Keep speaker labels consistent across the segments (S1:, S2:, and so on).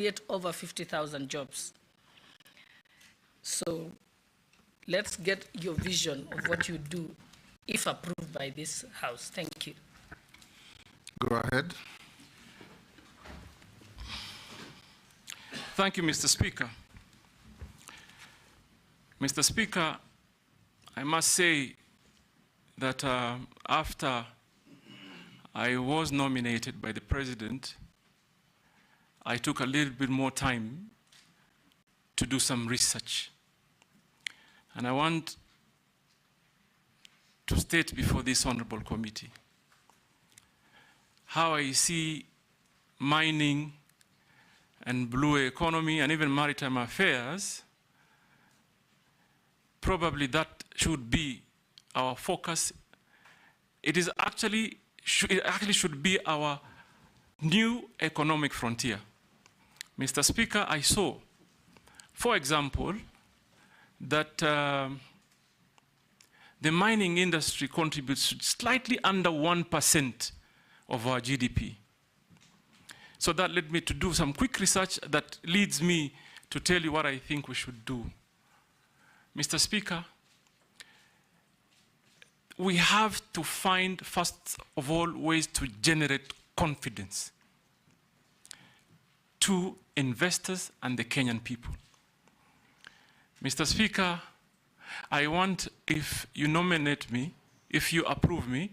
S1: create over 50,000 jobs. So let's get your vision of what you do if approved by this House. Thank you.
S2: Go ahead.
S3: Thank you, Mr. Speaker. Mr. Speaker, I must say that after I was nominated by the President, I took a little bit more time to do some research. And I want to state before this honorable committee how I see mining and blue economy and even maritime affairs. Probably that should be our focus. It actually should be our new economic frontier. Mr. Speaker, I saw, for example, that the mining industry contributes slightly under 1% of our GDP. So that led me to do some quick research that leads me to tell you what I think we should do. Mr. Speaker, we have to find, first of all, ways to generate confidence to investors and the Kenyan people. Mr. Speaker, I want, if you nominate me, if you approve me,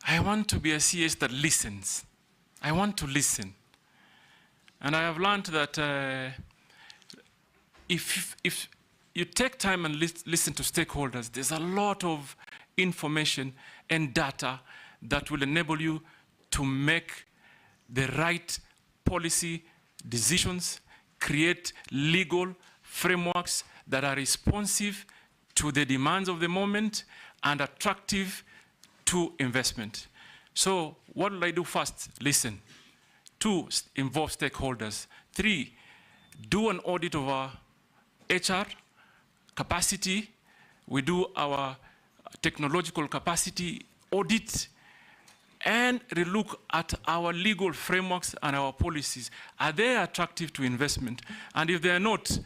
S3: I want to be a CS that listens. I want to listen. And I have learned that if you take time and listen to stakeholders, there's a lot of information and data that will enable you to make the right policy decisions, create legal frameworks that are responsive to the demands of the moment and attractive to investment. So what will I do first? Listen. 2, involve stakeholders. 3, do an audit of our HR capacity. We do our technological capacity audit and relook at our legal frameworks and our policies. Are they attractive to investment? And if they are not,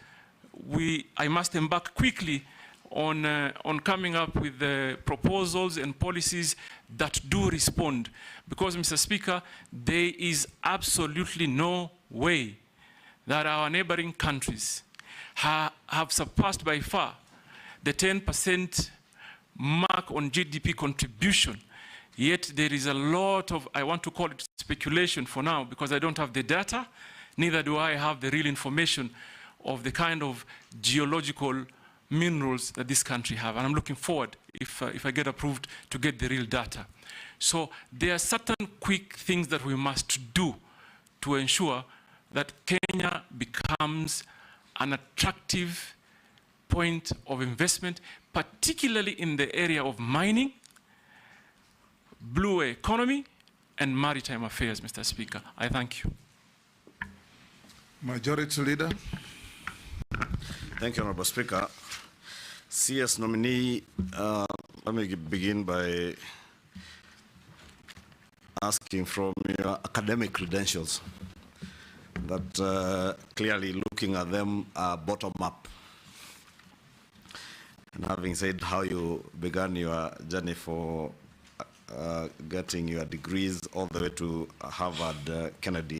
S3: I must embark quickly on coming up with the proposals and policies that do respond. Because, Mr. Speaker, there is absolutely no way that our neighboring countries have surpassed by far the 10% mark on GDP contribution. Yet there is a lot of, I want to call it speculation for now, because I don't have the data, neither do I have the real information of the kind of geological minerals that this country have. And I'm looking forward, if I get approved, to get the real data. So there are certain quick things that we must do to ensure that Kenya becomes an attractive point of investment, particularly in the area of mining, blue economy, and maritime affairs, Mr. Speaker. I thank you.
S2: Majority Leader.
S4: Thank you, Honorable Speaker. CS nominee, let me begin by asking from your academic credentials that clearly looking at them are bottom up. And having said how you began your journey for getting your degrees all the way to Harvard, Kennedy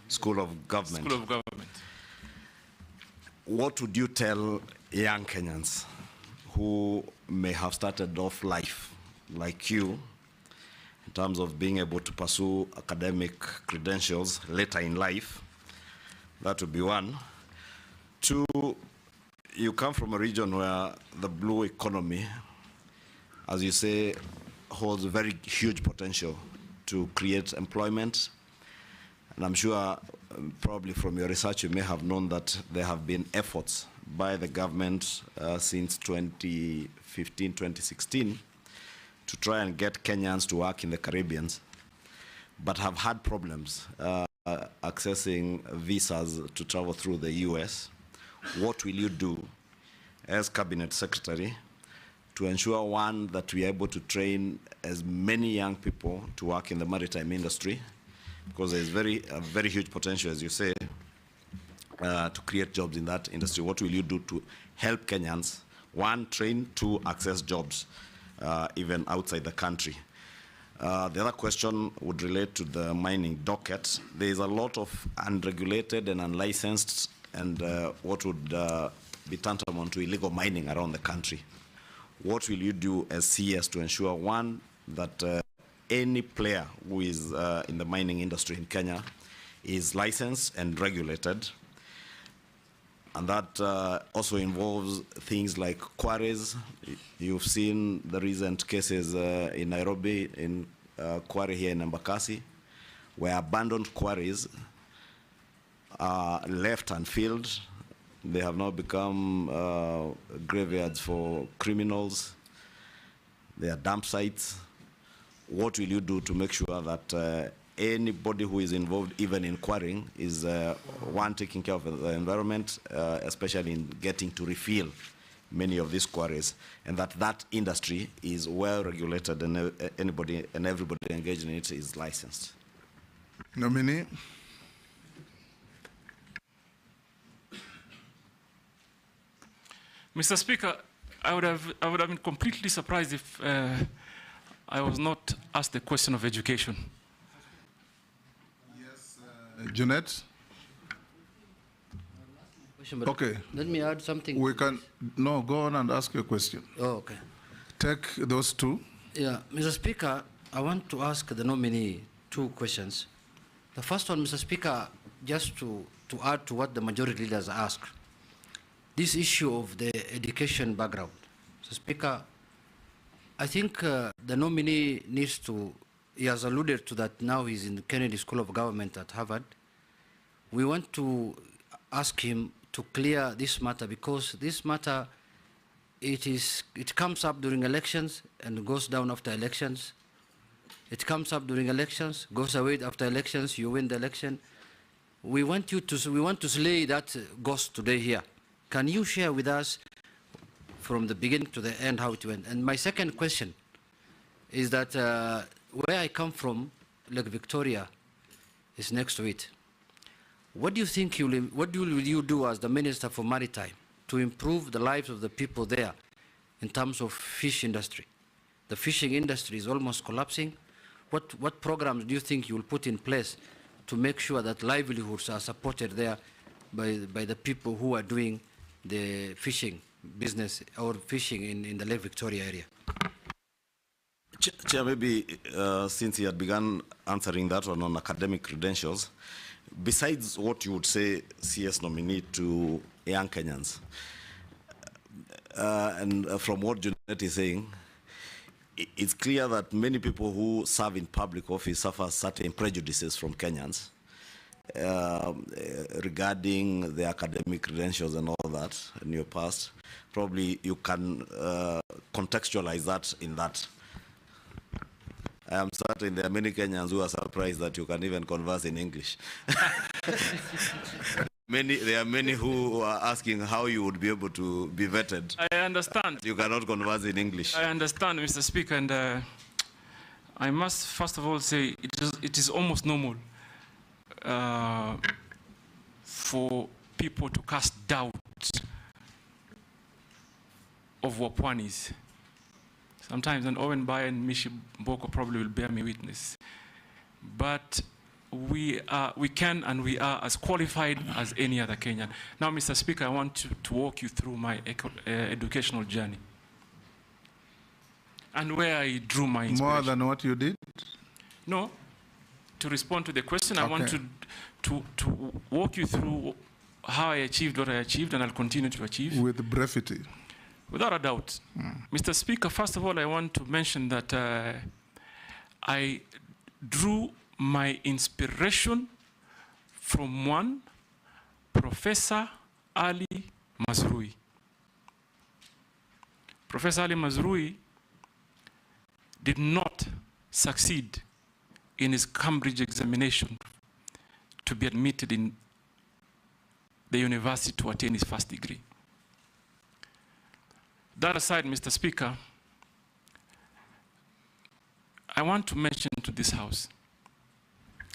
S4: School of Government.
S3: School of Government.
S4: What would you tell young Kenyans who may have started off life like you in terms of being able to pursue academic credentials later in life? That would be one. 2, you come from a region where the blue economy, as you say, holds very huge potential to create employment. And I'm sure probably from your research you may have known that there have been efforts by the government since 2015, 2016 to try and get Kenyans to work in the Caribbean, but have had problems accessing visas to travel through the US. What will you do as Cabinet Secretary to ensure, one, that we are able to train as many young people to work in the maritime industry, because there's a very huge potential, as you say, to create jobs in that industry. What will you do to help Kenyans, one, train, two, access jobs, even outside the country? The other question would relate to the mining docket. There is a lot of unregulated and unlicensed and what would be tantamount to illegal mining around the country. What will you do as CS to ensure, one, that any player who is in the mining industry in Kenya is licensed and regulated? And that also involves things like quarries. You've seen the recent cases in Nairobi, in quarry here in Embakasi, where abandoned quarries are left unfilled. They have now become graveyards for criminals. They are dump sites. What will you do to make sure that anybody who is involved, even in quarrying, is one, taking care of the environment, especially in getting to refill many of these quarries, and that industry is well regulated and anybody and everybody engaged in it is licensed?
S2: Nominee.
S3: Mr. Speaker, I would have been completely surprised if I was not asked the question of education.
S2: Yes, Jeanette. Okay.
S5: Let me add something.
S2: We can, no, go on and ask your question.
S5: Oh, okay.
S2: Take those two.
S5: Yeah, Mr. Speaker, I want to ask the nominee two questions. The first one, Mr. Speaker, just to add to what the majority leaders asked, this issue of the education background. Mr. Speaker, I think the nominee needs to, he has alluded to that now he's in the Kennedy School of Government at Harvard. We want to ask him to clear this matter, because this matter, it comes up during elections and goes down after elections. It comes up during elections, goes away after elections, you win the election. We want to slay that ghost today here. Can you share with us from the beginning to the end how it went? And my second question is that where I come from, Lake Victoria is next to it. What do you think what will you do as the Minister for Maritime to improve the lives of the people there in terms of fish industry? The fishing industry is almost collapsing. What programs do you think you will put in place to make sure that livelihoods are supported there by the people who are doing the fishing business or fishing in the Lake Victoria area?
S4: Chair, maybe since he had begun answering that one on academic credentials, besides what you would say CS nominee to young Kenyans, and from what Jeanette is saying, it's clear that many people who serve in public office suffer certain prejudices from Kenyans regarding their academic credentials and all that in your past. Probably you can contextualize that in that. I am certain there are many Kenyans who are surprised that you can even converse in English. There are many who are asking how you would be able to be vetted.
S3: I understand.
S4: You cannot converse in English.
S3: I understand, Mr. Speaker, and I must first of all say it is almost normal for people to cast doubt of what Pwani is. Sometimes, and Owen Baye and Mishi Boko probably will bear me witness. But we can and we are as qualified as any other Kenyan. Now, Mr. Speaker, I want to walk you through my educational journey and where I drew my inspiration.
S2: More than what you did?
S3: No. To respond to the question,
S2: Okay.
S3: I want to walk you through how I achieved what I achieved, and I'll continue to achieve.
S2: With brevity.
S3: Without a doubt. Mr. Speaker, first of all, I want to mention that I drew my inspiration from one Professor Ali Mazrui. Professor Ali Mazrui did not succeed in his Cambridge examination to be admitted in the university to attain his first degree. That aside, Mr. Speaker, I want to mention to this House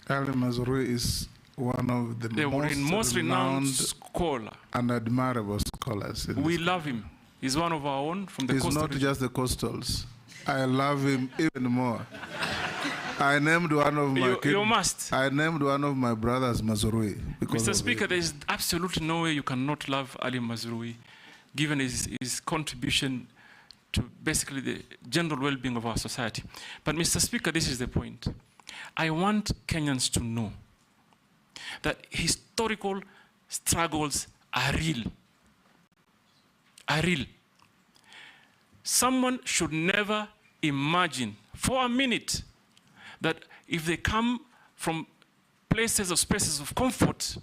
S2: Ali Mazrui is one of the
S3: most renowned scholar
S2: and admirable scholars.
S3: We love him. He's one of our own from the
S2: He's
S3: coastal
S2: not
S3: region.
S2: just the coastals. I love him even more. I named one of my
S3: You must.
S2: I named one of my brothers Mazrui.
S3: Mr. Speaker, there is absolutely no way you cannot love Ali Mazrui, given his contribution to basically the general well-being of our society. But Mr. Speaker, this is the point. I want Kenyans to know that historical struggles are real. Are real. Someone should never imagine for a minute that if they come from places or spaces of comfort,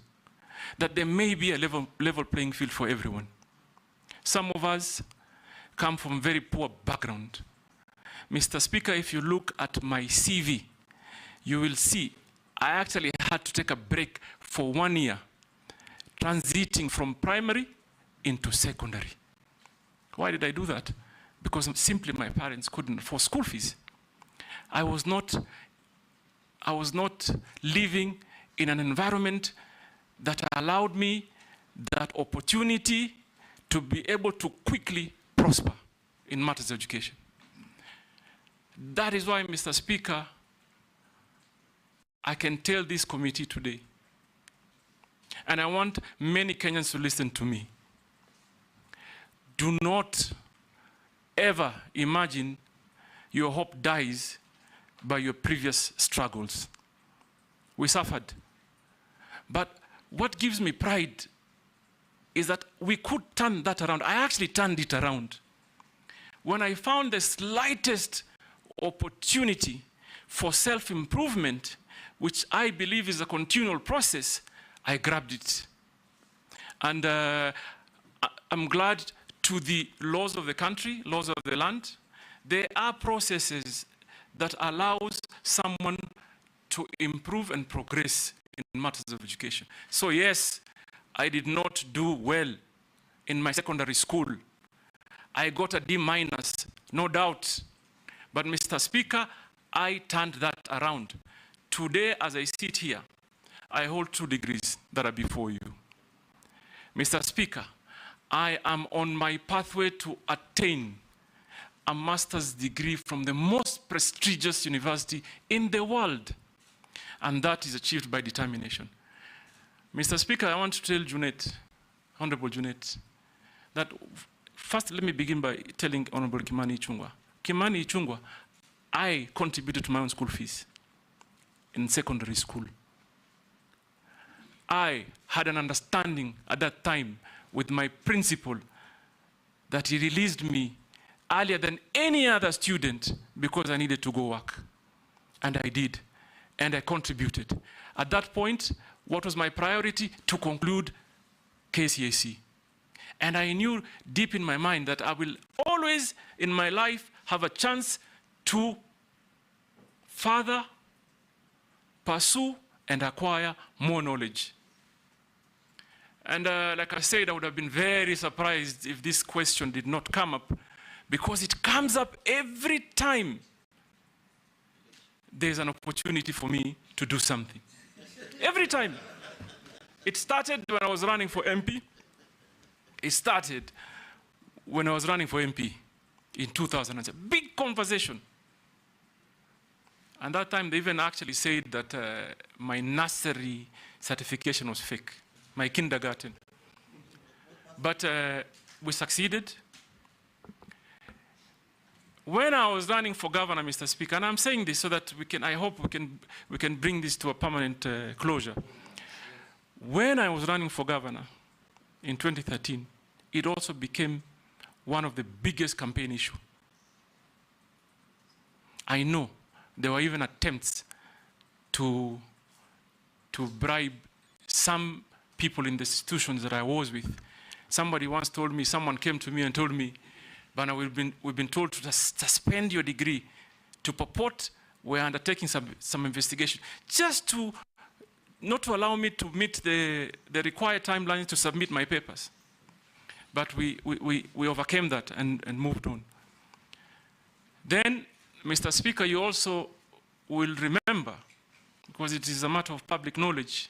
S3: that there may be a level playing field for everyone. Some of us come from very poor background. Mr. Speaker, if you look at my CV, you will see I actually had to take a break for 1 year, transiting from primary into secondary. Why did I do that? Because simply my parents couldn't afford school fees. I was not living in an environment that allowed me that opportunity to be able to quickly prosper in matters of education. That is why, Mr. Speaker, I can tell this committee today, and I want many Kenyans to listen to me. Do not ever imagine your hope dies by your previous struggles. We suffered. But what gives me pride is that we could turn that around. I actually turned it around. When I found the slightest opportunity for self-improvement, which I believe is a continual process, I grabbed it. And I'm glad to the laws of the country, laws of the land, there are processes that allows someone to improve and progress in matters of education. So yes, I did not do well in my secondary school. I got a D-, no doubt. But Mr. Speaker, I turned that around. Today, as I sit here, I hold 2 degrees that are before you. Mr. Speaker, I am on my pathway to attain a master's degree from the most prestigious university in the world. And that is achieved by determination. Mr. Speaker, I want to tell Junet, Honorable Junet, that first let me begin by telling Honorable Kimani Ichung'wah. Kimani Ichung'wah, I contributed to my own school fees in secondary school. I had an understanding at that time with my principal that he released me earlier than any other student because I needed to go work. And I did. And I contributed. At that point, what was my priority? To conclude KCSE. And I knew deep in my mind that I will always in my life have a chance to further pursue and acquire more knowledge. And like I said, I would have been very surprised if this question did not come up, because it comes up every time there's an opportunity for me to do something. Every time. It started when I was running for MP. It started when I was running for MP in 2007. Big conversation. And that time they even actually said that my nursery certification was fake, my kindergarten. But we succeeded. When I was running for governor, Mr. Speaker, and I'm saying this so that I hope we can bring this to a permanent closure. When I was running for governor in 2013, it also became one of the biggest campaign issues. I know there were even attempts to bribe some people in the institutions that I was with. Somebody once told me, someone came to me and told me, Bana, we've been told to suspend your degree, to purport we're undertaking some investigation, just to not to allow me to meet the required timeline to submit my papers. But we overcame that and moved on. Then, Mr. Speaker, you also will remember because it is a matter of public knowledge.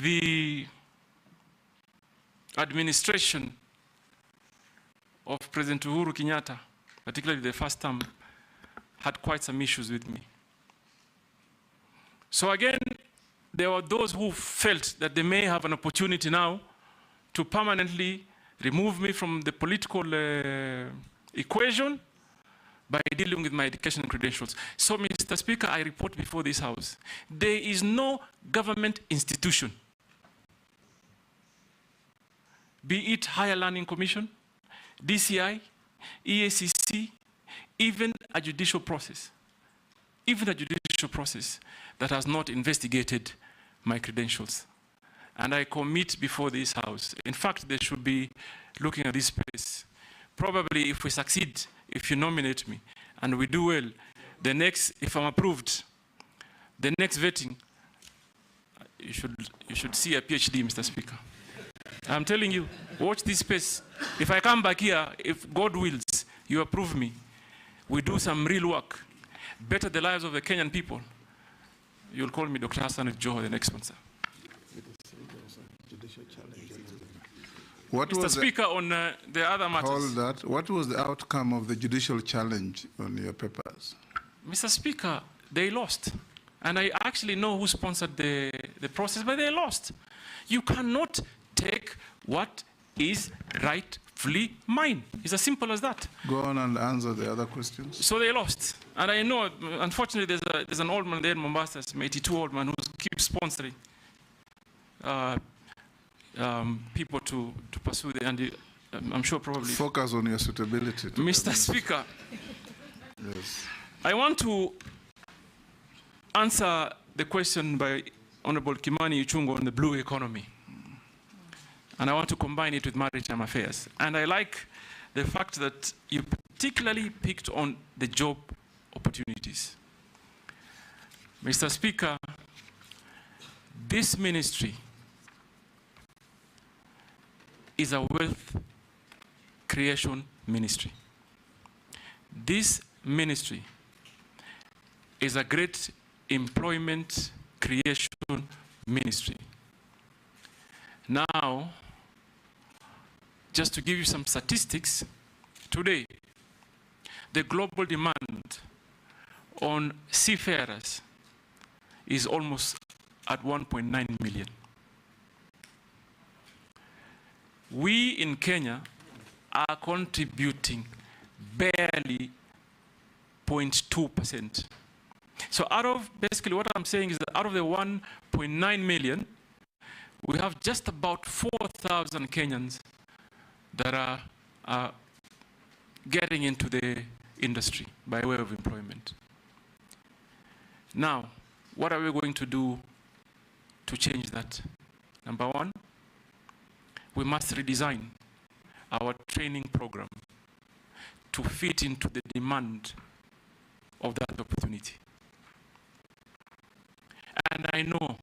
S3: The administration of President Uhuru Kenyatta, particularly the first term, had quite some issues with me. So again, there were those who felt that they may have an opportunity now to permanently remove me from the political equation by dealing with my education and credentials. So, Mr. Speaker, I report before this House, there is no government institution, be it Higher Learning Commission, DCI, EACC, even a judicial process, that has not investigated my credentials. And I commit before this House. In fact, they should be looking at this space. Probably if we succeed, if you nominate me, and we do well, the next, if I'm approved, the next vetting, you should see a PhD, Mr. Speaker. I'm telling you, watch this space. If I come back here, if God wills, you approve me, we do some real work, better the lives of the Kenyan people, you'll call me Dr. Hassan Joho, the next one, sir. Mr. Speaker, on the other matters.
S2: Hold that. What was the outcome of the judicial challenge on your papers?
S3: Mr. Speaker, they lost. And I actually know who sponsored the process, but they lost. You cannot take what is rightfully mine. It's as simple as that.
S2: Go on and answer the other questions.
S3: So they lost. And I know, unfortunately, there's an old man there in Mombasa, some 82 old man who keeps sponsoring people to pursue the, and I'm sure probably...
S2: Focus on your suitability.
S3: Mr. Speaker,
S2: yes.
S3: I want to answer the question by Honorable Kimani Ichung'wah on the blue economy. And I want to combine it with maritime affairs. And I like the fact that you particularly picked on the job opportunities. Mr. Speaker, this ministry is a wealth creation ministry. This ministry is a great employment creation ministry. Now, just to give you some statistics, today, the global demand on seafarers is almost at 1.9 million. We in Kenya are contributing barely 0.2%. So out of, basically what I'm saying is that out of the 1.9 million, we have just about 4,000 Kenyans that are getting into the industry by way of employment. Now, what are we going to do to change that? Number one, we must redesign our training program to fit into the demand of that opportunity. And I know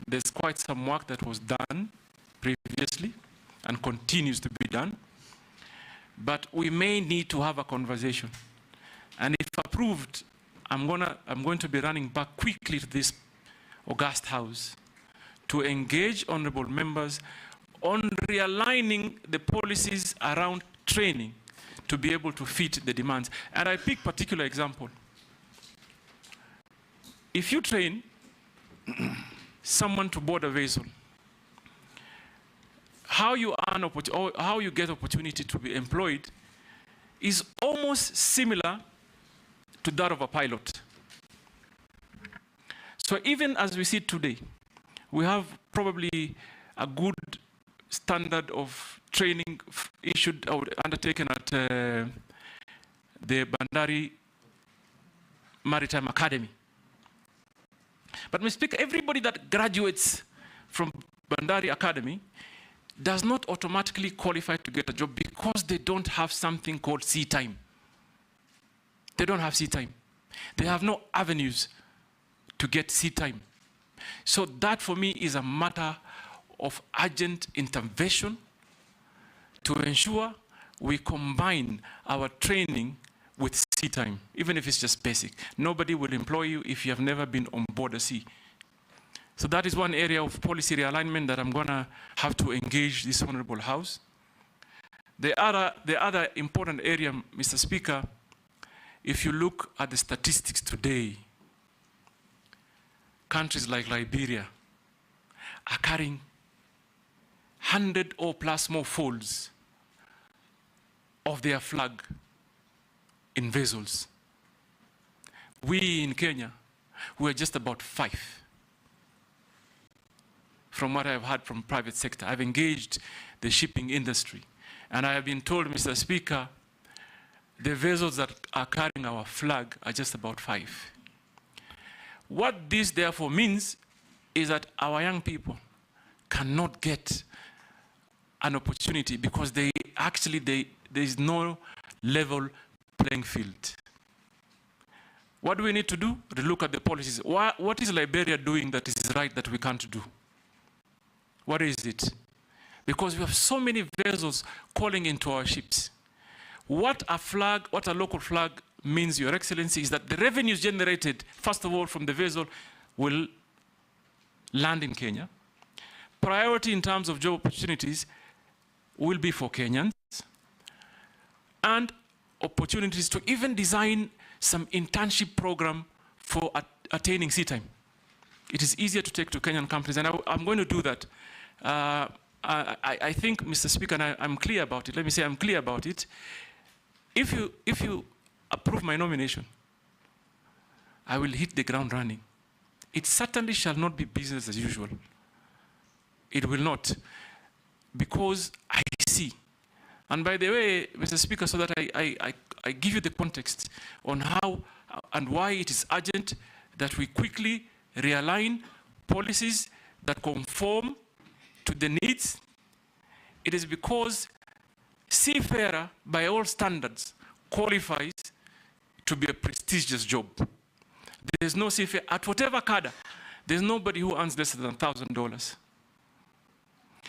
S3: there's quite some work that was done previously and continues to be done, but we may need to have a conversation. And if approved, I'm going to be running back quickly to this august house to engage honorable members on realigning the policies around training to be able to fit the demands. And I pick particular example. If you train someone to board a vessel, how you earn or how you get opportunity to be employed is almost similar to that of a pilot. So even as we see today, we have probably a good standard of training issued or undertaken at the Bandari Maritime Academy. But Mr. Speaker, everybody that graduates from Bandari Academy does not automatically qualify to get a job because they don't have something called sea time. They don't have sea time. They have no avenues to get sea time. So that for me is a matter of urgent intervention to ensure we combine our training with sea time, even if it's just basic. Nobody will employ you if you have never been on board a sea. So that is one area of policy realignment that I'm going to have to engage this Honorable House. The other important area, Mr. Speaker, if you look at the statistics today, countries like Liberia are carrying 100 or plus more folds of their flag in vessels. We in Kenya, we're just about 5. From what I've heard from private sector, I've engaged the shipping industry, and I have been told, Mr. Speaker, the vessels that are carrying our flag are just about 5. What this therefore means is that our young people cannot get an opportunity because there is no level playing field. What do we need to do? To look at the policies. What is Liberia doing that is right that we can't do? What is it? Because we have so many vessels calling into our ships. What a local flag means, Your Excellency, is that the revenues generated, first of all, from the vessel will land in Kenya. Priority in terms of job opportunities will be for Kenyans, and opportunities to even design some internship program for attaining sea time. It is easier to take to Kenyan companies, and I'm going to do that. I think, Mr. Speaker, and I'm clear about it. Let me say I'm clear about it. If you approve my nomination, I will hit the ground running. It certainly shall not be business as usual. It will not, because I see. And by the way, Mr. Speaker, so that I give you the context on how and why it is urgent that we quickly realign policies that conform to the needs, it is because seafarer, by all standards, qualifies to be a prestigious job. There's no seafarer, at whatever cadre, there's nobody who earns less than $1,000.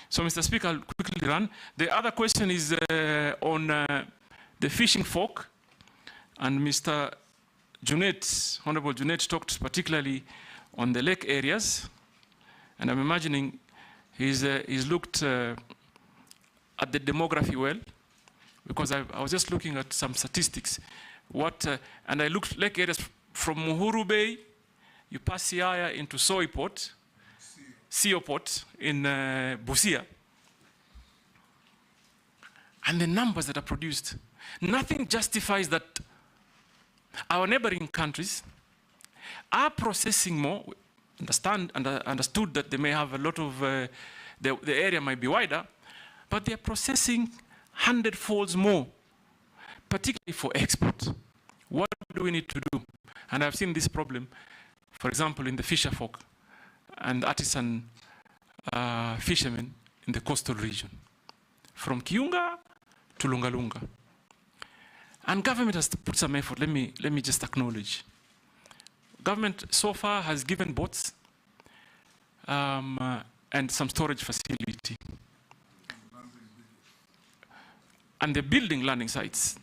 S3: So, Mr. Speaker, I'll quickly run. The other question is on the fishing folk, and Mr. Junet, Honorable Junet, talked particularly on the lake areas, and I'm imagining he's looked at the demography well, because I was just looking at some statistics. And I looked lake areas from Muhuru Bay, you pass Siaya into Soiport, Seoport in Busia, and the numbers that are produced. Nothing justifies that our neighboring countries are processing more. Understood that they may have a lot of, the area might be wider, but they are processing 100-folds more, particularly for export. What do we need to do? And I've seen this problem, for example, in the fisher folk and artisan fishermen in the coastal region, from Kiunga to Lunga. And government has put some effort. Let me just acknowledge. Government so far has given boats and some storage facility. And they're building landing sites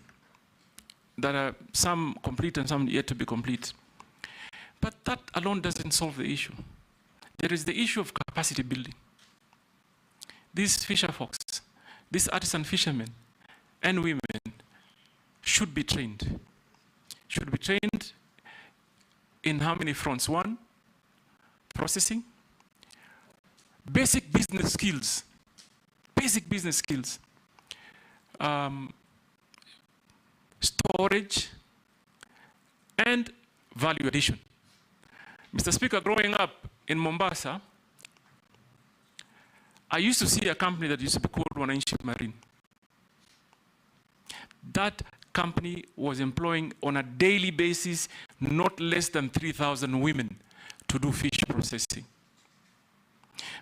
S3: that are some complete and some yet to be complete. But that alone doesn't solve the issue. There is the issue of capacity building. These fisher folks, these artisan fishermen and women should be trained. Should be trained in how many fronts? One, processing, basic business skills, storage, and value addition. Mr. Speaker, growing up in Mombasa, I used to see a company that used to be called Wananchi Marine. That company was employing on a daily basis not less than 3,000 women to do fish processing.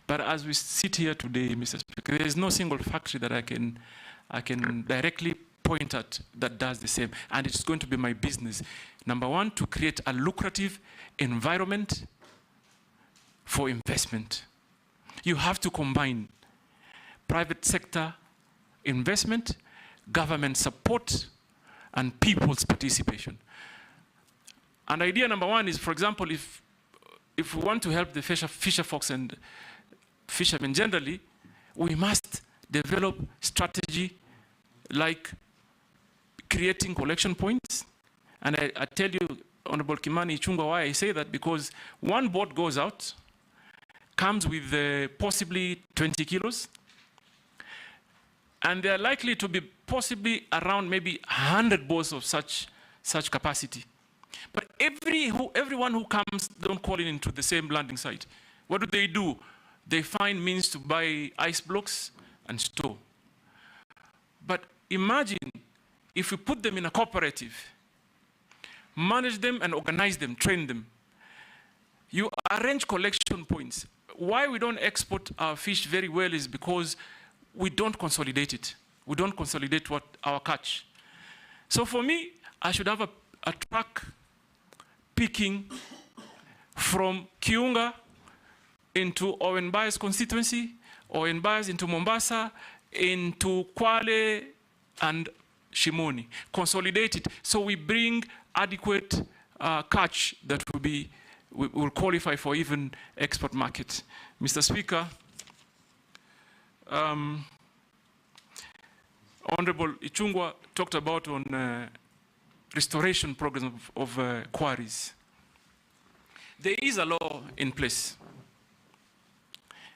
S3: But as we sit here today, Mr. Speaker, there is no single factory that I can directly point at that does the same. And it's going to be my business. Number one, to create a lucrative environment for investment. You have to combine private sector investment, government support, and people's participation. And idea number one is, for example, if we want to help the fisher folks and fishermen generally, we must develop strategy like creating collection points. And I tell you, Honorable Kimani Ichung'wah, why I say that, because one boat goes out, comes with possibly 20 kilos, and they're likely to be possibly around maybe 100 boats of such capacity. But everyone who comes don't call it into the same landing site. What do? They find means to buy ice blocks and store. But imagine if we put them in a cooperative, manage them and organize them, train them. You arrange collection points. Why we don't export our fish very well is because we don't consolidate it. We don't consolidate our catch. So for me, I should have a truck picking from Kiunga into Owen Bayes constituency, Owen Bayes into Mombasa, into Kwale and Shimoni. Consolidate it so we bring adequate catch that will qualify for even export market. Mr. Speaker, Honorable Ichung'wah talked about on restoration program of quarries. There is a law in place,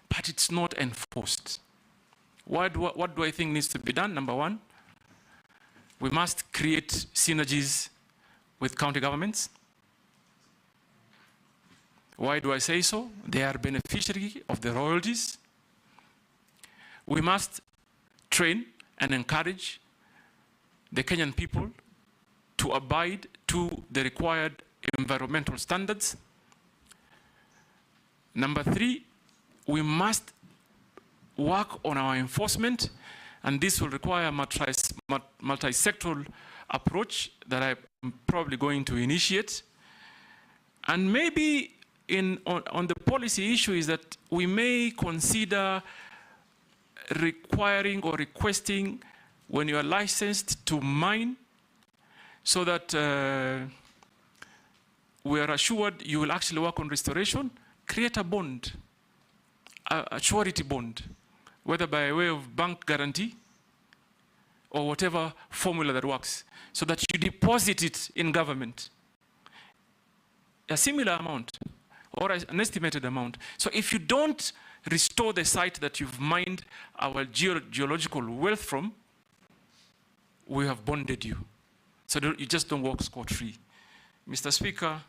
S3: but it's not enforced. What do I think needs to be done? Number one, we must create synergies with county governments. Why do I say so? They are beneficiary of the royalties. We must train and encourage the Kenyan people to abide to the required environmental standards. Number three, we must work on our enforcement, and this will require a multi-sectoral approach that I'm probably going to initiate. And maybe on the policy issue is that we may consider requiring or requesting when you are licensed to mine, so that we are assured you will actually work on restoration, create a bond, a surety bond, whether by way of bank guarantee or whatever formula that works, so that you deposit it in government, a similar amount or an estimated amount. So if you don't restore the site that you've mined our geological wealth from, we have bonded you. So you just don't walk scot-free. Mr. Speaker,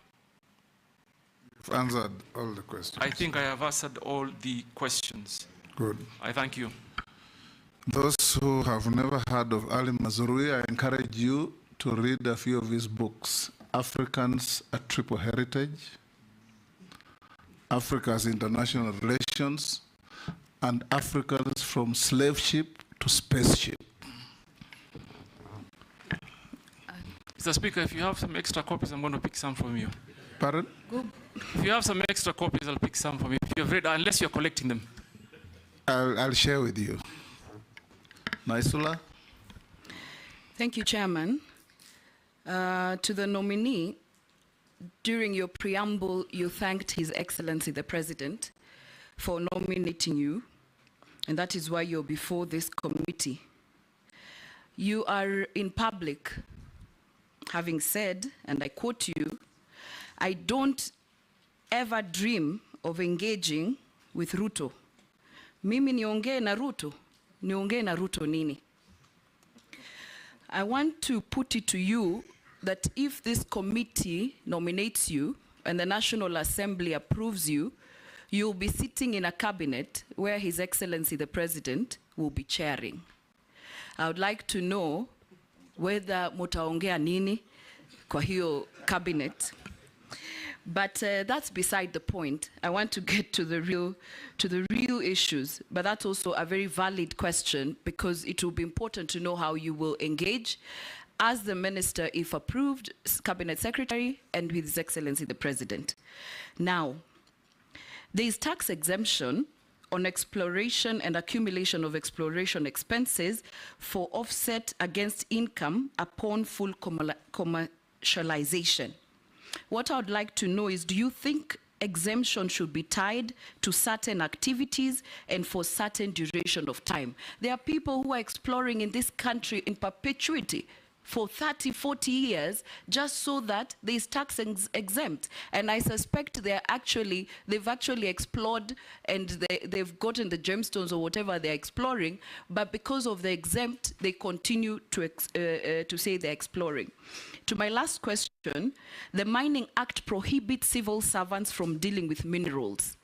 S2: you've answered all the questions.
S3: I think I have answered all the questions.
S2: Good.
S3: I thank you.
S2: Those who have never heard of Ali Mazrui, I encourage you to read a few of his books. Africans, A Triple Heritage, Africa's International Relations, and Africans from Slave Ship to Spaceship.
S3: Mr. Speaker, if you have some extra copies, I'm going to pick some from you.
S2: Pardon?
S3: If you have some extra copies, I'll pick some from you. If you have read, unless you're collecting them.
S2: I'll share with you. Naisula?
S6: Thank you, Chairman. To the nominee, during your preamble, you thanked His Excellency the President for nominating you, and that is why you're before this committee. You are in public having said, and I quote you, "I don't ever dream of engaging with Ruto. Mimi niongee na Ruto, niongee na Ruto nini?" I want to put it to you that if this committee nominates you and the National Assembly approves you, you'll be sitting in a cabinet where His Excellency the President will be chairing. I would like to know whether mutaongea nini kwa hiyo cabinet. But that's beside the point. I want to get to the real issues. But that's also a very valid question, because it will be important to know how you will engage as the minister, if approved, cabinet secretary, and with His Excellency the President. Now, there is tax exemption on exploration and accumulation of exploration expenses for offset against income upon full commercialization. What I would like to know is, do you think exemption should be tied to certain activities and for certain duration of time? There are people who are exploring in this country in perpetuity for 30, 40 years, just so that there is tax exempt. And I suspect they've actually explored and they've gotten the gemstones or whatever they're exploring, but because of the exempt, they continue to say they're exploring. To my last question, the Mining Act prohibits civil servants from dealing with minerals.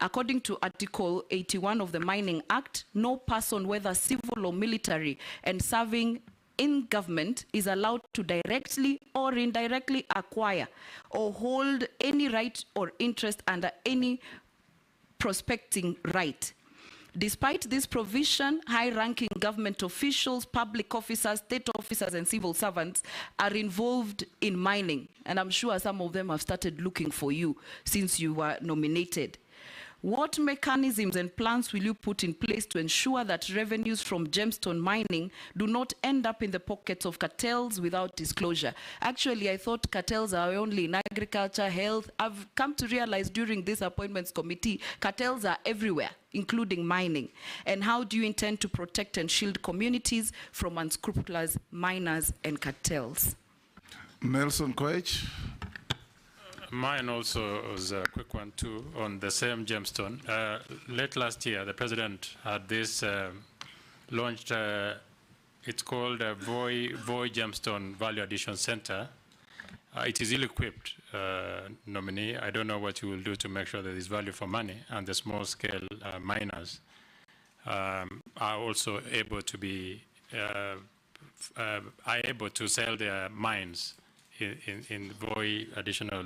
S6: According to Article 81 of the Mining Act, no person, whether civil or military, and serving in government is allowed to directly or indirectly acquire or hold any right or interest under any prospecting right. Despite this provision, high-ranking government officials, public officers, state officers, and civil servants are involved in mining. And I'm sure some of them have started looking for you since you were nominated. What mechanisms and plans will you put in place to ensure that revenues from gemstone mining do not end up in the pockets of cartels without disclosure? Actually, I thought cartels are only in agriculture, health. I've come to realize during this appointments committee, cartels are everywhere, including mining. And how do you intend to protect and shield communities from unscrupulous miners and cartels?
S2: Nelson Koech.
S7: Mine also was a quick one too, on the same gemstone. Late last year, the president had this launched, it's called a Voi Gemstone Value Addition Center. It is ill-equipped, nominee. I don't know what you will do to make sure that there is value for money, and the small-scale miners are also able to be able to sell their mines in Voi Additional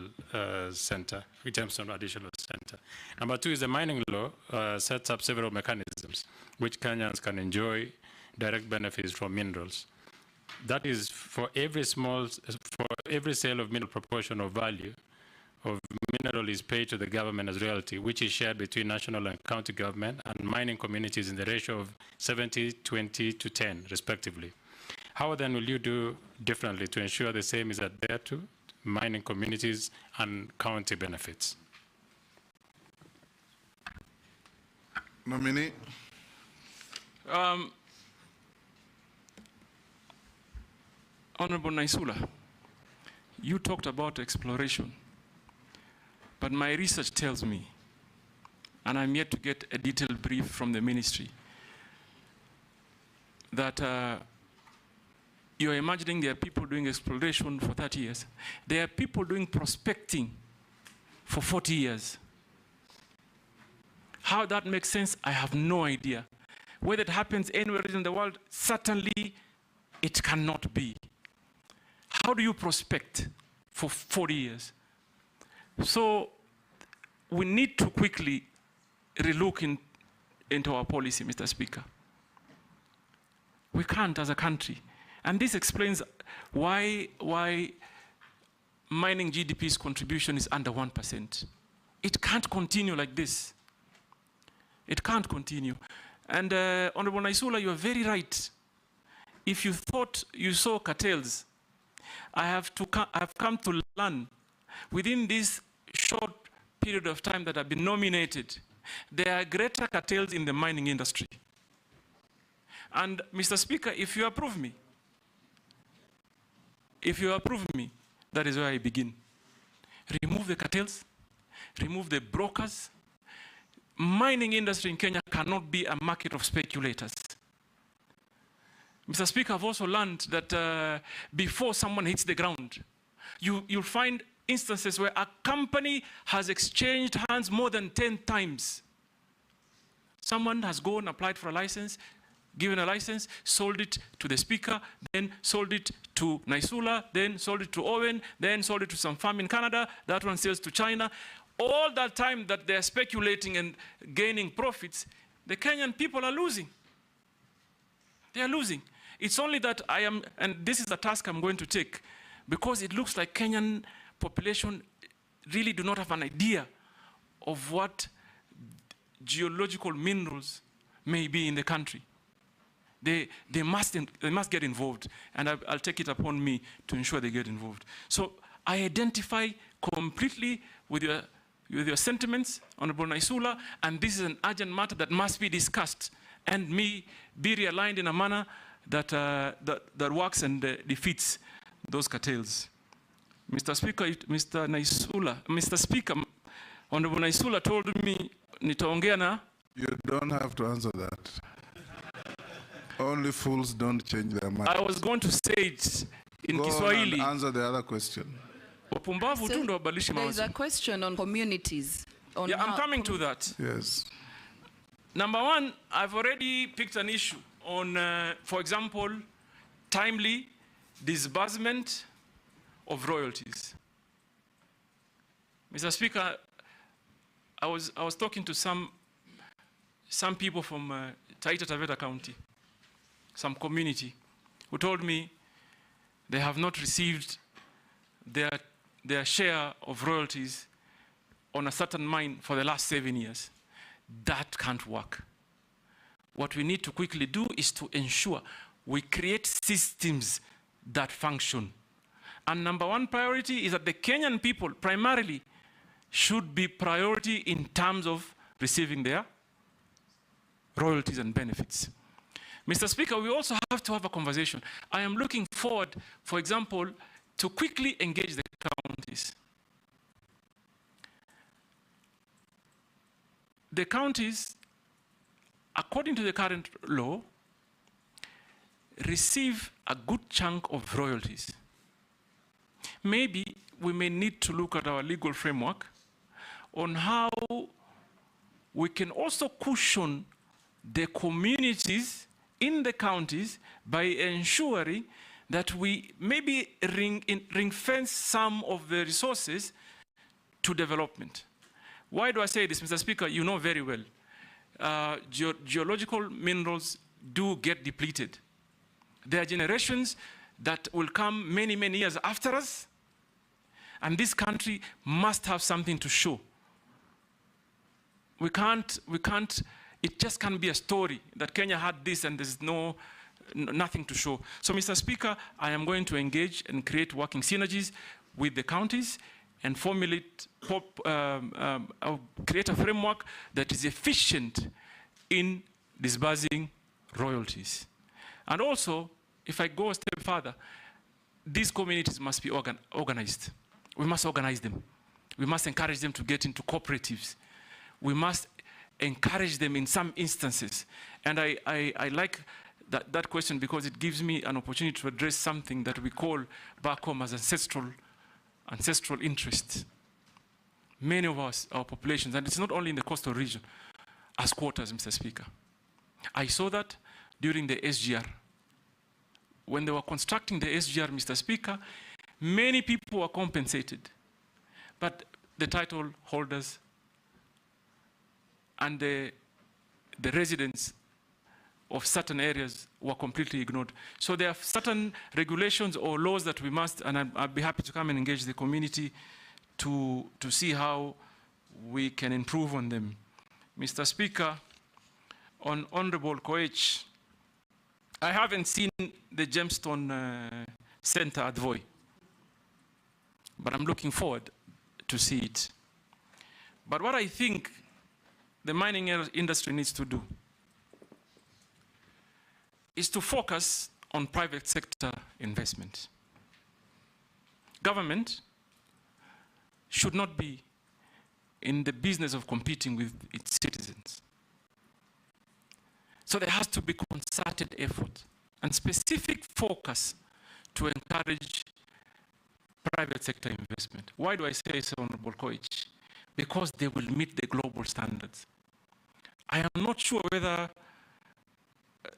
S7: Center, Gemstone Additional Center. Number two is the mining law sets up several mechanisms which Kenyans can enjoy direct benefits from minerals. That is, for every sale of mineral proportion of value of mineral is paid to the government as royalty, which is shared between national and county government and mining communities in the ratio of 70, 20 to 10, respectively. How then will you do differently to ensure the same is adhered to mining communities and county benefits?
S2: Nominee.
S3: Honorable Naisula, you talked about exploration, but my research tells me, and I'm yet to get a detailed brief from the ministry, that you're imagining there are people doing exploration for 30 years. There are people doing prospecting for 40 years. How that makes sense, I have no idea. Whether it happens anywhere in the world, certainly it cannot be. How do you prospect for 40 years? So we need to quickly relook into our policy, Mr. Speaker. We can't as a country. And this explains why mining GDP's contribution is under 1%. It can't continue like this. It can't continue. And Honorable Naisula, you are very right. If you thought you saw cartels, I have come to learn within this short period of time that I've been nominated, there are greater cartels in the mining industry. And Mr. Speaker, if you approve me, that is where I begin. Remove the cartels, remove the brokers. Mining industry in Kenya cannot be a market of speculators. Mr. Speaker, I've also learned that before someone hits the ground, you'll find instances where a company has exchanged hands more than 10 times. Someone has gone, applied for a license, given a license, sold it to the speaker, then sold it to Naisula, then sold it to Owen, then sold it to some farm in Canada, that one sells to China. All that time that they're speculating and gaining profits, the Kenyan people are losing. They are losing. It's only that I am, and this is a task I'm going to take, because it looks like Kenyan population really do not have an idea of what geological minerals may be in the country. They must get involved, and I'll take it upon me to ensure they get involved. So I identify completely with your sentiments, Honorable Naisula, and this is an urgent matter that must be discussed and be realigned in a manner that works and defeats those cartels. Mr. Speaker, Honorable Naisula told me, nitaongea na.
S2: You don't have to answer that. Only fools don't change their mind.
S3: I was going to say it in
S2: Go
S3: Kiswahili.
S2: on and answer the other question.
S6: There's a question on communities. On
S3: I'm coming to that.
S2: Yes.
S3: Number one, I've already picked an issue on, for example, timely disbursement of royalties. Mr. Speaker, I was talking to some people from Taita Taveta County, some community, who told me they have not received their share of royalties on a certain mine for the last 7 years. That can't work. What we need to quickly do is to ensure we create systems that function. And number one priority is that the Kenyan people primarily should be priority in terms of receiving their royalties and benefits. Mr. Speaker, we also have to have a conversation. I am looking forward, for example, to quickly engage the counties. The counties, according to the current law, receive a good chunk of royalties. Maybe we may need to look at our legal framework on how we can also cushion the communities in the counties by ensuring that we maybe ring-fence some of the resources to development. Why do I say this, Mr. Speaker? You know very well. Geological minerals do get depleted. There are generations that will come many, many years after us, and this country must have something to show. We can't, it just can't be a story that Kenya had this and there's nothing to show. So, Mr. Speaker, I am going to engage and create working synergies with the counties and formulate, create a framework that is efficient in disbursing royalties. And also, if I go a step further, these communities must be organized. We must organize them. We must encourage them to get into cooperatives. We must encourage them in some instances. And I like that question because it gives me an opportunity to address something that we call back home as ancestral interests. Many of us, our populations, and it's not only in the coastal region, as squatters, Mr. Speaker. I saw that during the SGR. When they were constructing the SGR, Mr. Speaker, many people were compensated, but the title holders and the residents of certain areas were completely ignored. So there are certain regulations or laws that we must, and I'd be happy to come and engage the community to see how we can improve on them. Mr. Speaker, on Honorable Koech, I haven't seen the Gemstone Center at Voi, but I'm looking forward to see it. But what I think the mining industry needs to do is to focus on private sector investment. Government should not be in the business of competing with its citizens. So there has to be concerted effort and specific focus to encourage private sector investment. Why do I say so, Honorable Koech? Because they will meet the global standards. I am not sure whether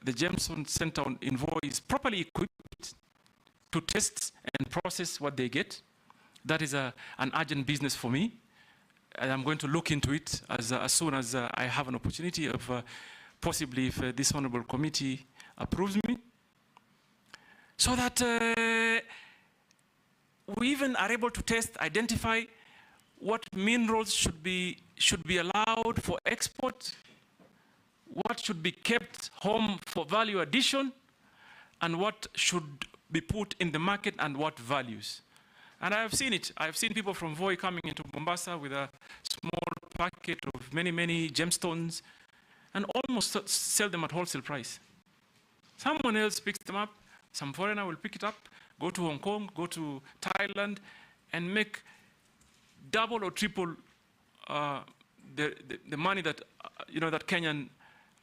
S3: the Jameson Center in Voi is properly equipped to test and process what they get. That is an urgent business for me. And I'm going to look into it as soon as I have an opportunity of possibly if this honorable committee approves me. So that we even are able to test, identify what minerals should be allowed for export, what should be kept home for value addition, and what should be put in the market and what values. And I have seen it. I have seen people from Voi coming into Mombasa with a small packet of many, many gemstones and almost sell them at wholesale price. Someone else picks them up, some foreigner will pick it up, go to Hong Kong, go to Thailand, and make double or triple the money that, that Kenyan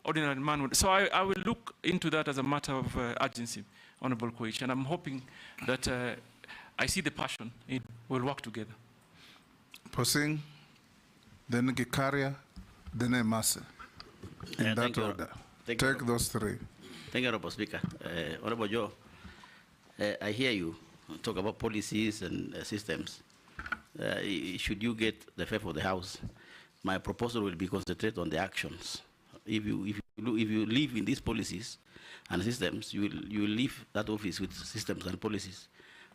S3: ordinary man would. So I will look into that as a matter of urgency, Honorable Koichi, and I'm hoping that I see the passion. We'll work together.
S2: Posing, then Gikaria, then Emase. In that order. Take those three.
S8: Thank you, Honorable Speaker. Honorable Joe, I hear you talk about policies and systems. Should you get the favor of the House, my proposal will be concentrated on the actions. If you live in these policies and systems, you will leave that office with systems and policies,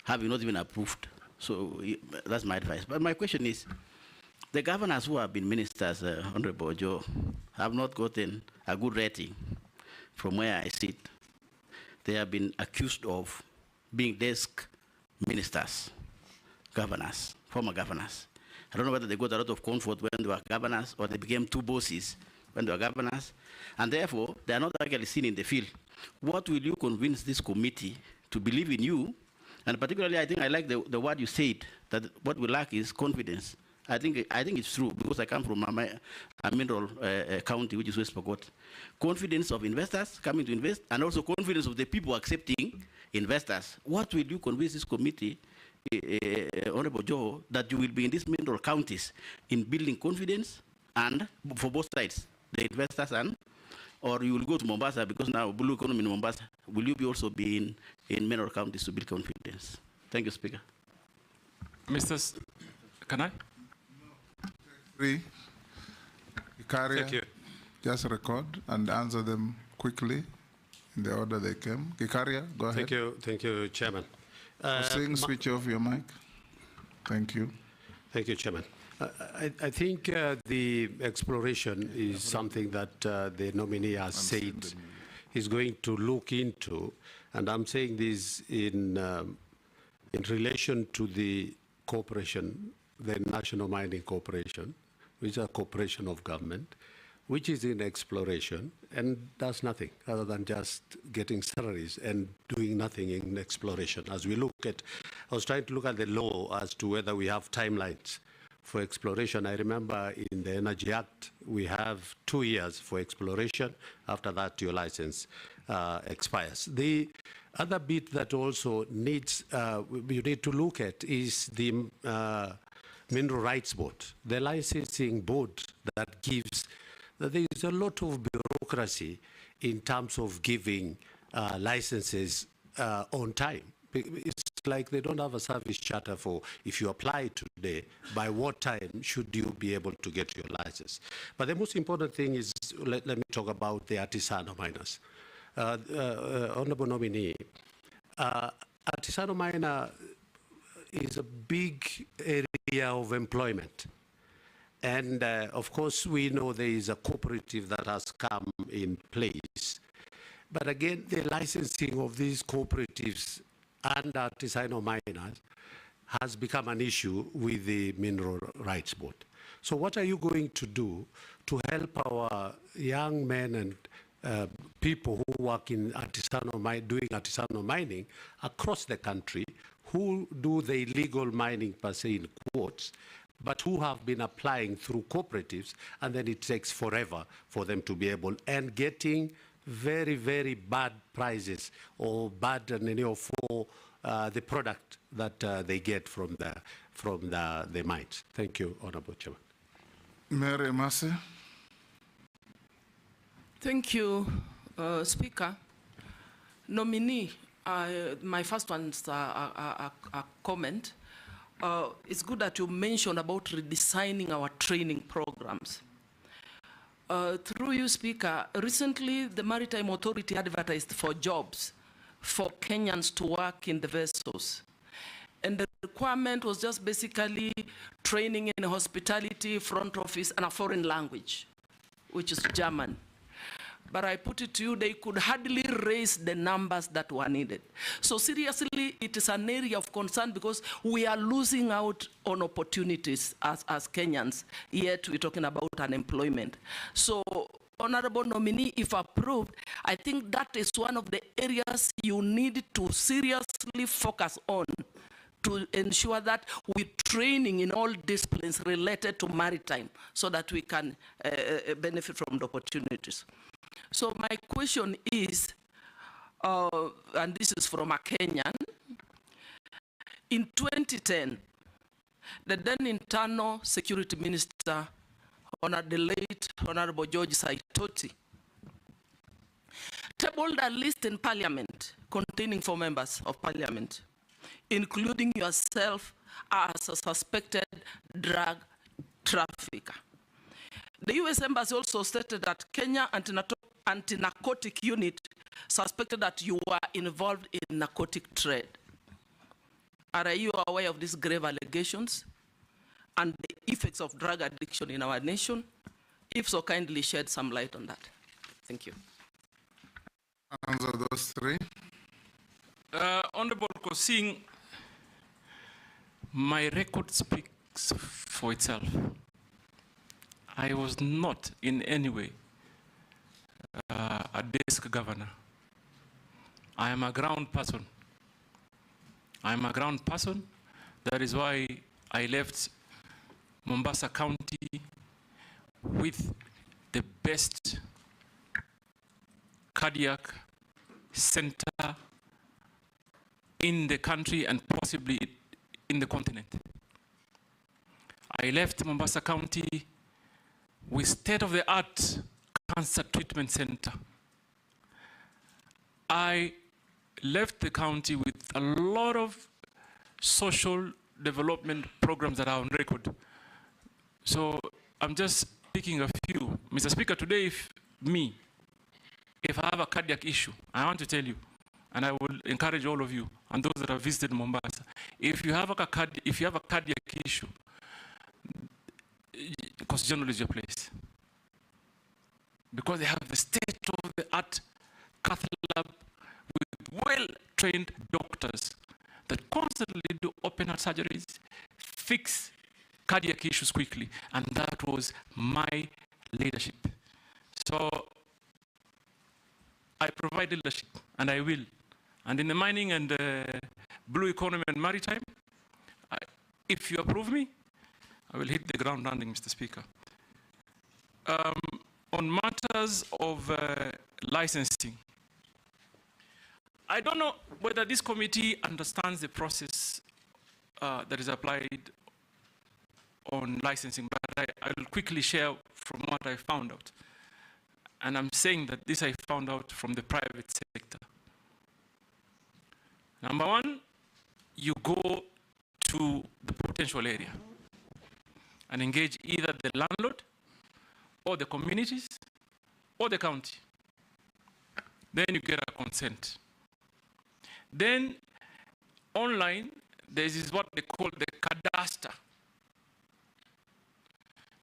S8: having not even approved. So that's my advice. But my question is, the governors who have been ministers, Honorable Joe, have not gotten a good rating from where I sit. They have been accused of being desk ministers, governors, former governors. I don't know whether they got a lot of comfort when they were governors or they became two bosses when they were governors, and therefore they are not actually seen in the field. What will you convince this committee to believe in you? And particularly, I think I like the word you said, that what we lack is confidence. I think it's true, because I come from a mineral county, which is West Pokot. Confidence of investors coming to invest, and also confidence of the people accepting investors. What will you convince this committee, Honorable Joho, that you will be in these mineral counties in building confidence, and for both sides, the investors and, or you will go to Mombasa, because now blue economy in Mombasa, will you be also be in mineral counties to build confidence? Thank you, Speaker.
S3: Can I?
S2: Three.
S7: Thank you.
S2: Just record and answer them quickly in the order they came. Gikaria, go ahead.
S7: Thank you, Chairman.
S2: Switch off your mic. Thank you.
S7: Thank you, Chairman. I think the exploration is something that the nominee has said he's going to look into, and I'm saying this in relation to the corporation, the National Mining Corporation, which is a corporation of government, which is in exploration and does nothing other than just getting salaries and doing nothing in exploration. As we look at, I was trying to look at the law as to whether we have timelines for exploration. I remember in the Energy Act, we have 2 years for exploration. After that, your license expires. The other bit that also needs, you need to look at is the Mineral Rights Board, the licensing board that gives, there is a lot of bureaucracy in terms of giving licenses on time. It's like they don't have a service charter for, if you apply today, by what time should you be able to get your license. But the most important thing is, let me talk about the artisanal miners. Honorable nominee, artisanal miner is a big area of employment. And of course, we know there is a cooperative that has come in place. But again, the licensing of these cooperatives and artisanal miners has become an issue with the Mineral Rights Board. So what are you going to do to help our young men and people who work in doing artisanal mining across the country, who do the illegal mining per se in quotes, but who have been applying through cooperatives, and then it takes forever for them to be able, and getting very, very bad prices or bad for the product that they get from the mines. Thank you, Honorable Chairman.
S2: Mary Emase.
S9: Thank you, Speaker. Nominee, my first one's a comment. It's good that you mentioned about redesigning our training programs. Through you, Speaker, recently the Maritime Authority advertised for jobs for Kenyans to work in the vessels. And the requirement was just basically training in hospitality, front office, and a foreign language, which is German. But I put it to you, they could hardly raise the numbers that were needed. So seriously, it is an area of concern because we are losing out on opportunities as Kenyans, yet we're talking about unemployment. So, Honorable nominee, if approved, I think that is one of the areas you need to seriously focus on to ensure that we're training in all disciplines related to maritime so that we can benefit from the opportunities. So my question is, and this is from a Kenyan, in 2010, the then internal security minister, the late Honorable George Saitoti, tabled a list in Parliament containing 4 members of Parliament, including yourself as a suspected drug trafficker. The US Embassy also stated that Kenya anti-narcotic unit suspected that you were involved in narcotic trade. Are you aware of these grave allegations and the effects of drug addiction in our nation? If so, kindly shed some light on that. Thank you.
S2: Answer those 3.
S3: Honorable Kosing, my record speaks for itself. I was not in any way a desk governor. I am a ground person. I am a ground person. That is why I left Mombasa County with the best cardiac center in the country and possibly in the continent. I left Mombasa County with state-of-the-art cancer treatment center. I left the county with a lot of social development programs that are on record. So I'm just picking a few. Mr. Speaker, today if I have a cardiac issue, I want to tell you, and I will encourage all of you and those that have visited Mombasa, if you have a cardiac issue, Coast General is your place. Because they have the state-of-the-art cath lab with well-trained doctors that constantly do open heart surgeries, fix cardiac issues quickly, and that was my leadership. So I provide leadership, and I will. And in the mining and blue economy and maritime, if you approve me, I will hit the ground running, Mr. Speaker. On matters of licensing, I don't know whether this committee understands the process that is applied on licensing, but I will quickly share from what I found out. And I'm saying that this I found out from the private sector. Number 1, you go to the potential area and engage either the landlord or the communities or the county. Then you get a consent. Then online, there is what they call the cadastre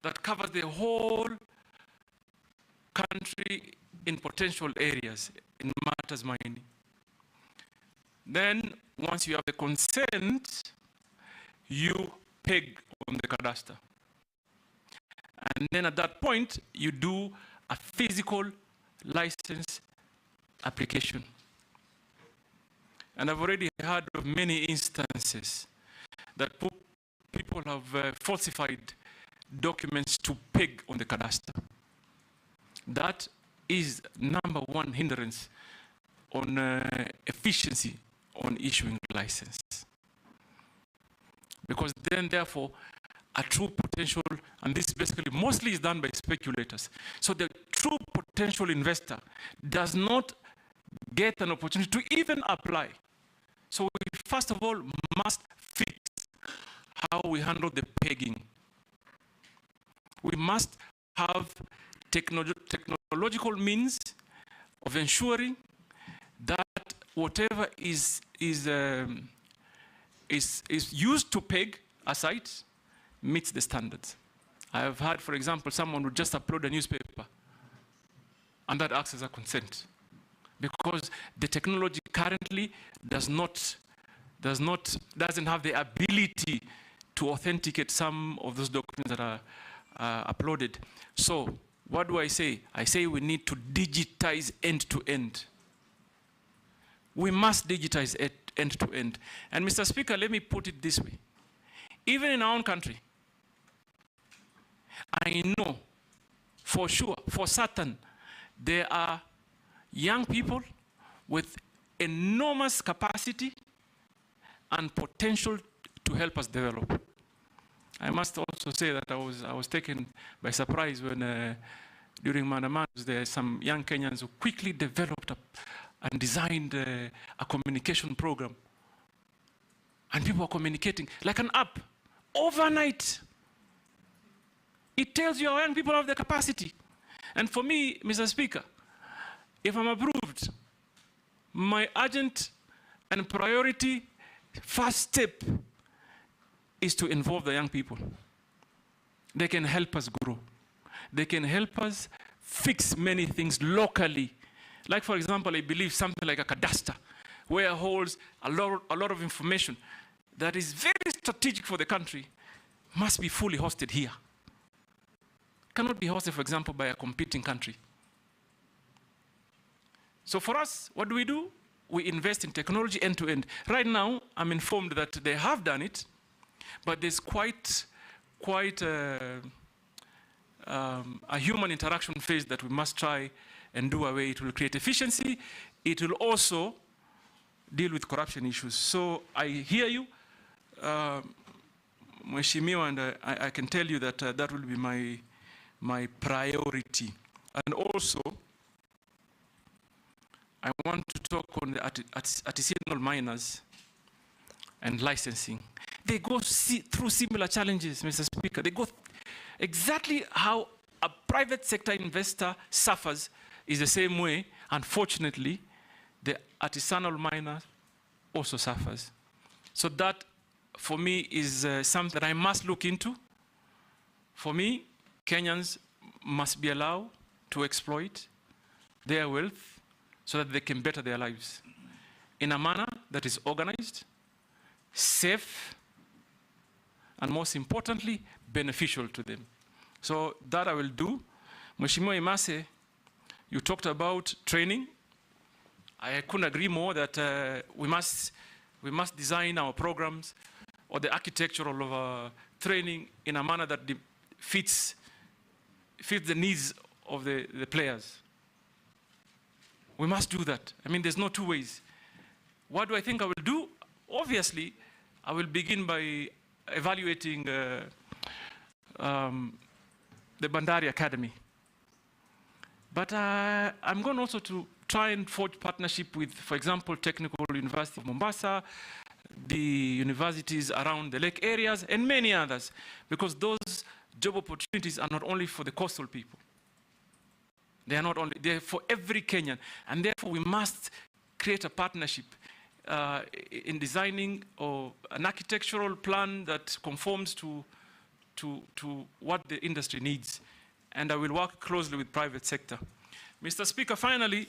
S3: that covers the whole country in potential areas in matters mining. Then once you have the consent, you peg on the cadastre. And then at that point, you do a physical license application. And I've already heard of many instances that people have falsified documents to peg on the cadastre. That is number 1 hindrance on efficiency on issuing license. Because then, therefore, a true potential, and this basically mostly is done by speculators. So the true potential investor does not get an opportunity to even apply. So we first of all must fix how we handle the pegging. We must have technological means of ensuring that whatever is is used to peg a site meets the standards. I have had, for example, someone would just upload a newspaper, and that acts as a consent, because the technology currently doesn't have the ability to authenticate some of those documents that are uploaded. So what do I say? I say we need to digitize end to end. We must digitize it end to end. And Mr. Speaker, let me put it this way. Even in our own country, I know for sure, for certain, there are young people with enormous capacity and potential to help us develop. I must also say that I was taken by surprise when during Mandaman, there are some young Kenyans who quickly developed and designed a communication program. And people are communicating like an app overnight. It tells you our young people have the capacity. And for me, Mr. Speaker, if I'm approved, my urgent and priority first step is to involve the young people. They can help us grow. They can help us fix many things locally. Like, for example, I believe something like a cadastre, where it holds a lot of information that is very strategic for the country, must be fully hosted here. Cannot be hosted, for example, by a competing country. So for us, what do? We invest in technology end to end. Right now, I'm informed that they have done it, but there's quite a human interaction phase that we must try and do away. It will create efficiency. It will also deal with corruption issues. So I hear you, Mheshimiwa, and I can tell you that that will be my priority. And also, I want to talk on the artisanal miners and licensing. They go through similar challenges, Mr. Speaker. They go exactly how a private sector investor suffers is the same way, unfortunately, the artisanal miner also suffers. So that, for me, is something I must look into. For me, Kenyans must be allowed to exploit their wealth so that they can better their lives in a manner that is organized, safe, and most importantly, beneficial to them. So that I will do. Mheshimiwa Imase, you talked about training. I couldn't agree more that we must design our programs or the architecture of training in a manner that fits the needs of the players. We must do that. I mean, there's no two ways. What do I think I will do? Obviously, I will begin by evaluating the Bandari Academy. But I'm going also to try and forge partnership with, for example, Technical University of Mombasa, the universities around the lake areas, and many others, because those job opportunities are not only for the coastal people. They are not only, they're for every Kenyan. And therefore, we must create a partnership in designing an architectural plan that conforms to what the industry needs. And I will work closely with private sector. Mr. Speaker, finally,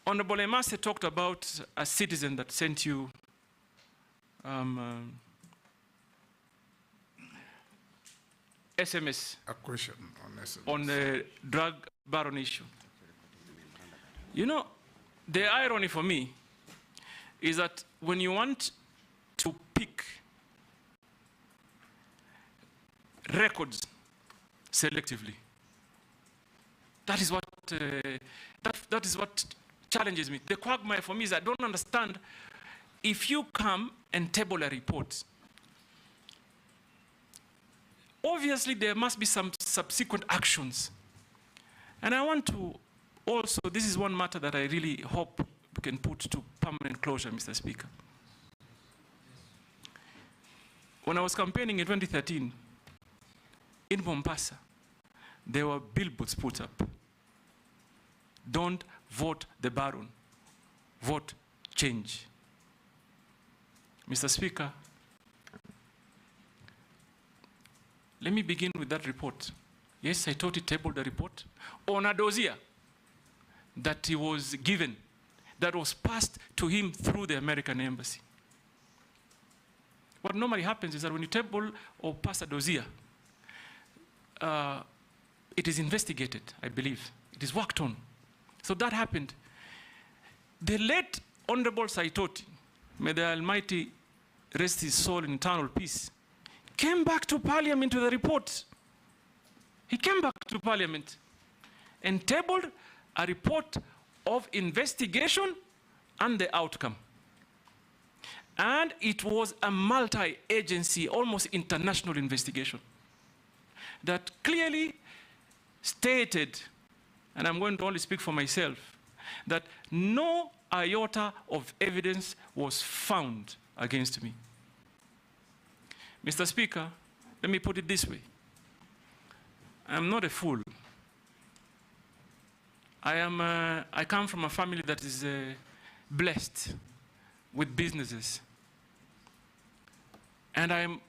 S3: Honorable Imase talked about a citizen that sent you SMS.
S2: A question on SMS.
S3: On the drug baron issue. You know, the irony for me is that when you want to pick records selectively, that is what that is what challenges me. The quagmire for me is I don't understand. If you come and table a report, obviously there must be some subsequent actions. And I want to also, this is one matter that I really hope we can put to permanent closure, Mr. Speaker. When I was campaigning in 2013, in Mombasa, there were billboards put up. Don't vote the baron, vote change. Mr. Speaker, let me begin with that report. Yes, I thought he tabled the report on a dossier that he was given, that was passed to him through the American embassy. What normally happens is that when you table or pass a dossier, it is investigated, I believe. It is worked on. So that happened. The late Honorable Saitoti, may the Almighty rest his soul in eternal peace, came back to Parliament with a report. He came back to Parliament and tabled a report of investigation and the outcome. And it was a multi-agency, almost international investigation that clearly stated, and I'm going to only speak for myself, that no iota of evidence was found against me. Mr. Speaker, let me put it this way. I'm not a fool. I come from a family that is blessed with businesses. And I'm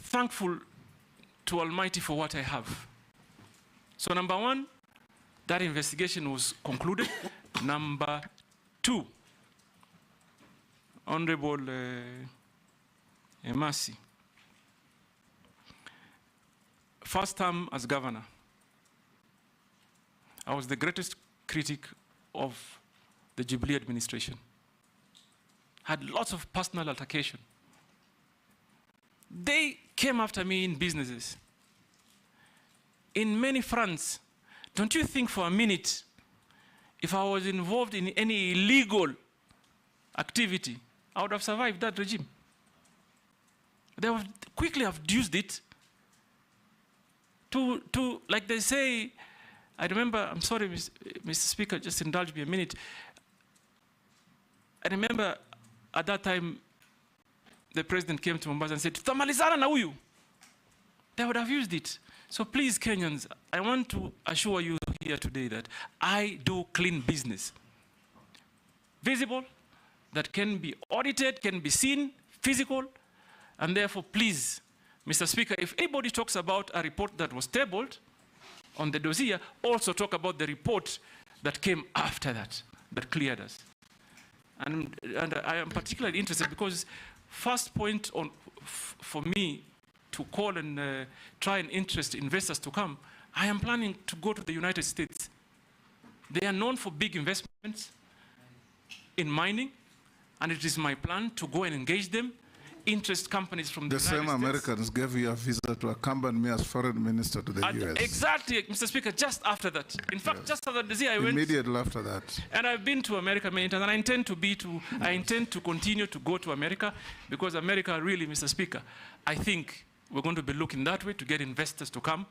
S3: thankful to Almighty for what I have. So number one, that investigation was concluded. Number two, Honorable Emasi, first time as governor, I was the greatest critic of the Jubilee administration. Had lots of personal altercation. They came after me in businesses. In many fronts. Don't you think for a minute, if I was involved in any illegal activity, I would have survived that regime? They would quickly have used it to, like they say, I remember, I'm sorry, Mr. Speaker, just indulge me a minute. I remember at that time, the president came to Mombasa and said, "Tutamalizana na huyu." They would have used it. So please, Kenyans, I want to assure you here today that I do clean business. Visible, that can be audited, can be seen, physical, and therefore, please, Mr. Speaker, if anybody talks about a report that was tabled on the dossier, also talk about the report that came after that cleared us. And I am particularly interested because first point on for me to call and try and interest investors to come, I am planning to go to the United States. They are known for big investments in mining, and it is my plan to go and engage them, interest companies from the United States.
S2: The same Americans gave you a visa to accompany me as foreign minister to the US.
S3: Exactly, Mr. Speaker, just after that. In fact, just after the day I went.
S2: Immediately after that. And
S3: I've been to America many times, and I intend to continue to go to America, because America really, Mr. Speaker, I think we're going to be looking that way to get investors to come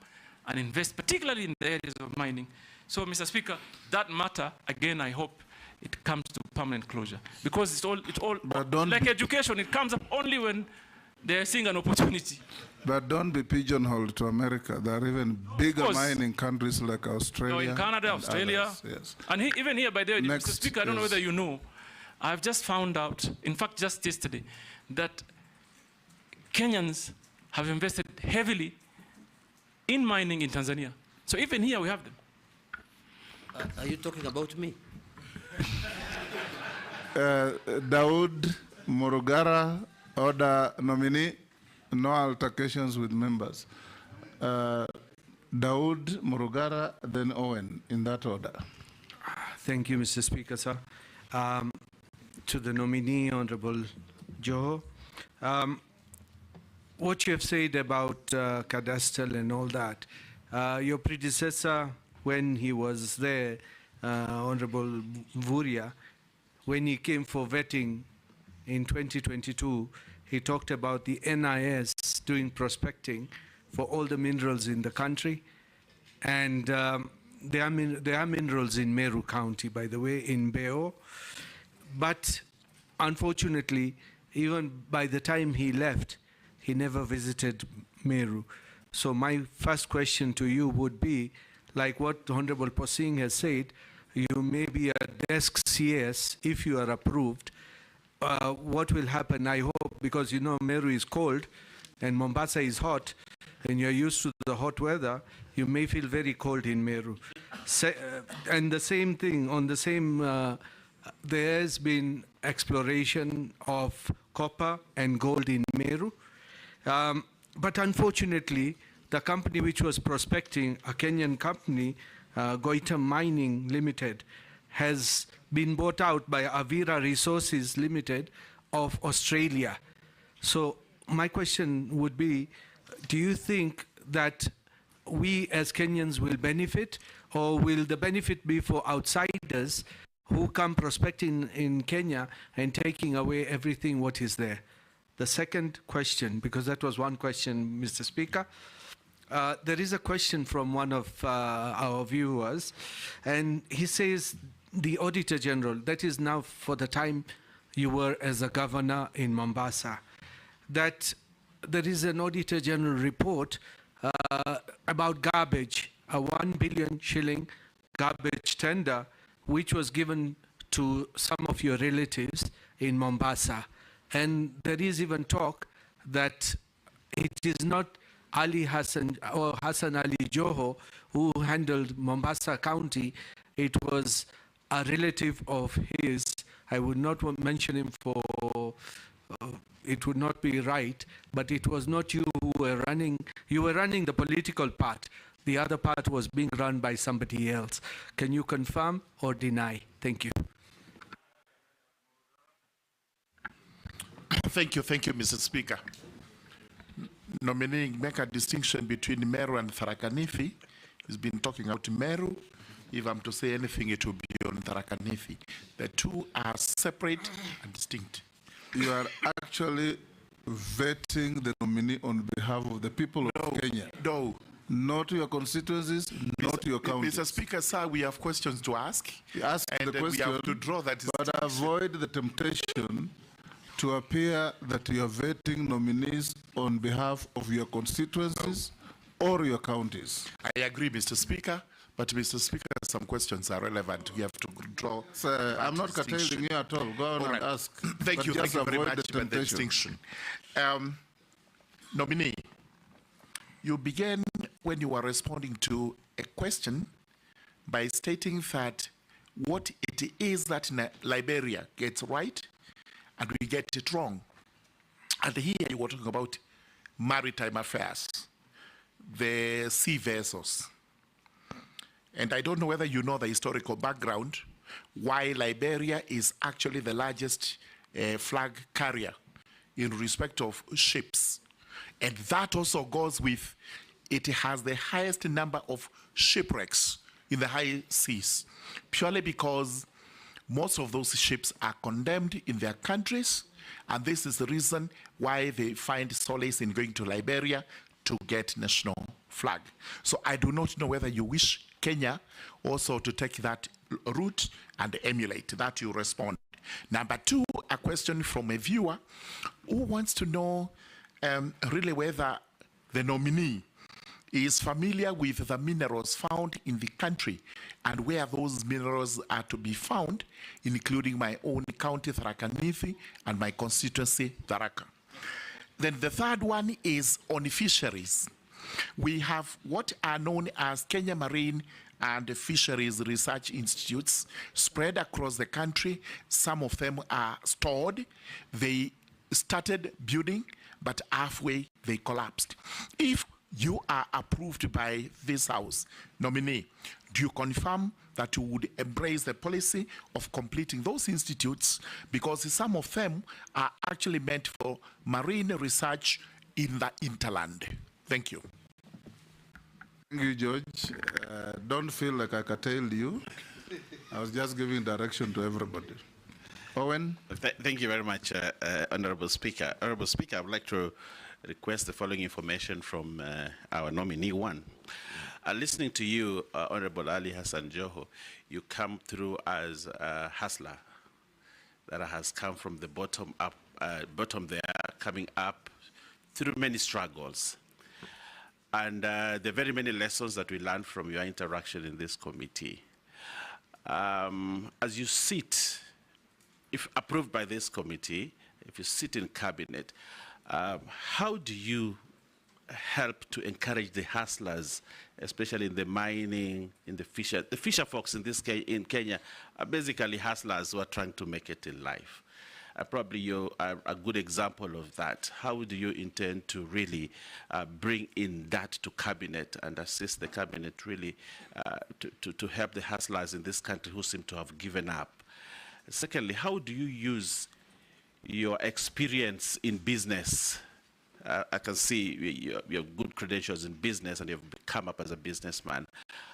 S3: and invest, particularly in the areas of mining. So, Mr. Speaker, that matter, again, I hope it comes to permanent closure. Because it's all like education, it comes up only when they're seeing an opportunity.
S2: But don't be pigeonholed to America. There are even bigger mining countries like Australia.
S3: No, in Canada, Australia.
S2: Others, yes.
S3: And even here, by the way, Mr. Speaker, I don't know whether you know, I've just found out, in fact, just yesterday, that Kenyans have invested heavily in mining in Tanzania. So even here we have them.
S5: Are you talking about me?
S2: Daud Murugara, order nominee, no altercations with members. Daud Murugara, then Owen, in that order.
S10: Thank you, Mr. Speaker, sir. To the nominee, Honorable Joho, what you have said about cadastral and all that, your predecessor, when he was there, Honorable Vuria, when he came for vetting in 2022, he talked about the NIS doing prospecting for all the minerals in the country. And there are minerals in Meru County, by the way, in Beo. But unfortunately, even by the time he left, he never visited Meru. So my first question to you would be, like what Honorable Posing has said, you may be a desk CS if you are approved. What will happen? I hope because you know Meru is cold and Mombasa is hot, and you're used to the hot weather, you may feel very cold in Meru. And the same thing, on the same, there has been exploration of copper and gold in Meru. But unfortunately, the company which was prospecting, a Kenyan company, Goita Mining Limited, has been bought out by Avira Resources Limited of Australia. So my question would be, do you think that we as Kenyans will benefit, or will the benefit be for outsiders who come prospecting in Kenya and taking away everything what is there? The second question, because that was one question, Mr. Speaker, there is a question from one of our viewers, and he says, the Auditor General, that is now for the time you were as a governor in Mombasa, that there is an Auditor General report about garbage, a 1 billion shilling garbage tender, which was given to some of your relatives in Mombasa. And there is even talk that it is not Ali Hassan or Hassan Ali Joho who handled Mombasa County. It was a relative of his. I would not mention him for, it would not be right, but it was not you who were running. You were running the political part. The other part was being run by somebody else. Can you confirm or deny? Thank you.
S11: Thank you, Mr. Speaker. Nominating, make a distinction between Meru and Tharaka Nithi. He's been talking about Meru. If I'm to say anything, it will be on Tharaka Nithi. The two are separate and distinct.
S2: You are actually vetting the nominee on behalf of the people of Kenya.
S11: No.
S2: Not your constituencies, not your counties.
S11: Mr. Speaker, sir, we have questions to ask.
S2: Ask
S11: and
S2: the question,
S11: we have to draw that
S2: but avoid the temptation to appear that you are vetting nominees on behalf of your constituencies or your counties.
S11: I agree, Mr. Speaker, but Mr. Speaker, some questions are relevant. We have to draw.
S2: Sir, I'm not curtailing you at all. Go on and ask.
S11: Thank you very much for the distinction. Nominee, you began when you were responding to a question by stating that what it is that Liberia gets right and we get it wrong. And here you were talking about maritime affairs, the sea vessels. And I don't know whether you know the historical background, why Liberia is actually the largest flag carrier in respect of ships. And that also goes with, it has the highest number of shipwrecks in the high seas, purely because most of those ships are condemned in their countries, and this is the reason why they find solace in going to Liberia to get national flag. So I do not know whether you wish Kenya also to take that route and emulate that. You respond. Number two, a question from a viewer who wants to know really whether the nominee is familiar with the minerals found in the country and where those minerals are to be found, including my own county, Tharaka Nithi, and my constituency, Tharaka. Then the third one is on fisheries. We have what are known as Kenya Marine and Fisheries Research Institutes spread across the country. Some of them are stored. They started building, but halfway they collapsed. If you are approved by this House, nominee, do you confirm that you would embrace the policy of completing those institutes, because some of them are actually meant for marine research in the hinterland? Thank you.
S2: Thank you, George. Don't feel like I curtailed you. I was just giving direction to everybody. Owen?
S12: Thank you very much, Honorable Speaker. Honorable Speaker, I would like to request the following information from our nominee one. Listening to you, Honorable Ali Hassan Joho, you come through as a hustler that has come from the bottom up, bottom there, coming up through many struggles. And there are very many lessons that we learned from your interaction in this committee. As you sit, if approved by this committee, if you sit in cabinet, how do you help to encourage the hustlers, especially in the mining, in the fisher? The fisher folks in this case in Kenya are basically hustlers who are trying to make it in life. Probably you are a good example of that. How do you intend to really bring in that to cabinet and assist the cabinet really to help the hustlers in this country who seem to have given up? Secondly, how do you use your experience in business? I can see you have good credentials in business and you've come up as a businessman.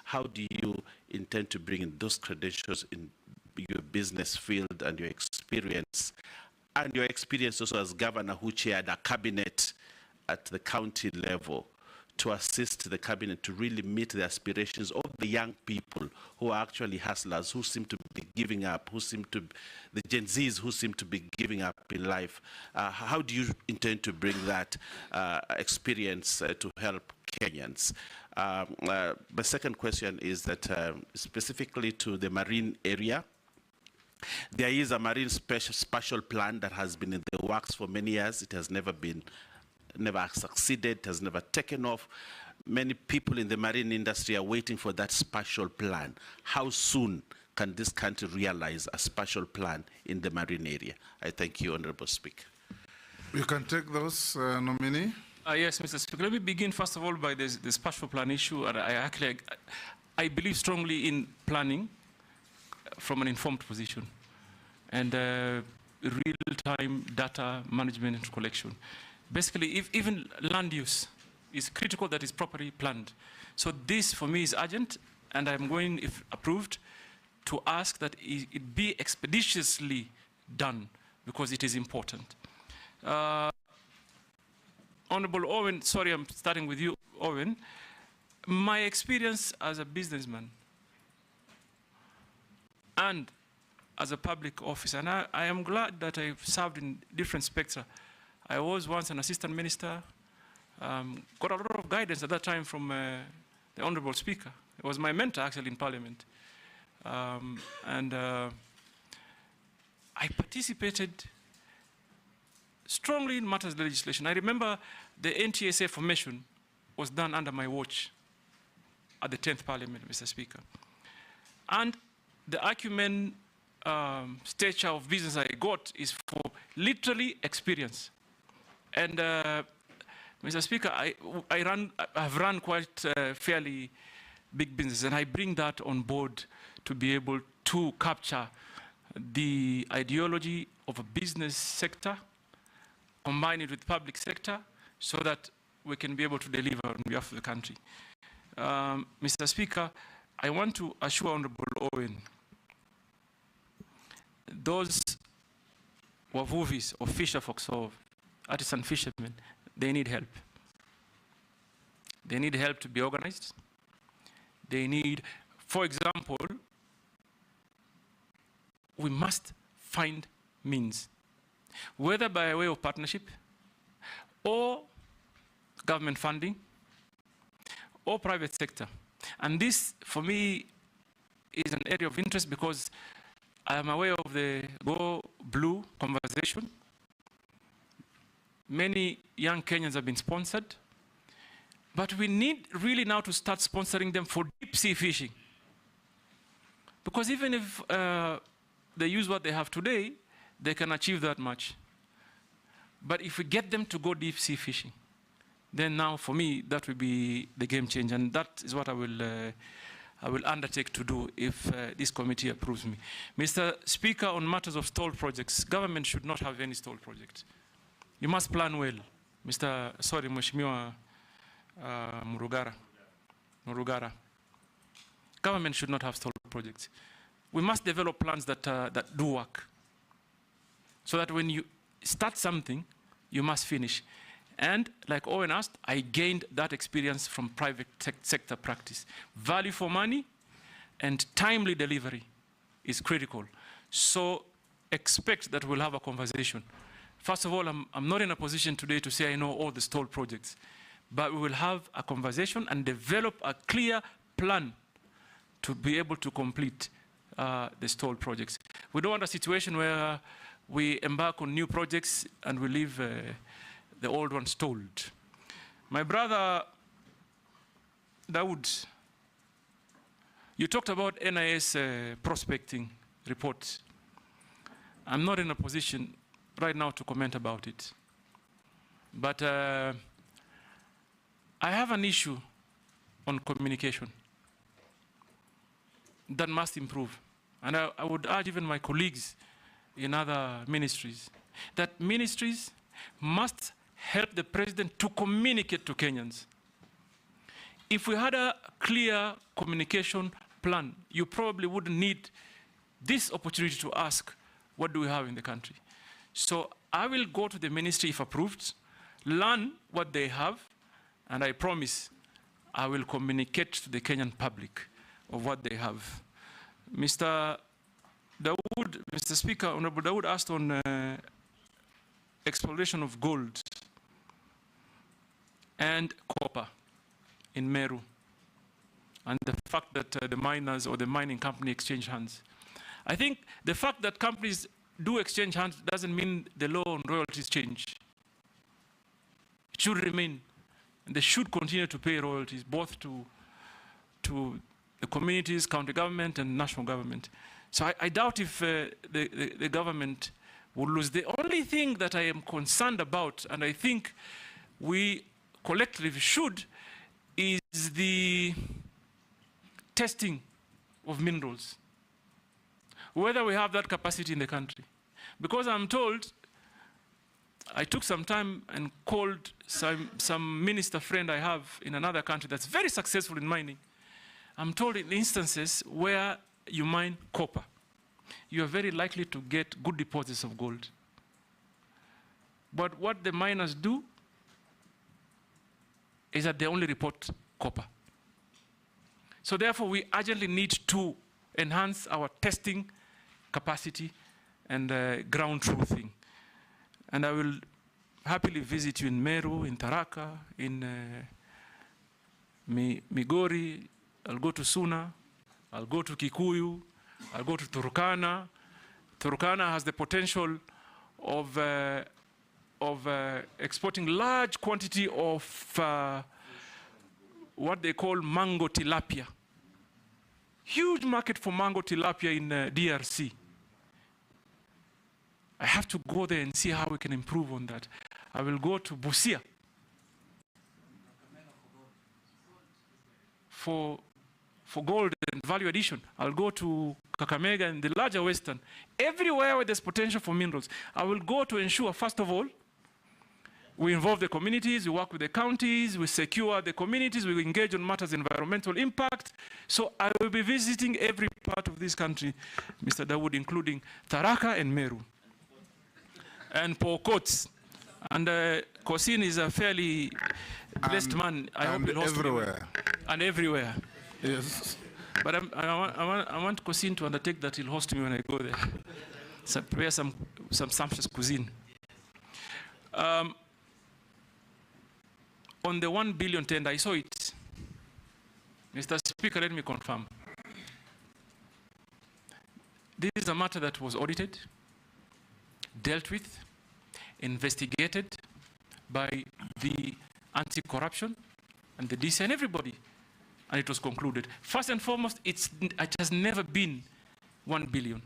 S12: How do you intend to bring in those credentials in your business field and your experience also as governor who chaired a cabinet at the county level to assist the cabinet to really meet the aspirations of the young people who are actually hustlers, who seem to be giving up, the Gen Zs who seem to be giving up in life? How do you intend to bring that experience to help Kenyans? The second question is that specifically to the marine area, there is a marine spatial plan that has been in the works for many years. It has never succeeded, it has never taken off. Many people in the marine industry are waiting for that spatial plan. How soon can this country realize a spatial plan in the marine area? I thank you, Honorable Speaker.
S2: You can take those, nominee.
S3: Yes, Mr. Speaker. Let me begin first of all by the spatial plan issue. And I believe strongly in planning from an informed position and real-time data management and collection. Basically, if even land use is critical, that is properly planned. So this, for me, is urgent, and I'm going, if approved, to ask that it be expeditiously done, because it is important. Honorable Owen, sorry, I'm starting with you, Owen. My experience as a businessman and as a public officer, and I am glad that I've served in different spectra. I was once an assistant minister, got a lot of guidance at that time from the Honorable Speaker. He was my mentor, actually, in Parliament. I participated strongly in matters of legislation. I remember the NTSA formation was done under my watch at the 10th Parliament, Mr. Speaker. And the acumen stature of business I got is for literally experience. And Mr. Speaker, I've run quite fairly big business, and I bring that on board to be able to capture the ideology of a business sector, combine it with public sector, so that we can be able to deliver on behalf of the country. Mr. Speaker, I want to assure Honorable Owen, those wavuvis or fisher folks or artisan fishermen, they need help. They need help to be organized. They need, for example, we must find means, whether by way of partnership or government funding or private sector. And this, for me, is an area of interest because I am aware of the Go Blue conversation. Many young Kenyans have been sponsored, but we need really now to start sponsoring them for deep sea fishing. Because even if they use what they have today, they can achieve that much. But if we get them to go deep sea fishing, then now for me, that will be the game changer. And that is what I will undertake to do if this committee approves me. Mr. Speaker, on matters of stalled projects, government should not have any stalled project. You must plan well. Mheshimiwa Murugara. Government should not have stalled projects. We must develop plans that do work. So that when you start something, you must finish. And like Owen asked, I gained that experience from private sector practice. Value for money and timely delivery is critical. So expect that we'll have a conversation. First of all, I'm not in a position today to say I know all the stalled projects, but we will have a conversation and develop a clear plan to be able to complete the stalled projects. We don't want a situation where we embark on new projects and we leave the old ones stalled. My brother Dawood, you talked about NIS prospecting report. I'm not in a position right now to comment about it. But I have an issue on communication that must improve. And I would urge even my colleagues in other ministries that ministries must help the president to communicate to Kenyans. If we had a clear communication plan, you probably wouldn't need this opportunity to ask, what do we have in the country? So I will go to the ministry if approved, learn what they have, and I promise I will communicate to the Kenyan public of what they have. Mr. Dawood, Mr. Speaker, Honorable Dawood asked on exploration of gold and copper in Meru, and the fact that the miners or the mining company exchange hands. I think the fact that companies do exchange hands doesn't mean the law on royalties change. It should remain, and they should continue to pay royalties, both to the communities, county government, and national government. So I doubt if the government will lose. The only thing that I am concerned about, and I think we collectively should, is the testing of minerals. Whether we have that capacity in the country. Because I'm told, I took some time and called some minister friend I have in another country that's very successful in mining. I'm told in instances where you mine copper, you are very likely to get good deposits of gold. But what the miners do is that they only report copper. So therefore, we urgently need to enhance our testing capacity and ground truthing. And I will happily visit you in Meru, in Tharaka, in Migori. I'll go to Suna, I'll go to Kikuyu, I'll go to Turkana. Turkana has the potential of exporting large quantity of what they call mango tilapia. Huge market for mango tilapia in DRC. I have to go there and see how we can improve on that. I will go to Busia for gold and value addition. I'll go to Kakamega and the larger Western. Everywhere where there's potential for minerals, I will go to ensure, first of all, we involve the communities, we work with the counties, we secure the communities, we engage on matters of environmental impact. So I will be visiting every part of this country, Mr. Dawood, including Tharaka and Meru. And Pokot. And Kosin is a fairly blessed man. I hope he'll host everywhere. And everywhere.
S2: Yes.
S3: But I want Kosin to undertake that he'll host me when I go there. So prepare some sumptuous cuisine. On the 1 billion tender, I saw it. Mr. Speaker, let me confirm. This is a matter that was audited, dealt with, investigated by the anti-corruption and the DC and everybody, and it was concluded. First and foremost, it has never been 1 billion.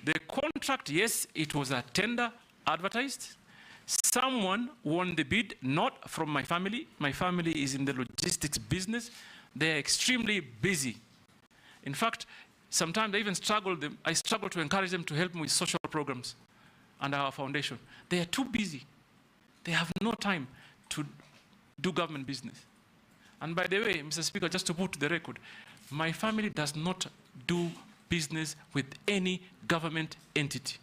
S3: The contract, yes, it was a tender advertised. Someone won the bid, not from my family. My family is in the logistics business. They're extremely busy. In fact, sometimes I even struggle to encourage them to help me with social programs under our foundation. They are too busy. They have no time to do government business. And by the way, Mr. Speaker, just to put to the record, my family does not do business with any government entity.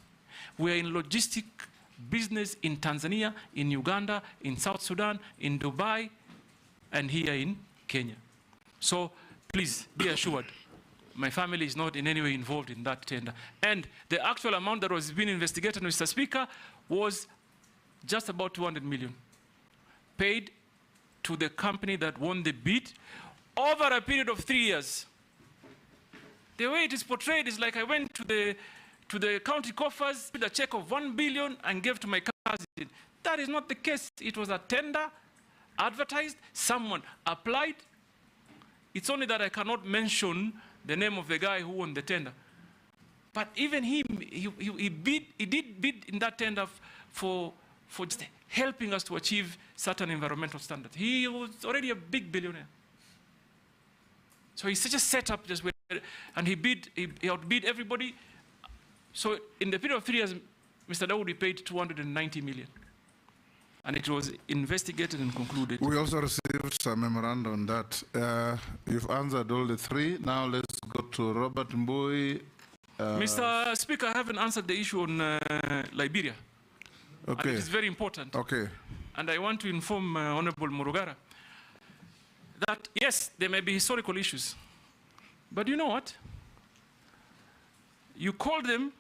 S3: We are in logistic business in Tanzania, in Uganda, in South Sudan, in Dubai, and here in Kenya. So please be assured, my family is not in any way involved in that tender. And the actual amount that was being investigated, Mr. Speaker, was just about 200 million, paid to the company that won the bid over a period of 3 years. The way it is portrayed is like I went to to the county coffers with a check of 1 billion and gave to my cousin. That is not the case. It was a tender, advertised, someone applied. It's only that I cannot mention the name of the guy who won the tender. But even him, he did bid in that tender for just helping us to achieve certain environmental standards. He was already a big billionaire. So he's such a setup just where, and he outbid everybody. So in the period of 3 years, Mr. Dawoodi paid 290 million. And it was investigated and concluded.
S2: We also received some memorandum on that. You've answered all the three. Now let's go to Robert Mbui.
S3: Mr. Speaker, I haven't answered the issue on Liberia.
S2: Okay.
S3: And it is very important.
S2: Okay.
S3: And I want to inform Honorable Murugara that, yes, there may be historical issues. But you know what? You call them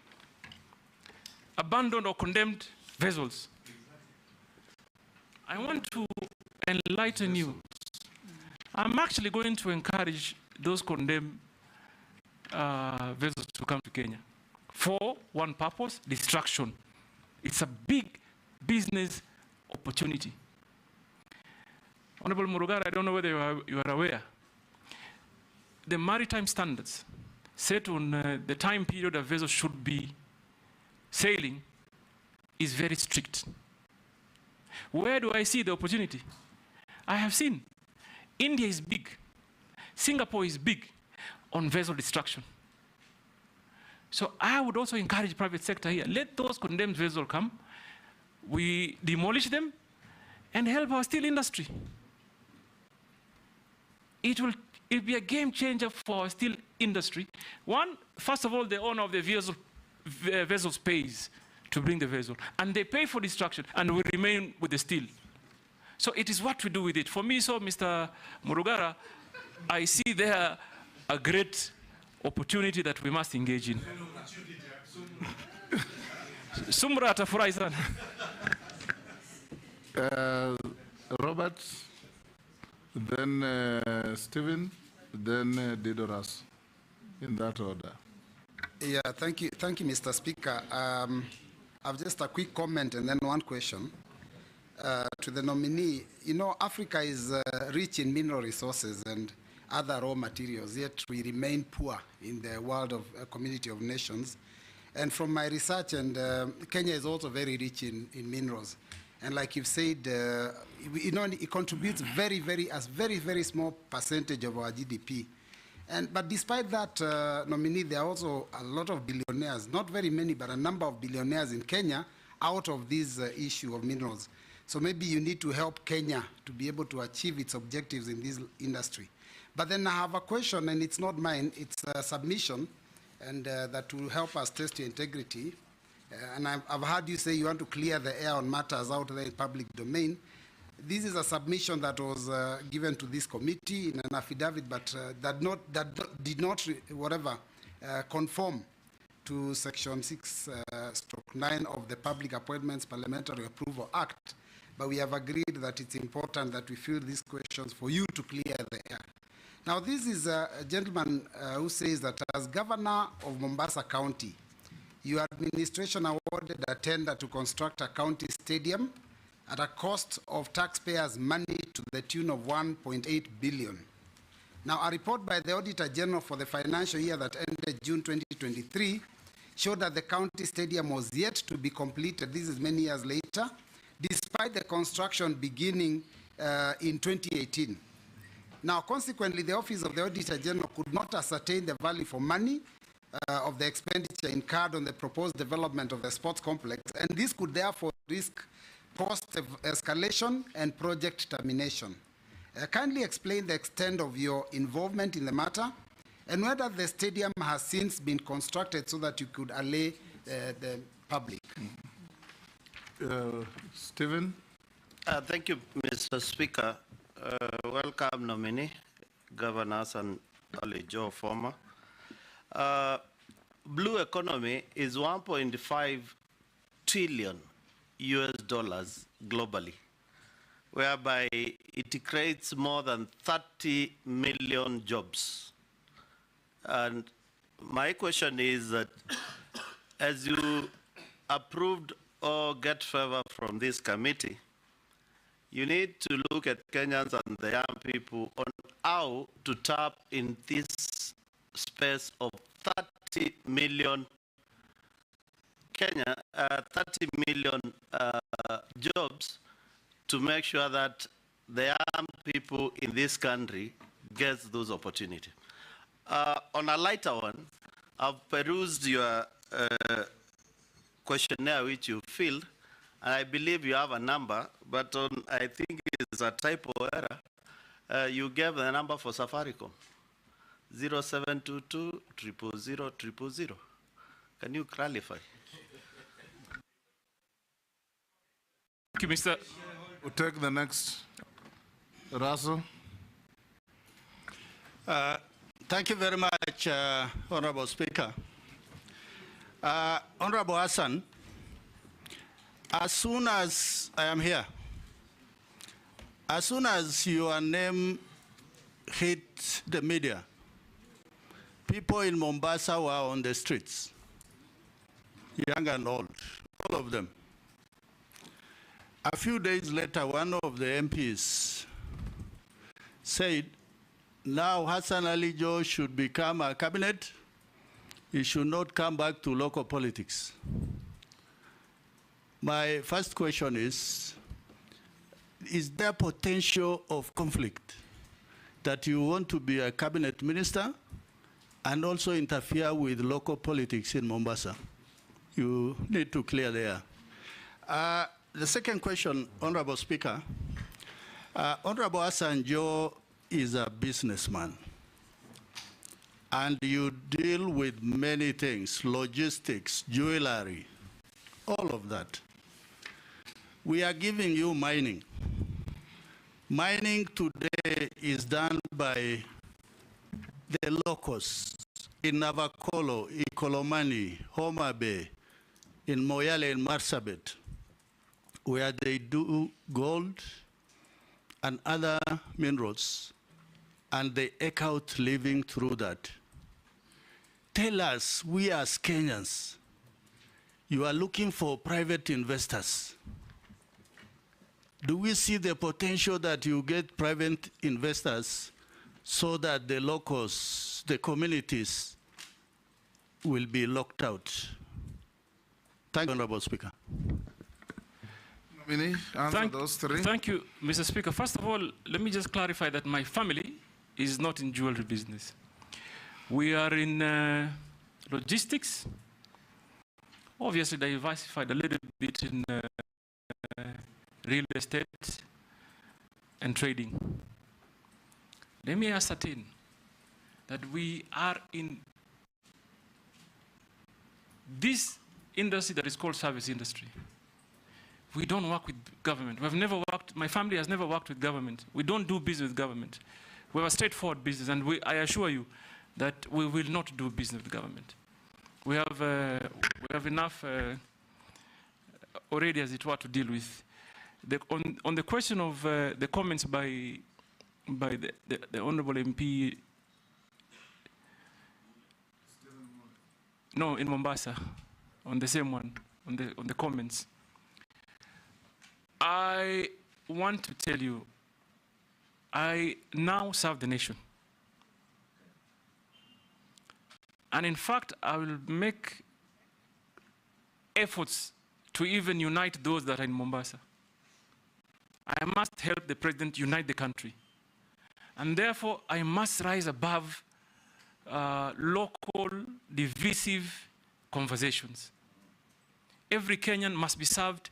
S3: abandoned or condemned vessels. I want to enlighten you. I'm actually going to encourage those condemned vessels to come to Kenya for one purpose: destruction. It's a big business opportunity. Honorable Murugara, I don't know whether you are aware. The maritime standards set on the time period a vessel should be sailing is very strict. Where do I see the opportunity? I have seen India is big, Singapore is big on vessel destruction. So I would also encourage private sector here. Let those condemned vessels come, we demolish them, and help our steel industry. It will be a game changer for our steel industry. One, first of all, the owner of the vessels pays to bring the vessel, and they pay for destruction, and we remain with the steel. So it is what we do with it. For me, so Mr. Murugara, I see there a great opportunity that we must engage in. Sumra atafurahi sana.
S2: Robert, then Stephen, then Didoras, in that order.
S13: Yeah, thank you, Mr. Speaker. I've just a quick comment and then one question to the nominee. You know, Africa is rich in mineral resources and other raw materials, yet we remain poor in the world of community of nations. And from my research, and Kenya is also very rich in minerals. And like you've said, you know, it contributes very, very small percentage of our GDP. But despite that, nominee, there are also a lot of billionaires, not very many, but a number of billionaires in Kenya out of this issue of minerals. So maybe you need to help Kenya to be able to achieve its objectives in this industry. But then I have a question, and it's not mine, it's a submission, and that will help us test your integrity. And I've heard you say you want to clear the air on matters out there in public domain. This is a submission that was given to this committee in an affidavit, but that did not conform to Section 6/9 of the Public Appointments Parliamentary Approval Act. But we have agreed that it's important that we field these questions for you to clear the air. Now, this is a gentleman who says that as governor of Mombasa County, your administration awarded a tender to construct a county stadium at a cost of taxpayers' money to the tune of 1.8 billion. Now, a report by the Auditor General for the financial year that ended June 2023 showed that the county stadium was yet to be completed. This is many years later, despite the construction beginning in 2018. Now, consequently, the Office of the Auditor General could not ascertain the value for money of the expenditure incurred on the proposed development of the sports complex, and this could therefore risk cost escalation and project termination. Kindly explain the extent of your involvement in the matter and whether the stadium has since been constructed so that you could allay the public.
S2: Stephen?
S14: Thank you, Mr. Speaker. Welcome, nominee, Governor Hassan Joho, former. Blue economy is 1.5 trillion US dollars globally, whereby it creates more than 30 million jobs. And my question is that as you approved or get favor from this committee, you need to look at Kenyans and the young people on how to tap in this space of 30 million 30 million jobs to make sure that the young people in this country get those opportunities. On a lighter one, I've perused your questionnaire which you filled, and I believe you have a number, but on, I think it's a typo error. You gave the number for Safaricom, 0722 000 000. Can you clarify?
S3: Thank you, Mr.
S2: We'll take the next. Russell.
S15: Thank you very much, Honorable Speaker. Honorable Hassan, as soon as I am here, as soon as your name hit the media, people in Mombasa were on the streets, young and old, all of them. A few days later, one of the MPs said, now Hassan Ali Joho should become a cabinet. He should not come back to local politics. My first question is there potential of conflict that you want to be a cabinet minister and also interfere with local politics in Mombasa? You need to clear there. The second question, Honorable Speaker, Honorable Hassan Joho is a businessman, and you deal with many things, logistics, jewelry, all of that. We are giving you mining. Mining today is done by the locals in Navakolo, Ikolomani, Homa Bay, in Moyale and Marsabit, where they do gold and other minerals, and they eke out living through that. Tell us, we as Kenyans, you are looking for private investors. Do we see the potential that you get private investors so that the locals, the communities, will be locked out? Thank you, Honorable Speaker.
S3: Thank you, Mr. Speaker. First of all, let me just clarify that my family is not in jewelry business. We are in logistics, obviously diversified a little bit in real estate and trading. Let me ascertain that we are in this industry that is called service industry. We don't work with government. We've never worked, my family has never worked with government. We don't do business with government. We have a straightforward business, and I assure you that we will not do business with government. We have enough already, as it were, to deal with. On the question of the comments by the Honorable MP, no, in Mombasa, on the same one, on the comments. I want to tell you, I now serve the nation. And in fact, I will make efforts to even unite those that are in Mombasa. I must help the president unite the country. And therefore, I must rise above local, divisive conversations. Every Kenyan must be served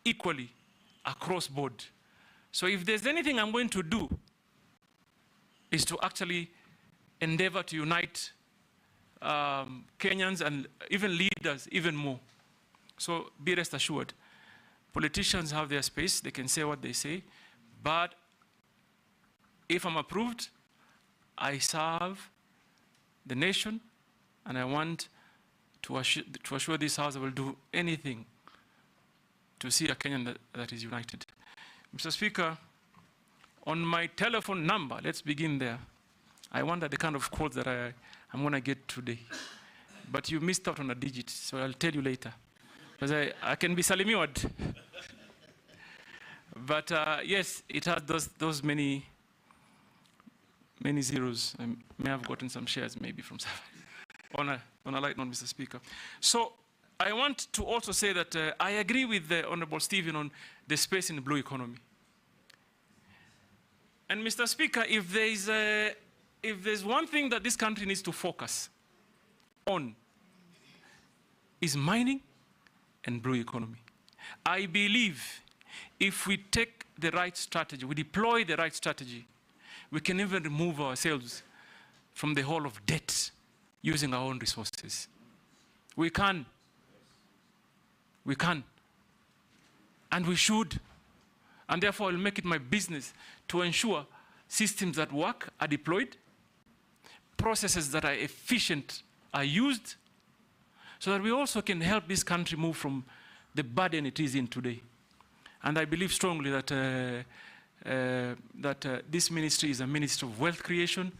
S3: equally across board. So if there's anything I'm going to do, is to actually endeavor to unite Kenyans and even leaders even more. So be rest assured, politicians have their space, they can say what they say, but if I'm approved, I serve the nation, and I want to assure this House I will do anything to see a Kenyan that is united. Mr. Speaker, on my telephone number, let's begin there. I wonder the kind of quotes that I'm going to get today. but you missed out on a digit, so I'll tell you later. Because I can be salimiwad. But yes, it has those many zeros. I may have gotten some shares maybe from on a light note, Mr. Speaker. So I want to also say that I agree with the Honorable Stephen on the space in the blue economy. And Mr. Speaker, if there's one thing that this country needs to focus on, is mining and blue economy. I believe if we take the right strategy, we deploy the right strategy, we can even remove ourselves from the hole of debt using our own resources. We can. We can. And we should. And therefore, I'll make it my business to ensure systems that work are deployed, processes that are efficient are used, so that we also can help this country move from the burden it is in today. And I believe strongly that this ministry is a ministry of wealth creation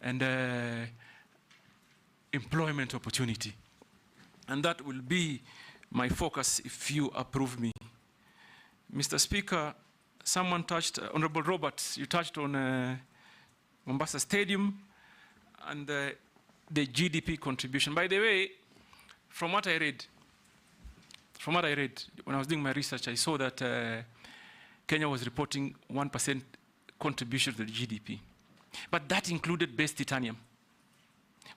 S3: and employment opportunity. And that will be my focus if you approve me. Mr. Speaker, someone touched, Honorable Roberts, you touched on Mombasa Stadium and the GDP contribution. By the way, from what I read, when I was doing my research, I saw that Kenya was reporting 1% contribution to the GDP. But that included Base Titanium,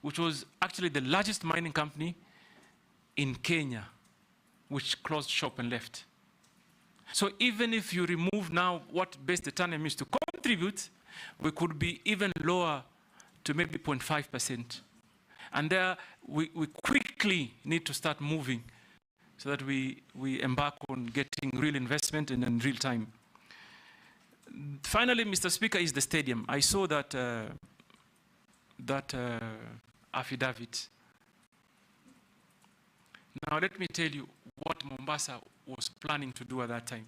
S3: which was actually the largest mining company in Kenya, which closed shop and left. So even if you remove now what Base Titanium used to contribute, we could be even lower to maybe 0.5%. And there, we quickly need to start moving so that we embark on getting real investment and in real time. Finally, Mr. Speaker, is the stadium. I saw that, affidavit. Now let me tell you what Mombasa was planning to do at that time.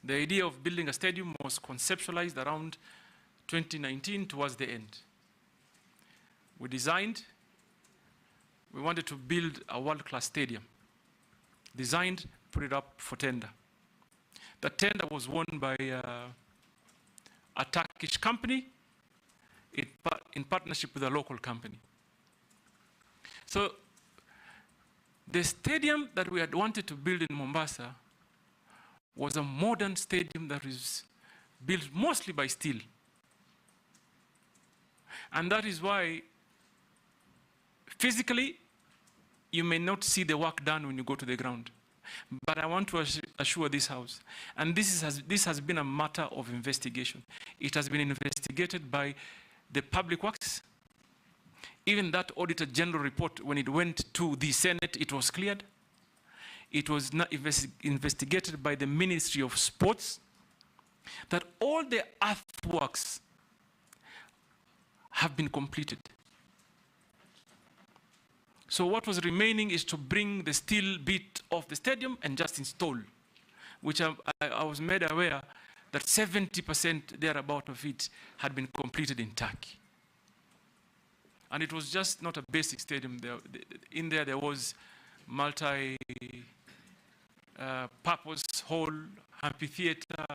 S3: The idea of building a stadium was conceptualized around 2019 towards the end. We designed, we wanted to build a world-class stadium. Designed, put it up for tender. The tender was won by a Turkish company in partnership with a local company. So the stadium that we had wanted to build in Mombasa was a modern stadium that was built mostly by steel. And that is why physically you may not see the work done when you go to the ground. But I want to assure this House, and this has been a matter of investigation. It has been investigated by the Public Works. Even that Auditor General report, when it went to the Senate, it was cleared. It was not investigated by the Ministry of Sports, that all the earthworks have been completed. So what was remaining is to bring the steel bit of the stadium and just install, which I was made aware that 70% thereabout of it had been completed in Turkey. And it was just not a basic stadium. In there was multi-purpose hall, amphitheater,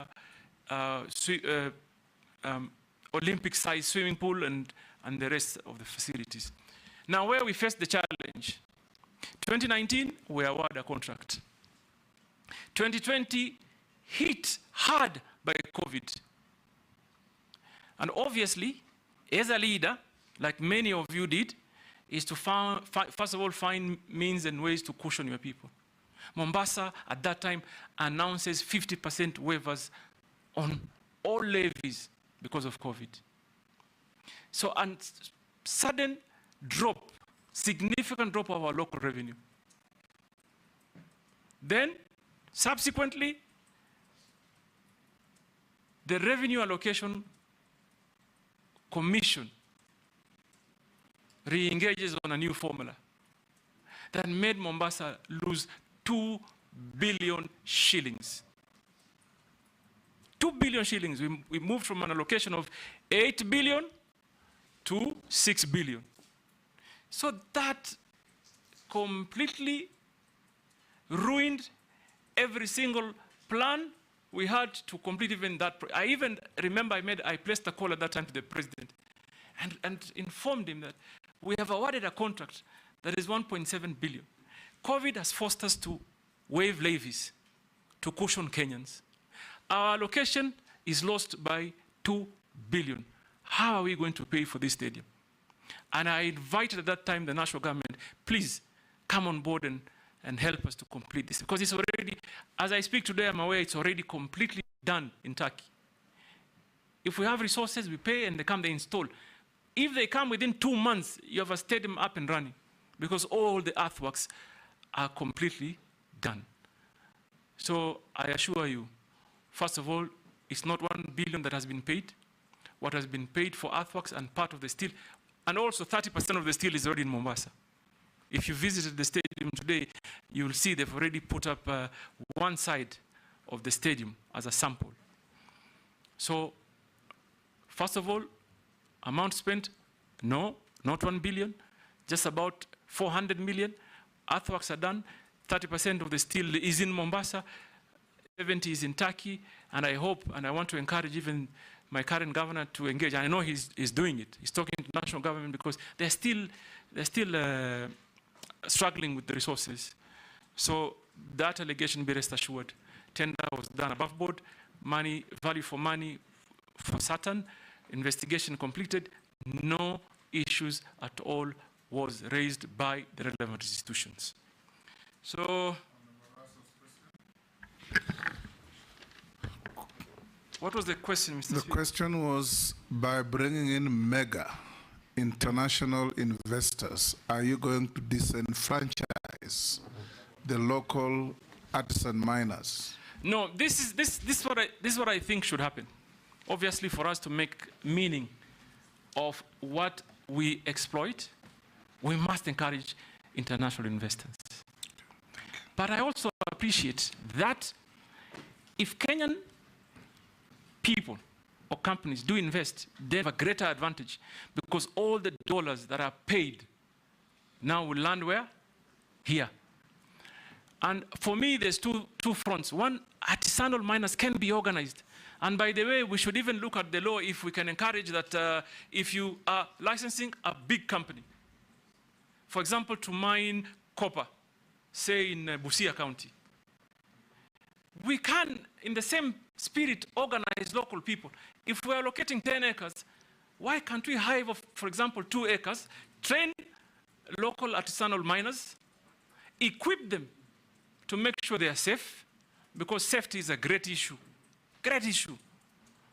S3: Olympic-sized swimming pool, and the rest of the facilities. Now, where we faced the challenge, 2019, we awarded a contract. 2020, hit hard by COVID. And obviously, as a leader, like many of you did, is to first of all find means and ways to cushion your people. Mombasa, at that time, announces 50% waivers on all levies because of COVID. So, a sudden drop, significant drop of our local revenue. Then, subsequently, the Revenue Allocation Commission re-engages on a new formula that made Mombasa lose 2 billion shillings. 2 billion shillings. We moved from an allocation of 8 billion to 6 billion. So that completely ruined every single plan we had to complete even that. I even remember I placed a call at that time to the president and informed him that we have awarded a contract that is 1.7 billion. COVID has forced us to waive levies to cushion Kenyans. Our allocation is lost by 2 billion. How are we going to pay for this stadium? And I invited at that time the national government, please come on board and help us to complete this. Because it's already, as I speak today, I'm aware it's already completely done in Turkey. If we have resources, we pay and they come, they install. If they come within 2 months, you have a stadium up and running because all the earthworks are completely done. So I assure you, first of all, it's not 1 billion that has been paid. What has been paid for earthworks and part of the steel, and also 30% of the steel is already in Mombasa. If you visited the stadium today, you will see they've already put up one side of the stadium as a sample. So, first of all, amount spent, no, not 1 billion, just about 400 million. Earthworks are done, 30% of the steel is in Mombasa, 70 is in Turkey, and I hope, and I want to encourage even my current governor to engage. And I know he's doing it. He's talking to national government because they're still struggling with the resources. So that allegation, be rest assured, tender was done above board, money, value for money for certain, investigation completed, no issues at all was raised by the relevant institutions. So, what was the question, Mr. Speaker?
S2: The question was, by bringing in mega international investors, are you going to disenfranchise the local artisan miners?
S3: No, this is what I think should happen. Obviously, for us to make meaning of what we exploit, we must encourage international investors. But I also appreciate that if Kenyan people or companies do invest, they have a greater advantage because all the dollars that are paid now will land where? Here. And for me, there's two fronts. One, artisanal miners can be organized. And by the way, we should even look at the law if we can encourage that if you are licensing a big company, for example, to mine copper, say in Busia County, we can, in the same spirit, organize local people. If we're allocating 10 acres, why can't we hire, for example, 2 acres, train local artisanal miners, equip them to make sure they are safe, because safety is a great issue,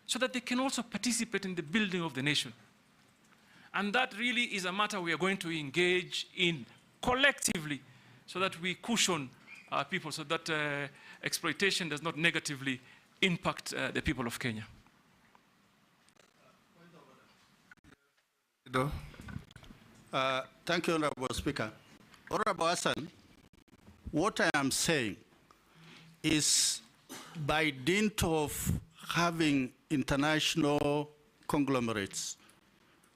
S3: so that they can also participate in the building of the nation. And that really is a matter we are going to engage in collectively so that we cushion our people, so that exploitation does not negatively impact the people of Kenya.
S15: Thank you, Honorable Speaker. Honorable Hassan, what I am saying is by dint of having international conglomerates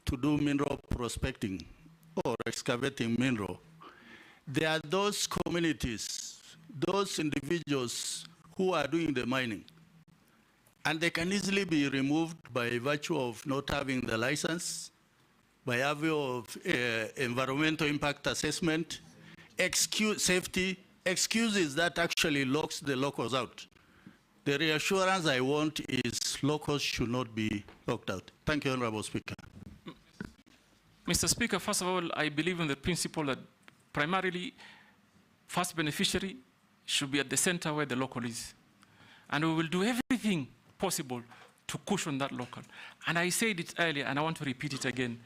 S15: to do mineral prospecting or excavating mineral, there are those communities, those individuals who are doing the mining, and they can easily be removed by virtue of not having the license, by virtue of environmental impact assessment, safety, excuses that actually locks the locals out. The reassurance I want is locals should not be locked out. Thank you, Honorable Speaker.
S3: Mr. Speaker, first of all, I believe in the principle that primarily first beneficiary should be at the center where the local is. And we will do everything possible to cushion that local. And I said it earlier, and I want to repeat it again.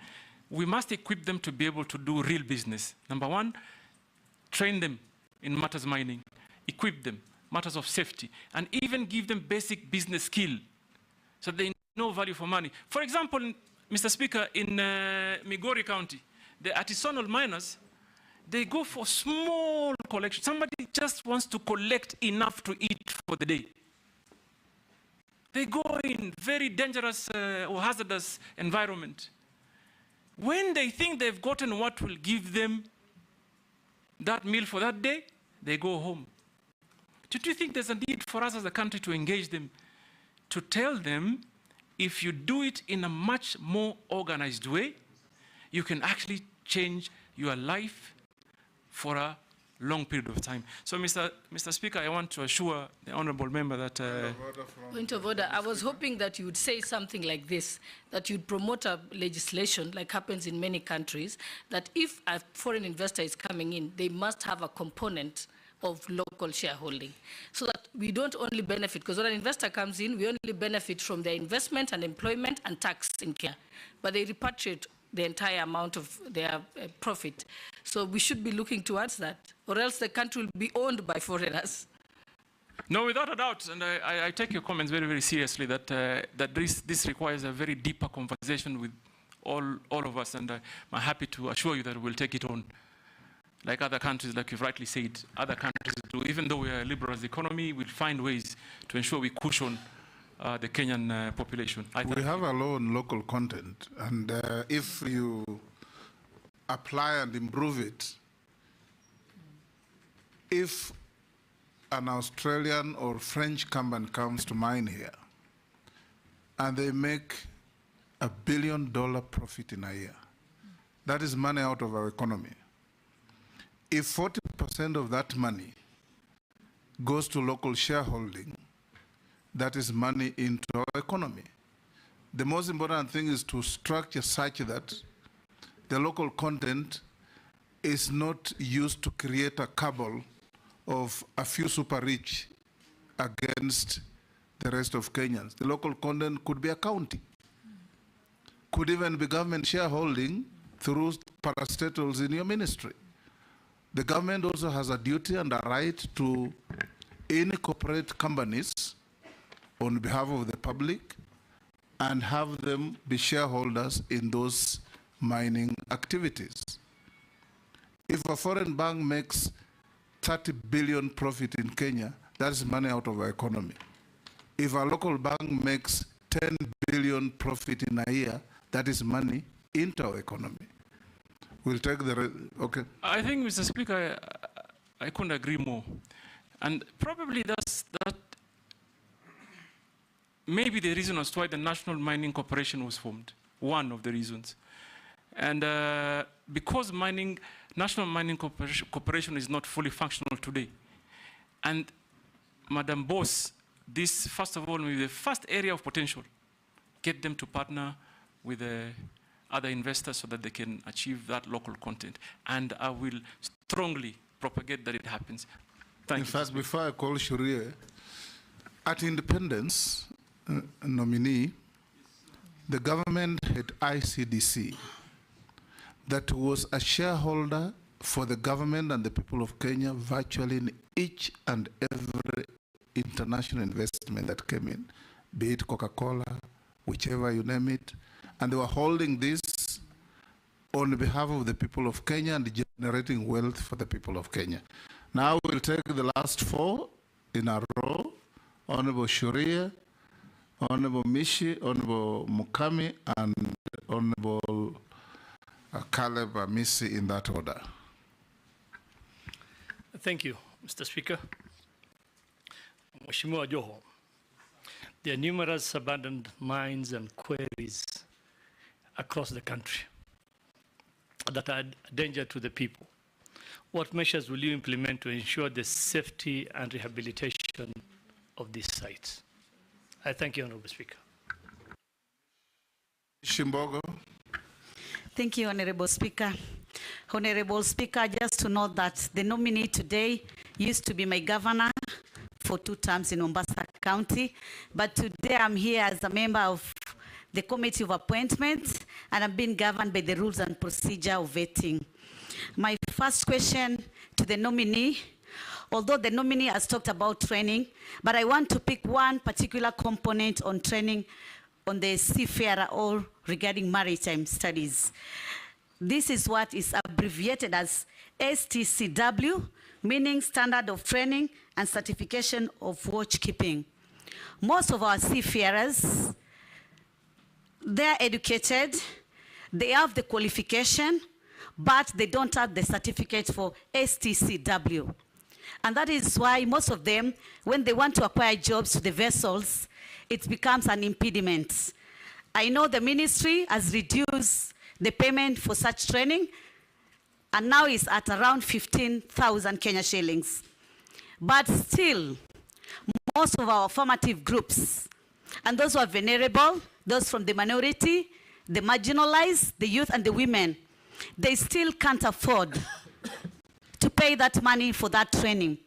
S3: We must equip them to be able to do real business. Number one, train them in matters mining, equip them, matters of safety, and even give them basic business skill so they know value for money. For example, Mr. Speaker, in Migori County, the artisanal miners, they go for small collection. Somebody just wants to collect enough to eat for the day. They go in very dangerous or hazardous environment. When they think they've gotten what will give them that meal for that day, they go home. Do you think there's a need for us as a country to engage them, to tell them, if you do it in a much more organized way, you can actually change your life for a long period of time. So, Mr. Speaker, I want to assure the honorable member that...
S1: Point of order. I was hoping that you would say something like this, that you'd promote a legislation, like happens in many countries, that if a foreign investor is coming in, they must have a component of local shareholding, so that we don't only benefit, because when an investor comes in, we only benefit from their investment and employment and tax in Kenya, but they repatriate the entire amount of their profit. So we should be looking towards that, or else the country will be owned by foreigners.
S3: No, without a doubt, and I take your comments very, very seriously, that, that this requires a very deeper conversation with all of us, and I'm happy to assure you that we'll take it on. Like other countries, like you've rightly said, other countries do. Even though we are a liberal economy, we'll find ways to ensure we cushion the Kenyan population.
S2: We have a law on local content, and if you apply and improve it, if an Australian or French company comes to mine here, and they make $1 billion profit in a year, that is money out of our economy. If 40% of that money goes to local shareholding, that is money into our economy. The most important thing is to structure such that the local content is not used to create a cabal of a few super rich against the rest of Kenyans. The local content could be a county, could even be government shareholding through parastatals in your ministry. The government also has a duty and a right to incorporate companies on behalf of the public and have them be shareholders in those mining activities. If a foreign bank makes 30 billion profit in Kenya, that is money out of our economy. If a local bank makes 10 billion profit in a year, that is money into our economy. We'll take the, okay.
S3: I think, Mr. Speaker, I couldn't agree more. And probably that maybe the reason as to why the National Mining Corporation was formed, one of the reasons. And because National Mining Corporation is not fully functional today. And Madam Boss, this, first of all, will be the first area of potential. Get them to partner with other investors so that they can achieve that local content. And I will strongly propagate that it happens. Thank you.
S2: In fact, before I call Sharia, at independence nominee, the government had ICDC that was a shareholder for the government and the people of Kenya virtually in each and every international investment that came in, be it Coca-Cola, whichever you name it. And they were holding this on behalf of the people of Kenya and generating wealth for the people of Kenya. Now we'll take the last four in a row: Honorable Sharia, Honorable Mishi, Honorable Mukami, and Honorable Caleb Amisi, in that order.
S16: Thank you, Mr. Speaker. Mheshimiwa Joho, there are numerous abandoned mines and quarries across the country that are a danger to the people. What measures will you implement to ensure the safety and rehabilitation of these sites? I thank you, Honorable Speaker.
S2: Shimbogo.
S17: Thank you, Honorable Speaker. Honorable Speaker, just to note that the nominee today used to be my governor for 2 terms in Mombasa County, but today I'm here as a member of the Committee of Appointments, and I'm being governed by the rules and procedure of vetting. My first question to the nominee, although the nominee has talked about training, but I want to pick one particular component on training on the seafarer or regarding maritime studies. This is what is abbreviated as STCW, meaning Standard of Training and Certification of Watchkeeping. Most of our seafarers, they're educated, they have the qualification, but they don't have the certificate for STCW. And that is why most of them, when they want to acquire jobs to the vessels, it becomes an impediment. I know the ministry has reduced the payment for such training, and now it's at around 15,000 Kenya shillings. But still, most of our formative groups, and those who are vulnerable, those from the minority, the marginalized, the youth and the women, they still can't afford to pay that money for that training.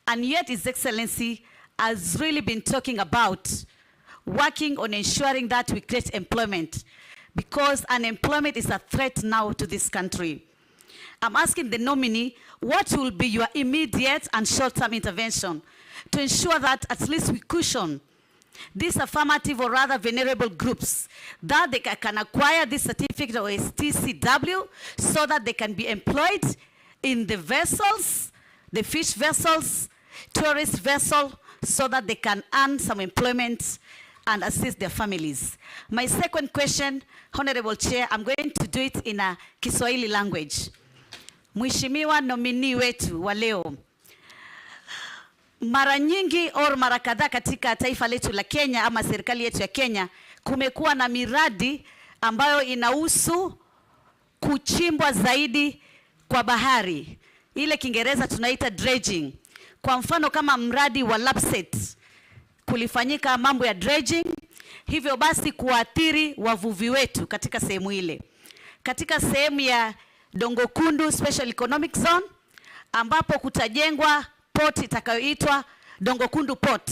S17: And yet His Excellency has really been talking about working on ensuring that we create employment, because unemployment is a threat now to this country. I'm asking the nominee, what will be your immediate and short-term intervention to ensure that at least we cushion these affirmative or rather vulnerable groups, that they can acquire this certificate or STCW so that they can be employed in the vessels, the fish vessels, tourist vessel, so that they can earn some employment and assist their families. My second question, Honorable Chair, I'm going to do it in a Kiswahili language. Mheshimiwa nominee wetu wa leo, mara nyingi au mara kadhaa katika taifa letu la Kenya ama serikali yetu ya Kenya kumekuwa na miradi ambayo inahusu kuchimbwa zaidi kwa bahari. Ile Kiingereza tunaita dredging. Kwa mfano kama mradi wa Lapset, kulifanyika mambo ya dredging, hivyo basi kuathiri wavuvi wetu katika sehemu ile. Katika sehemu ya Dongo Kundu Special Economic Zone, ambapo kutajengwa port itakayoitwa Dongo Kundu Port.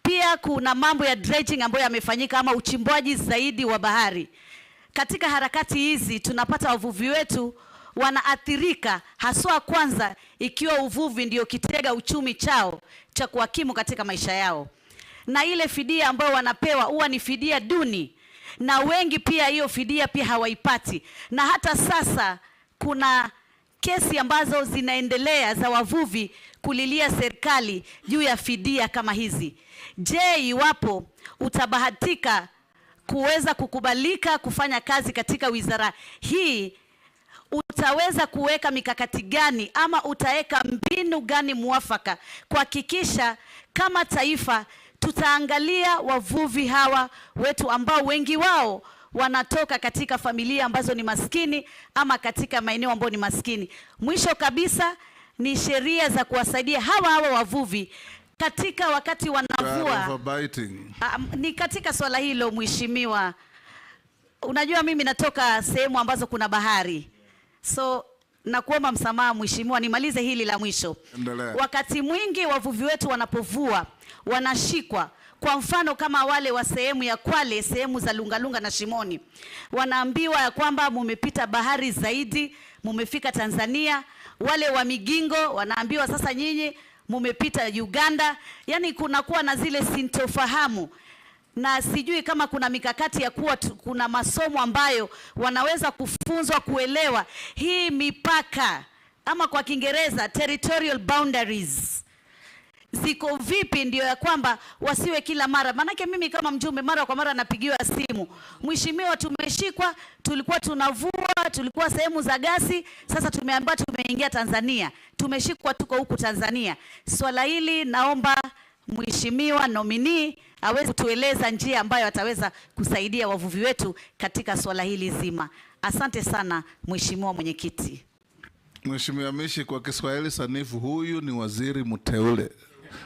S17: Pia kuna mambo ya dredging ambayo yamefanyika ama uchimbwaji zaidi wa bahari. Katika harakati hizi tunapata wavuvi wetu wanaathirika, haswa kwanza ikiwa uvuvi ndio kitega uchumi chao cha kuhakimu katika maisha yao. Na ile fidia ambayo wanapewa huwa ni fidia duni, na wengi pia hiyo fidia pia hawaipati. Na hata sasa kuna kesi ambazo zinaendelea za wavuvi kulilia serikali juu ya fidia kama hizi. Je, iwapo utabahatika kuweza kukubalika kufanya kazi katika wizara hii, utaweza kuweka mikakati gani ama utaweka mbinu gani muafaka kuhakikisha kama taifa tutaangalia wavuvi hawa wetu ambao wengi wao wanatoka katika familia ambazo ni maskini ama katika maeneo ambayo ni maskini. Mwisho kabisa ni sheria za kuwasaidia hawa wavuvi katika wakati wanavua. Ni katika swala hilo mheshimiwa, unajua mimi natoka sehemu ambazo kuna bahari. So nakuomba msamaha mheshimiwa, nimalize hili la mwisho. Endelea. Wakati mwingi wavuvi wetu wanapovua wanashikwa. Kwa mfano kama wale wa sehemu ya Kwale, sehemu za Lungalunga na Shimoni, wanaambiwa ya kwamba mumepita bahari zaidi, mumefika Tanzania. Wale wa Migingo wanaambiwa sasa nyinyi mumepita Uganda. Yani kunakuwa na zile sintofahamu, na sijui kama kuna mikakati ya kuwa kuna masomo ambayo wanaweza kufunzwa kuelewa hii mipaka, ama kwa Kiingereza territorial boundaries ziko vipi, ndio ya kwamba wasiwe kila mara. Manake mimi kama mjumbe mara kwa mara napigiwa simu, mheshimiwa tumeshikwa, tulikuwa tunavua, tulikuwa sehemu za gasi, sasa tumeambiwa tumeingia Tanzania, tumeshikwa tuko huku Tanzania. Swala hili naomba mheshimiwa nominee aweze kutueleza njia ambayo ataweza kusaidia wavuvi wetu katika swala hili zima. Asante sana mheshimiwa mwenyekiti.
S2: Mheshimiwa Mishi, kwa Kiswahili sanifu, huyu ni waziri mteule,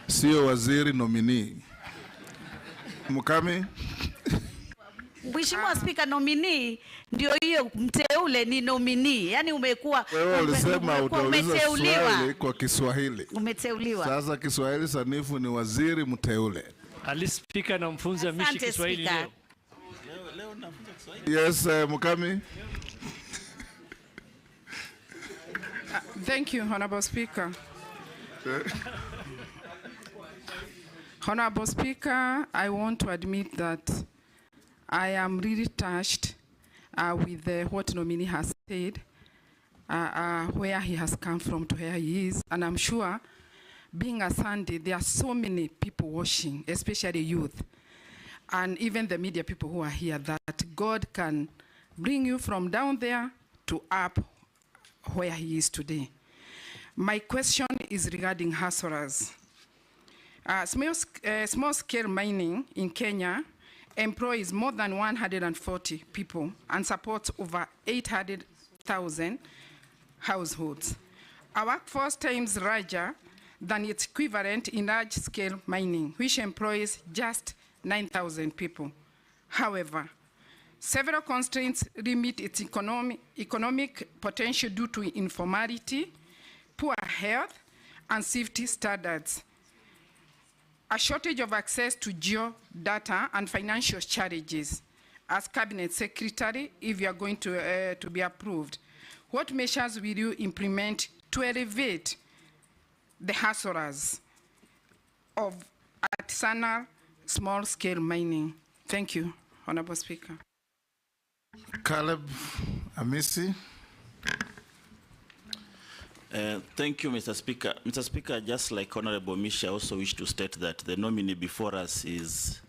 S2: sio waziri nominee. Mukami?
S17: Mheshimiwa Spika, nominee ndio hiyo, mteule ni nominee. Yaani umekuwa
S2: wewe ulisema utauliza swali kwa Kiswahili.
S17: Umeteuliwa.
S2: Sasa Kiswahili sanifu ni waziri mteule.
S16: Ali Spika na mfunza Mishi Kiswahili leo.
S12: Leo nafunza Kiswahili.
S2: Yes, Mukami.
S18: Thank you, Honorable Speaker. Honorable Speaker, I want to admit that I am really touched with what nominee has said, where he has come from to where he is. And I'm sure, being a Sunday, there are so many people watching, especially youth, and even the media people who are here, that God can bring you from down there to to up where he is today. My question is regarding hustlers. Small-scale mining in Kenya employs more than 140 people and supports over 800,000 households. Our workforce times larger than its equivalent in large-scale mining, which employs just 9,000 people. However, several constraints limit its economic potential due to informality, poor health, and safety standards, a shortage of access to geodata, and financial challenges. As Cabinet Secretary, if you are going to be approved, what measures will you implement to elevate the hustlers of artisanal small-scale mining? Thank you, Honorable Speaker.
S2: Caleb Amisi.
S8: Thank you, Mr. Speaker. Mr. Speaker, just like Honorable Mishi, I also wish to state that the nominee before us is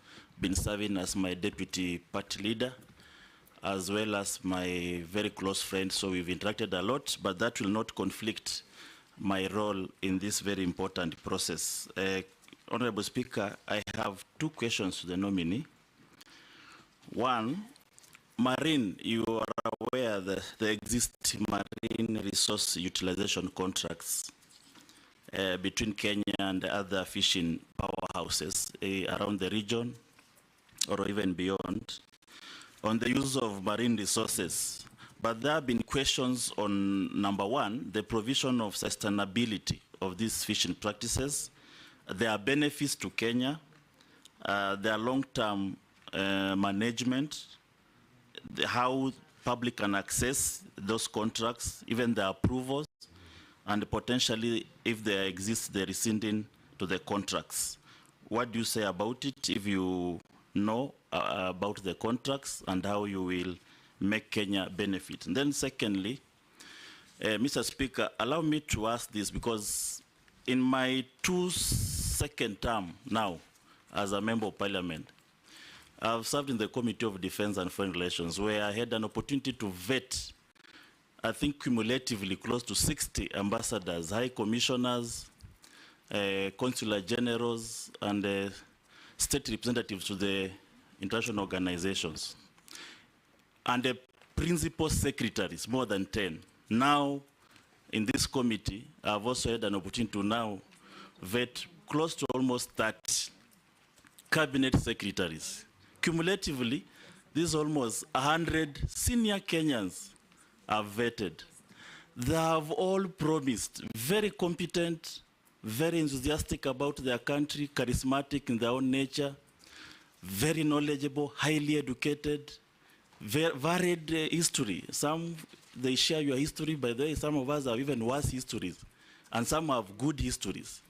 S8: been serving as my deputy party leader, as well as my very close friend, so we've interacted a lot, but that will not conflict my role in this very important process. Honorable Speaker, I have two questions to the nominee. One, marine, you are aware that there exist marine resource utilization contracts between Kenya and other fishing powerhouses around the region or even beyond on the use of marine resources. But there have been questions on, number one, the provision of sustainability of these fishing practices. There are benefits to Kenya. There are long-term management, how public can access those contracts, even the approvals, and potentially, if there exists, the rescinding to the contracts. What do you say about it, if you know about the contracts and how you will make Kenya benefit? And then secondly, Mr. Speaker, allow me to ask this, because in my second term now as a member of parliament, I've served in the Committee of Defense and Foreign Relations, where I had an opportunity to vet, I think cumulatively, close to 60 ambassadors, high commissioners, consular generals, and state representatives to the international organizations. And the principal secretaries, more than 10. Now, in this committee, I've also had an opportunity to now vet close to almost 30 cabinet secretaries. Cumulatively, this is almost 100 senior Kenyans are vetted. They have all promised, very competent, very enthusiastic about their country, charismatic in their own nature, very knowledgeable, highly educated, varied history. Some, they share your history, by the way, some of us have even worse histories, and some have good histories.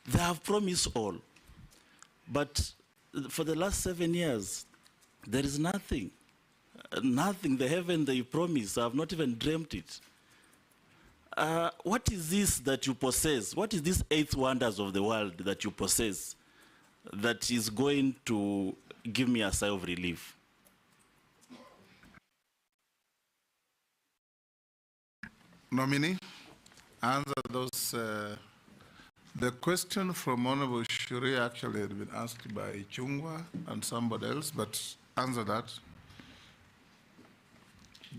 S8: They have promised all. But for the last 7 years, there is nothing. Nothing. The heaven they promised, I have not even dreamt it. What is this that you possess? What is this 8 wonders of the world that you possess that is going to give me a sigh of relief?
S2: Nominee, answer those. The question from Honorable Shuri actually had been asked by Chungwa and somebody else, but answer that.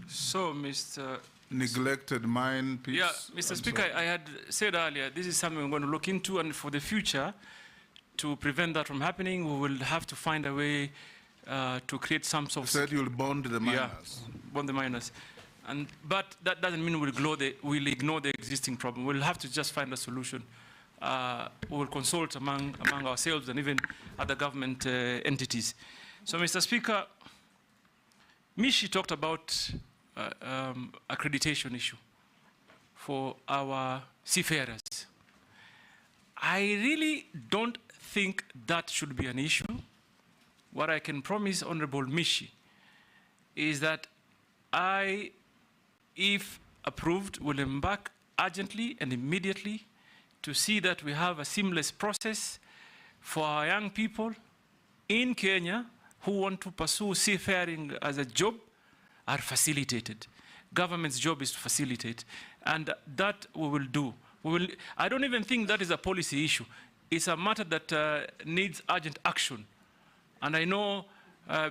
S3: So, Mr.
S2: Neglected mine piece.
S3: Yeah, Mr. Speaker, I had said earlier, this is something we're going to look into, and for the future, to prevent that from happening, we will have to find a way to create some sort of...
S2: You said you'll bond the miners.
S3: Yeah, bond the miners. But that doesn't mean we'll ignore the existing problem. We'll have to just find a solution. We will consult among ourselves and even other government entities. So, Mr. Speaker, Mishi talked about accreditation issue for our seafarers. I really don't think that should be an issue. What I can promise Honorable Mishi is that I, if approved, will embark urgently and immediately to see that we have a seamless process for our young people in Kenya who want to pursue seafaring as a job are facilitated. Government's job is to facilitate, and that we will do. I don't even think that is a policy issue. It's a matter that needs urgent action. And I know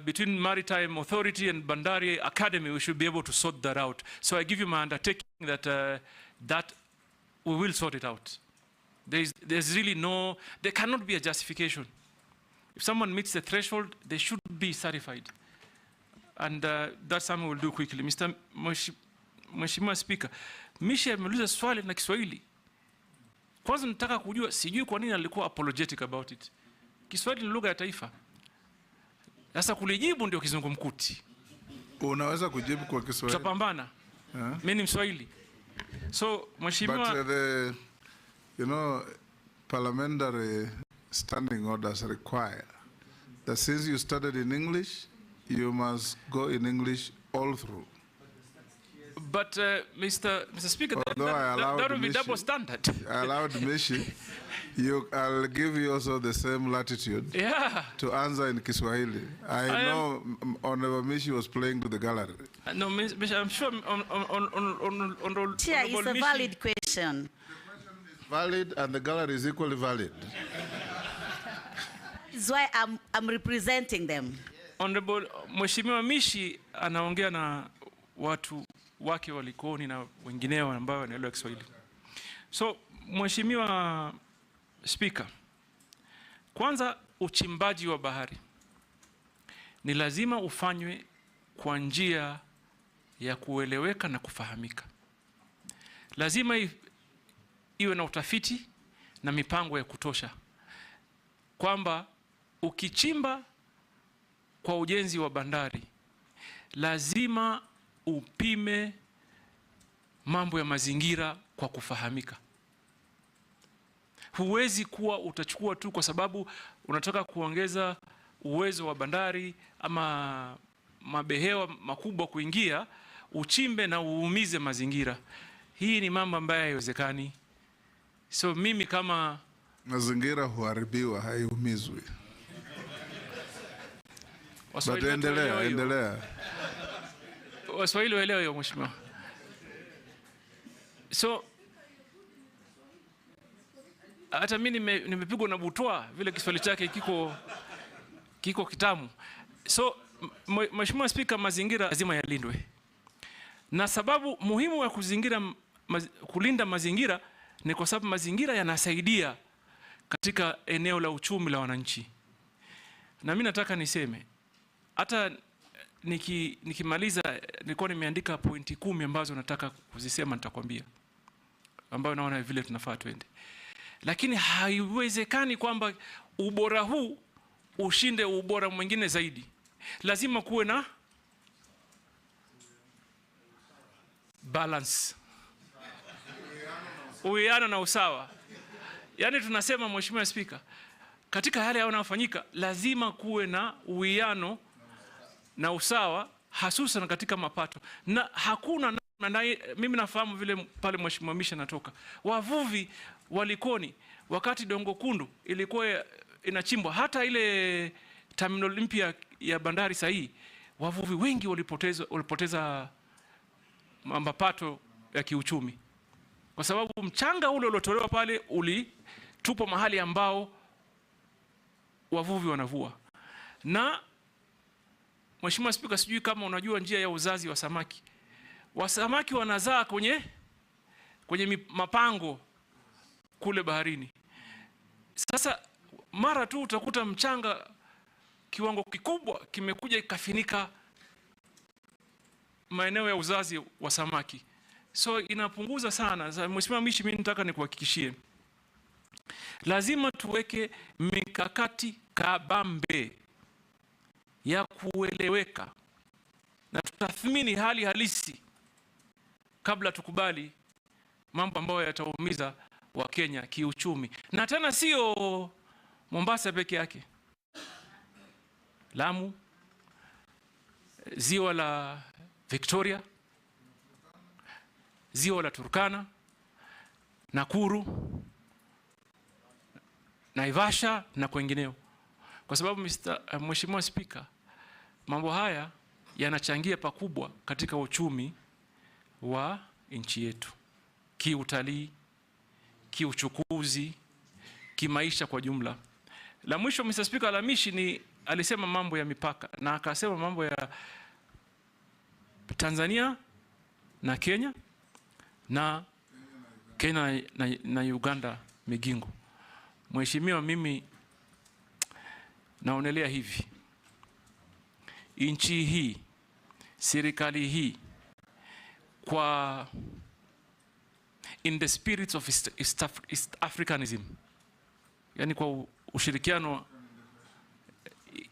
S3: between Maritime Authority and Bandari Academy, we should be able to sort that out. So I give you my undertaking that that we will sort it out. There's really there cannot be a justification. If someone meets the threshold, they should be certified. And that's something we'll do quickly. Mr. Mheshimiwa Speaker, Mishi ameuliza swali na Kiswahili. Kwanza nataka kujua, sijui kwa nini alikuwa apologetic about it. Kiswahili ni lugha ya taifa. Sasa kulijibu ndio kizungumkuti.
S2: Unaweza kujibu kwa Kiswahili?
S3: Tutapambana. Mimi ni Mswahili. So, Mheshimiwa,
S2: but parliamentary standing orders require that since you started in English, you must go in English all through.
S3: But Mr. Speaker, that would be
S2: Mishi,
S3: double standard.
S2: I allowed Mishi. I'll give you also the same latitude to answer in Kiswahili. I know Honorable Mishi was playing to the gallery.
S3: No, Mishi, I'm sure on
S17: Chair, it's a valid question.
S2: Valid, and the gallery is equally valid.
S17: That's why I'm representing them.
S3: Honorable Mheshimiwa Mishi anaongea na watu wake wa Likoni na wengineo ambao wanaelewa Kiswahili. So, Mheshimiwa Speaker, kwanza uchimbaji wa bahari ni lazima ufanywe kwa njia ya kueleweka na kufahamika. Lazima iwe na utafiti na mipango ya kutosha, kwamba ukichimba kwa ujenzi wa bandari lazima upime mambo ya mazingira kwa kufahamika. Huwezi kuwa utachukua tu kwa sababu unataka kuongeza uwezo wa bandari ama mabehewa makubwa kuingia, uchimbe na uumize mazingira. Hii ni mambo ambayo haiwezekani. So mimi kama
S2: mazingira huharibiwa, haiumizwi. Endelea.
S3: Waswahili waelewa hiyo, Mheshimiwa. So hata mimi nimepigwa na butwa vile Kiswahili chake kiko kitamu. So Mheshimiwa Speaker, mazingira lazima yalindwe. Na sababu muhimu ya kulinda mazingira ni kwa sababu mazingira yanasaidia katika eneo la uchumi la wananchi. Na mimi nataka niseme, hata nikimaliza nilikuwa nimeandika pointi 10 ambazo nataka kuzisema, nitakwambia, ambayo naona vile tunafaa twende. Lakini haiwezekani kwamba ubora huu ushinde ubora mwingine zaidi. Lazima kuwe na balance, uwiano na usawa. Yaani tunasema, Mheshimiwa Speaker, katika yale yanayofanyika lazima kuwe na uwiano na usawa, hasusan katika mapato. Na hakuna mimi nafahamu vile pale Mheshimiwa Misha natoka, wavuvi walikoni wakati Dongo Kundu ilikuwa inachimbwa, hata ile terminal mpya ya bandari sahihi, wavuvi wengi walipoteza mapato ya kiuchumi, kwa sababu mchanga ule uliotolewa pale ulitupwa mahali ambao wavuvi wanavua. Na Mheshimiwa Speaker, sijui kama unajua njia ya uzazi wa samaki. Wasamaki wanazaa kwenye mapango kule baharini. Sasa mara tu utakuta mchanga kiwango kikubwa kimekuja ikafinika maeneo ya uzazi wa samaki. So inapunguza sana. Mheshimiwa Mishi, mimi nataka nikuhakikishie, lazima tuweke mikakati kabambe ya kueleweka na tutathmini hali halisi kabla tukubali mambo ambayo yataumiza wa Kenya kiuchumi. Na tena sio Mombasa peke yake. Lamu, ziwa la Victoria, ziwa la Turkana, Nakuru, Naivasha na kwengineo. Kwa sababu Mheshimiwa Speaker, mambo haya yanachangia pakubwa katika uchumi wa nchi yetu, kiutalii, kiuchukuzi, kimaisha kwa jumla. La mwisho Mr. Speaker, Alhamisi ni alisema mambo ya mipaka na akasema mambo ya Tanzania na Kenya na Kenya na Uganda migingo. Mheshimiwa, mimi naonelea hivi, nchi hii, serikali hii, kwa in the spirit of East Africanism, yani kwa ushirikiano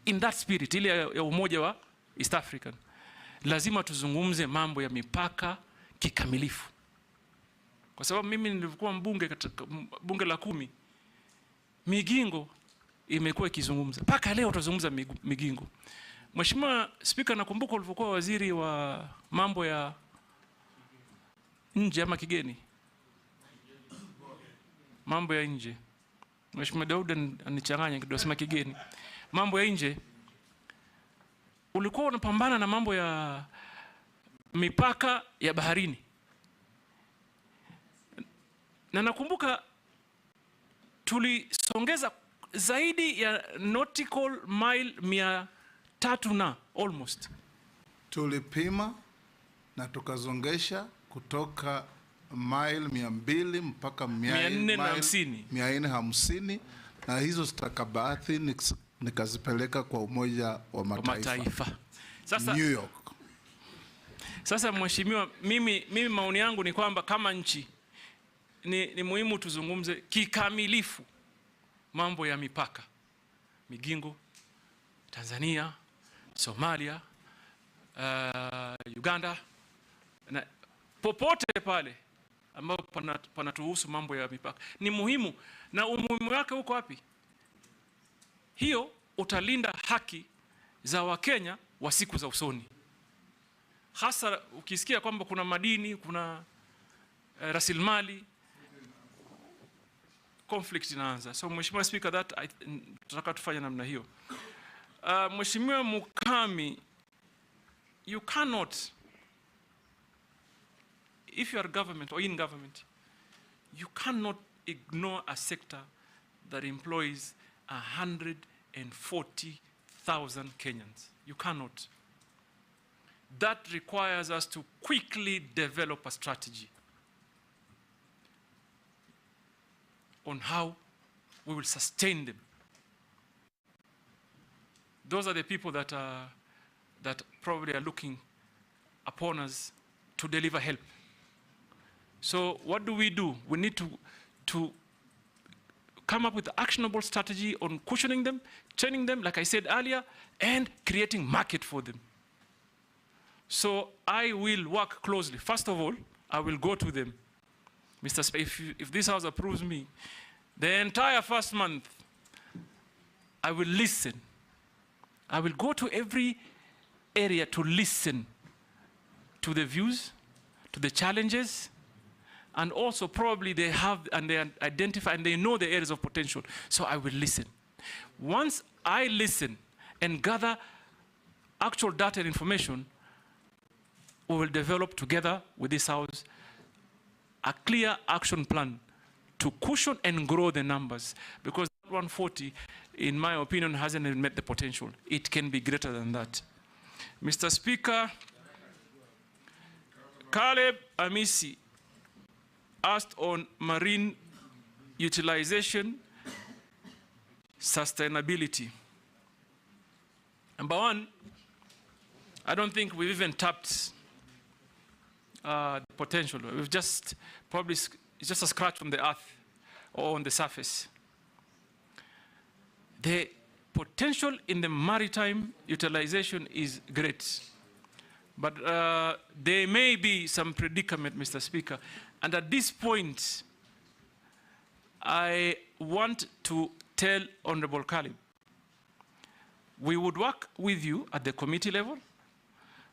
S3: in that spirit ile ya umoja wa East African, lazima tuzungumze mambo ya mipaka kikamilifu. Kwa sababu mimi nilikuwa mbunge katika bunge la 10, migingo imekuwa ikizungumza mpaka leo tutazungumza migingo. Mheshimiwa Speaker, nakumbuka ulivyokuwa waziri wa mambo ya nje ama kigeni, mambo ya nje. Mheshimiwa Daud anichanganya kidogo, sema kigeni, mambo ya nje. Ulikuwa unapambana na mambo ya mipaka ya baharini, na nakumbuka tulisongeza zaidi ya nautical mile 300 na almost.
S2: Tulipima na tukazongesha kutoka mile 200 mpaka 450, na hizo stakabadhi nikazipeleka kwa Umoja wa Mataifa.
S3: Sasa,
S2: New York.
S3: Sasa mheshimiwa, mimi maoni yangu ni kwamba kama nchi ni muhimu tuzungumze kikamilifu mambo ya mipaka, migingo, Tanzania, Somalia, Uganda, na popote pale ambapo panatuhusu mambo ya mipaka. Ni muhimu, na umuhimu wake uko wapi? Hiyo utalinda haki za Wakenya wa siku za usoni. Hasa ukisikia kwamba kuna madini, kuna rasilimali, conflict inaanza. So Mheshimiwa Speaker, tunataka tufanye namna hiyo. Mheshimiwa Mukami, you cannot, if you are government or in government, you cannot ignore a sector that employs 140,000 Kenyans. You cannot. That requires us to quickly develop a strategy on how we will sustain them. Those are the people that probably are looking upon us to deliver help. So what do? We need to come up with an actionable strategy on cushioning them, training them, like I said earlier, and creating market for them. So I will work closely. First of all, I will go to them. Mr. Speaker, if this House approves me, the entire first month, I will listen. I will go to every area to listen to the views, to the challenges, and also probably they have and they identify and they know the areas of potential. So I will listen. Once I listen and gather actual data and information, we will develop together with this House a clear action plan to cushion and grow the numbers, because 140, in my opinion, hasn't met the potential. It can be greater than that. Mr. Speaker, Caleb Amisi asked on marine utilization, sustainability. Number one, I don't think we've even tapped the potential. We've just probably, it's just a scratch on the earth or on the surface. The potential in the maritime utilization is great, but there may be some predicament, Mr. Speaker. And at this point, I want to tell Honorable Caleb, we would work with you at the committee level,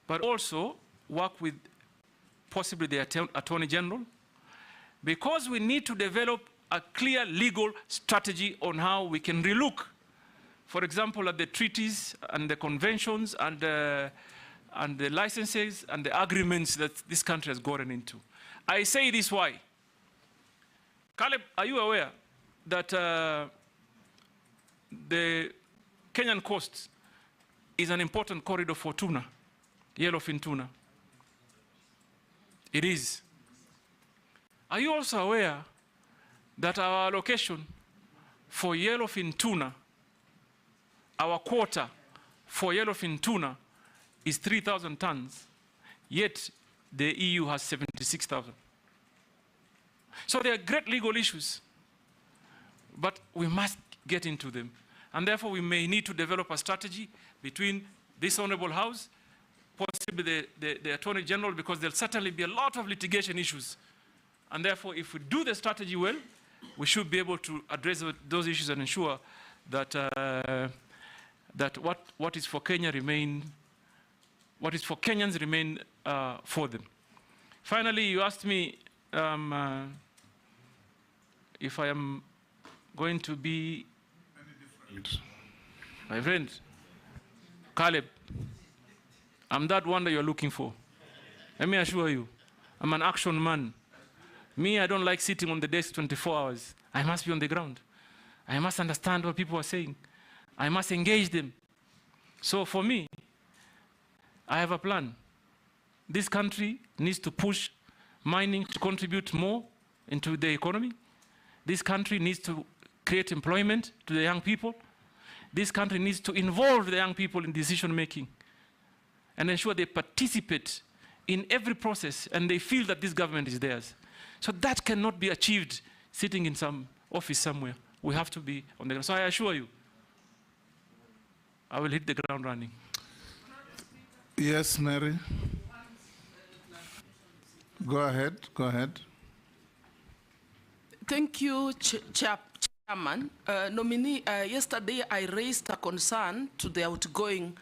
S3: but also work with possibly the Attorney General, because we need to develop a clear legal strategy on how we can relook, for example, at the treaties and the conventions and and the licenses and the agreements that this country has gotten into. I say this why. Caleb, are you aware that the Kenyan coast is an important corridor for tuna, yellowfin tuna? It is. Are you also aware that our allocation for yellowfin tuna, our quota for yellowfin tuna is 3,000 tons, yet the EU has 76,000. So there are great legal issues, but we must get into them. And therefore, we may need to develop a strategy between this Honorable House, possibly the Attorney General, because there'll certainly be a lot of litigation issues. And therefore, if we do the strategy well, we should be able to address those issues and ensure that that what is for Kenya remain, what is for Kenyans remain for them. Finally, you asked me if I am going to be my friend, Caleb, I'm that one that you're looking for. Let me assure you, I'm an action man. Me, I don't like sitting on the desk 24 hours. I must be on the ground. I must understand what people are saying. I must engage them. So for me, I have a plan. This country needs to push mining to contribute more into the economy. This country needs to create employment to the young people. This country needs to involve the young people in decision making and ensure they participate in every process and they feel that this government is theirs. So that cannot be achieved sitting in some office somewhere. We have to be on the ground. So I assure you, I will hit the ground running.
S2: Yes, Mary. Go ahead, go ahead.
S9: Thank you, Chairman. Nominee, yesterday I raised a concern to the outgoing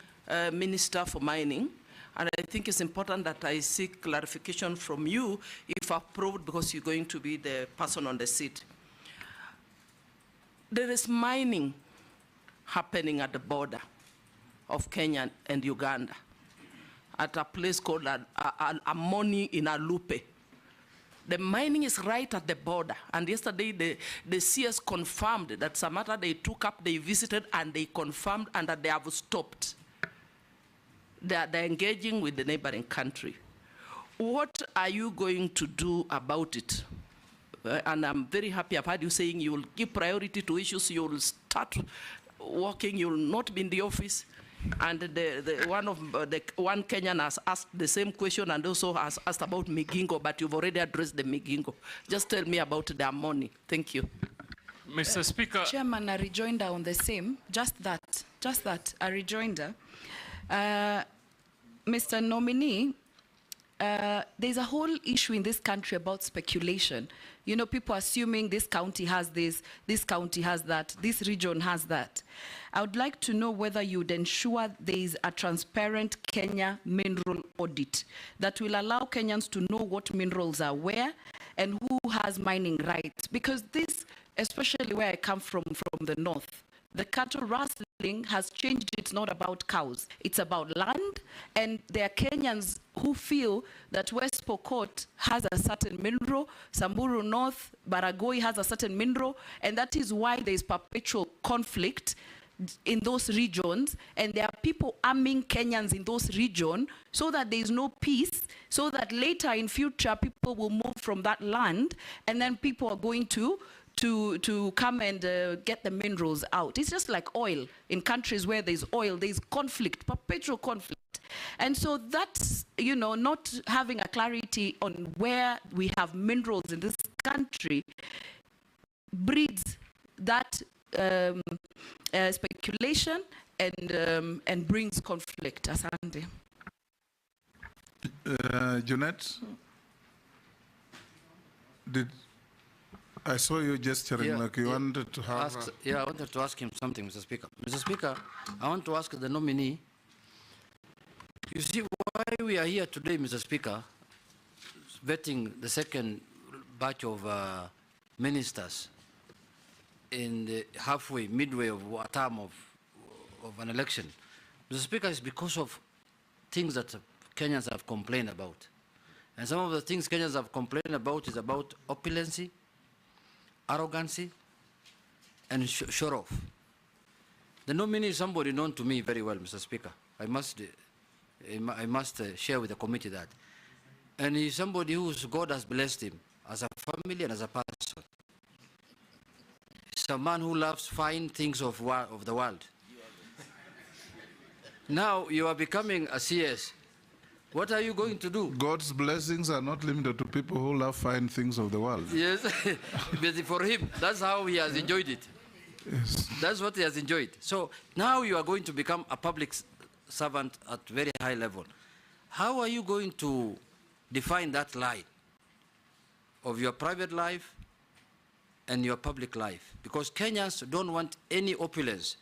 S9: Minister for Mining, and I think it's important that I seek clarification from you, if approved, because you're going to be the person on the seat. There is mining happening at the border of Kenya and Uganda at a place called Amoni in Alupe. The mining is right at the border, and yesterday the CS confirmed that Samata they took up, they visited, and they confirmed, and that they have stopped. They're engaging with the neighboring country. What are you going to do about it? And I'm very happy I've heard you saying you will give priority to issues, you will start working, you will not be in the office. And one Kenyan has asked the same question and also has asked about Migingo, but you've already addressed the Migingo. Just tell me about their money. Thank you.
S3: Mr. Speaker.
S6: Chairman, a rejoinder on the same, just that, a rejoinder. Mr. Nominee, there's a whole issue in this country about speculation. You know, people assuming this county has this county has that, this region has that. I would like to know whether you'd ensure there is a transparent Kenya mineral audit that will allow Kenyans to know what minerals are where and who has mining rights. Because this, especially where I come from the north, the cattle rustling has changed. It's not about cows. It's about land. And there are Kenyans who feel that West Pokot has a certain mineral, Samburu North, Baragoi has a certain mineral, and that is why there is perpetual conflict in those regions, and there are people arming Kenyans in those regions so that there is no peace, so that later in future people will move from that land, and then people are going to come and get the minerals out. It's just like oil. In countries where there's oil, there's conflict, perpetual conflict. And so that's, you know, not having a clarity on where we have minerals in this country breeds that speculation and brings conflict. Asante.
S2: Jeanette, I saw you gesturing like you wanted to have...
S5: I wanted to ask him something, Mr. Speaker. Mr. Speaker, I want to ask the nominee, you see why we are here today, Mr. Speaker, vetting the second batch of ministers in the midway of a term of an election. Mr. Speaker, is because of things that Kenyans have complained about. And some of the things Kenyans have complained about is about opulency, arrogancy, and show off. The nominee is somebody known to me very well, Mr. Speaker. I must share with the committee that. And he's somebody who God has blessed him as a family and as a person. He's a man who loves fine things of the world. Now you are becoming a CS. What are you going to do?
S2: God's blessings are not limited to people who love fine things of the world.
S5: Yes, but for him, that's how he has enjoyed it.
S2: Yes.
S5: That's what he has enjoyed. So now you are going to become a public servant at very high level. How are you going to define that line of your private life and your public life? Because Kenyans don't want any opulence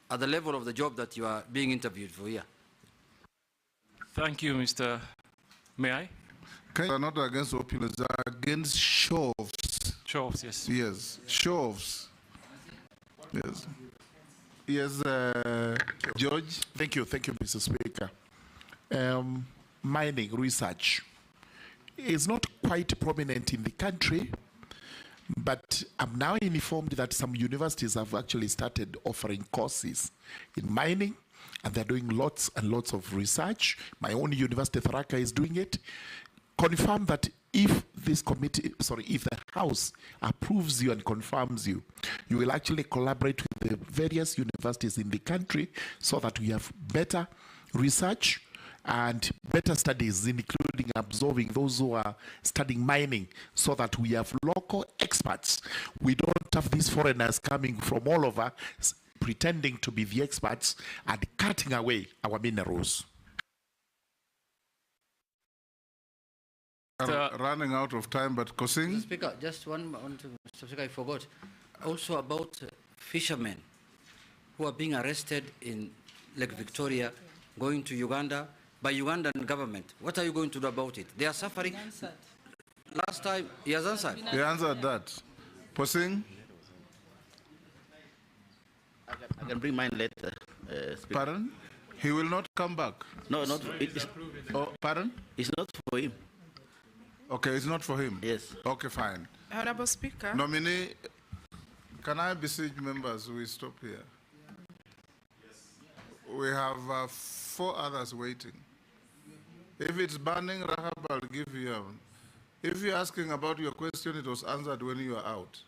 S5: at the level of the job that you are being interviewed for here.
S3: Thank you, Mr. May I?
S2: Kenyans are not against opulence, they are against show-offs.
S3: Show-offs, yes.
S2: Yes, show-offs. Yes. Yes, George.
S11: Thank you, Mr. Speaker. Mining research is not quite prominent in the country, but I'm now informed that some universities have actually started offering courses in mining, and they're doing lots and lots of research. My own university, THEREPORTERKE, is doing it. Confirm that if this committee, if the House approves you and confirms you, you will actually collaborate with the various universities in the country so that we have better research and better studies, including absorbing those who are studying mining, so that we have local experts. We don't have these foreigners coming from all over pretending to be the experts and cutting away our minerals.
S2: Running out of time, but Kosing?
S5: Mr. Speaker, just one Mr. Speaker, I forgot. Also about fishermen who are being arrested in Lake Victoria, going to Uganda by Ugandan government. What are you going to do about it? They are suffering. Last time, he has answered.
S2: He answered that. Kosing?
S8: I can bring mine later.
S2: Pardon? He will not come back?
S8: No, not.
S2: Pardon?
S8: It's not for him.
S2: Okay, it's not for him?
S8: Yes.
S2: Okay, fine.
S18: Honorable Speaker.
S2: Nominee, can I beseech members we stop here? Yes. We have 4 others waiting. If it's burning, Rahab, I'll give you. If you're asking about your question, it was answered when you are out.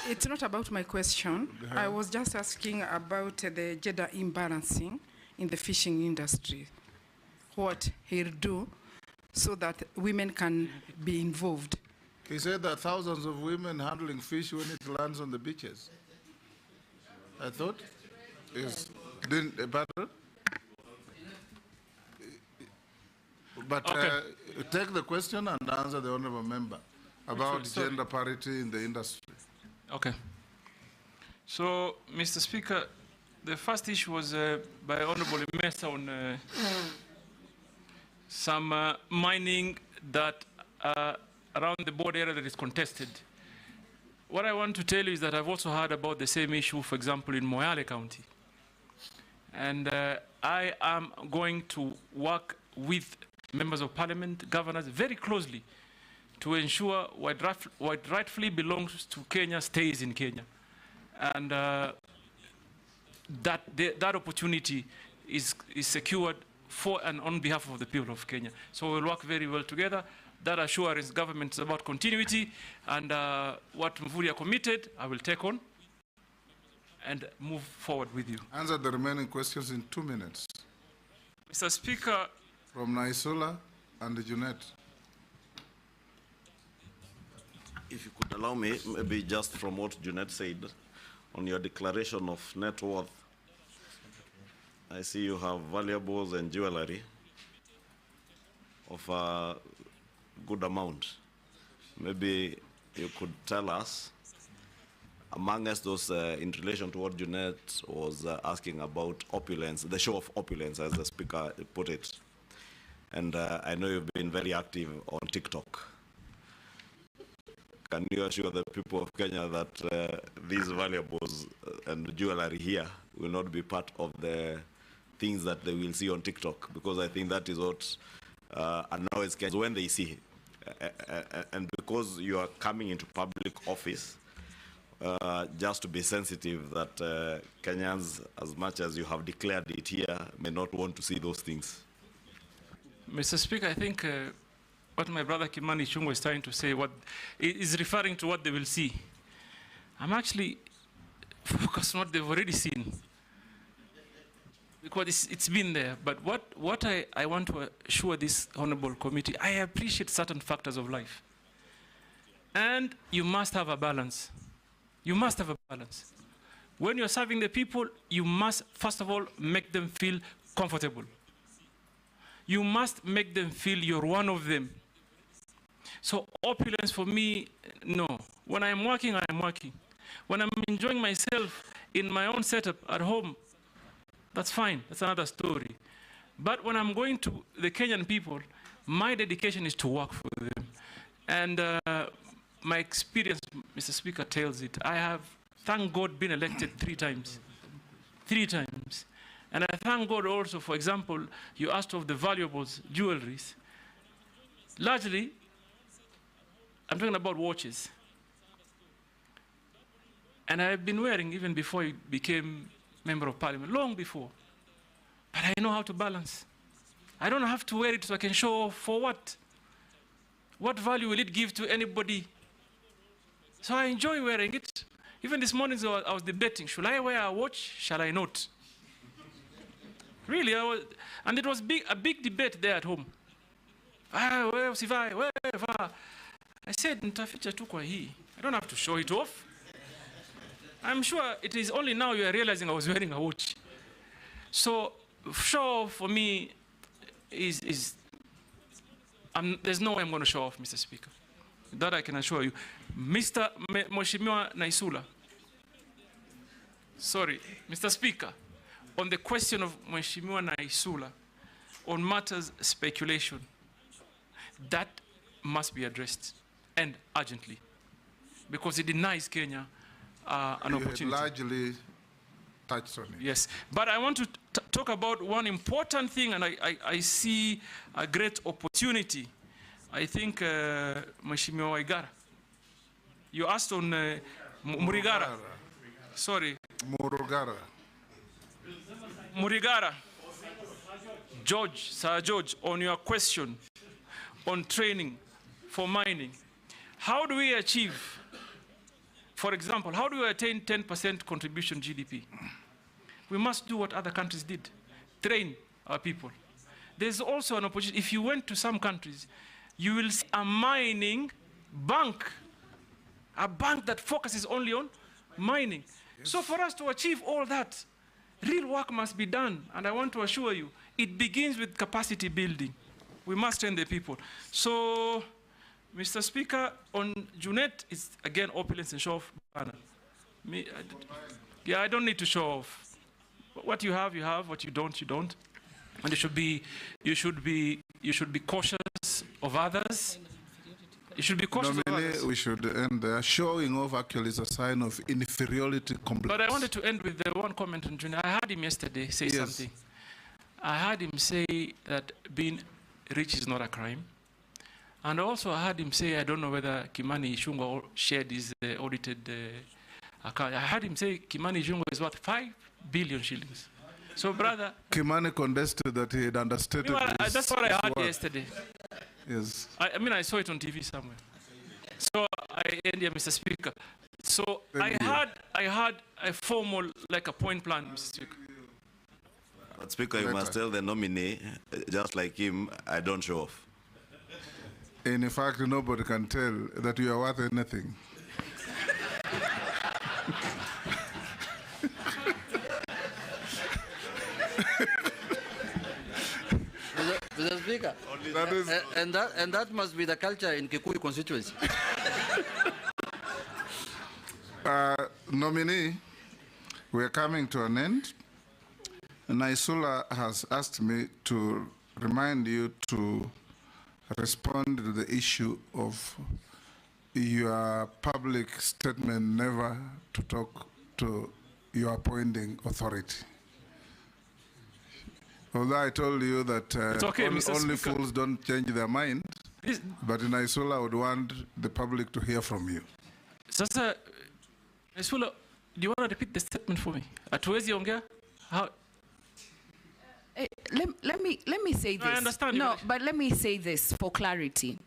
S18: It's not about my question. I was just asking about the gender imbalancing in the fishing industry. What he'll do so that women can be involved.
S2: He said that thousands of women handling fish when it lands on the beaches. I thought? Yes. Pardon? But take the question and answer the honorable member about gender parity in the industry.
S3: Okay. So, Mr. Speaker, the first issue was by Honorable Mesa on some mining that around the border area that is contested. What I want to tell you is that I've also heard about the same issue, for example, in Moyale County. And I am going to work with members of parliament, governors, very closely to ensure what rightfully belongs to Kenya stays in Kenya. And that opportunity is secured for and on behalf of the people of Kenya. So we'll work very well together. That assurance government is about continuity, and what Mvurya committed, I will take on and move forward with you.
S2: Answer the remaining questions in 2 minutes.
S3: Mr. Speaker.
S2: From Naisula and Junet.
S4: If you could allow me, maybe just from what Junet said, on your declaration of net worth, I see you have valuables and jewelry of a good amount. Maybe you could tell us, among us those in relation to what Junet was asking about opulence, the show of opulence, as the speaker put it. And I know you've been very active on TikTok. Can you assure the people of Kenya that these valuables and jewelry here will not be part of the things that they will see on TikTok, because I think that is what annoys Kenyans when they see. And because you are coming into public office, just to be sensitive that Kenyans, as much as you have declared it here, may not want to see those things.
S3: Mr. Speaker, I think what my brother Kimani Ichung'wah is trying to say is referring to what they will see. I'm actually focused on what they've already seen, because it's been there. But what I want to assure this honorable committee, I appreciate certain factors of life. And you must have a balance. You must have a balance. When you're serving the people, you must, first of all, make them feel comfortable. You must make them feel you're one of them. So opulence for me, no. When I'm working, I'm working. When I'm enjoying myself in my own setup at home, that's fine, that's another story. But when I'm going to the Kenyan people, my dedication is to work for them. And my experience, Mr. Speaker, tells it. I have, thank God, been elected 3 times. 3 times. And I thank God also, for example, you asked of the valuables, jewelries. Largely, I'm talking about watches. And I've been wearing even before I became Member of Parliament, long before. But I know how to balance. I don't have to wear it so I can show off. For what? What value will it give to anybody? So I enjoy wearing it. Even this morning I was debating, should I wear a watch? Shall I not? Really, and it was a big debate there at home. I said, nitaficha tu kwa hii. I don't have to show it off. I'm sure it is only now you are realizing I was wearing a watch. So show off for me there's no way I'm going to show off, Mr. Speaker. That I can assure you. Mr. Mheshimiwa Naisula. Sorry, Mr. Speaker. On the question of Mheshimiwa Naisula, on matters speculation, that must be addressed, and urgently, because it denies Kenya an opportunity.
S2: You largely touched on it.
S3: Yes, but I want to talk about one important thing, and I see a great opportunity. I think Mheshimiwa Waigara, you asked on Murigara. Sorry.
S2: Murugara.
S3: Murigara, George, Sir George, on your question on training for mining, how do we achieve, for example, how do we attain 10% contribution GDP? We must do what other countries did, train our people. There's also an opportunity. If you went to some countries, you will see a mining bank, a bank that focuses only on mining. Yes. So for us to achieve all that, real work must be done, and I want to assure you, it begins with capacity building. We must train the people. So, Mr. Speaker, on Junet, it's again opulence and show off banner. I don't need to show off. What you have, you have. What you don't, you don't. And you should be cautious of others. You should be cautious of others.
S2: We should end there. Showing off actually is a sign of inferiority complex.
S3: But I wanted to end with the one comment on Junior. I heard him yesterday say something. I heard him say that being rich is not a crime. And also I heard him say, I don't know whether Kimani Ichung'wah shared his audited account. I heard him say Kimani Ichung'wah is worth 5 billion shillings. So, brother...
S2: Kimani contested that he had understated
S3: that's what I heard yesterday.
S2: Yes.
S3: I mean, I saw it on TV somewhere. So I end here, Mr. Speaker. So I had a formal, like a point plan, Mr. Speaker.
S4: But Speaker, you must tell the nominee, just like him, I don't show off.
S2: In fact, nobody can tell that you are worth anything.
S5: Mr. Speaker, and that must be the culture in Kikuyu constituency.
S2: Nominee, we are coming to an end. Naisula has asked me to remind you to respond to the issue of your public statement never to talk to your appointing authority. Although I told you that
S3: It's okay, Mr.
S2: only
S3: Speaker.
S2: fools don't change their mind,
S3: This-
S2: but in Isola, I would want the public to hear from you.
S3: Sasa, Isula, do you want to repeat the statement for me? Hatuwezi ongea? How?
S6: Let me say this.
S3: No, I understand.
S6: No, but let me say this for clarity,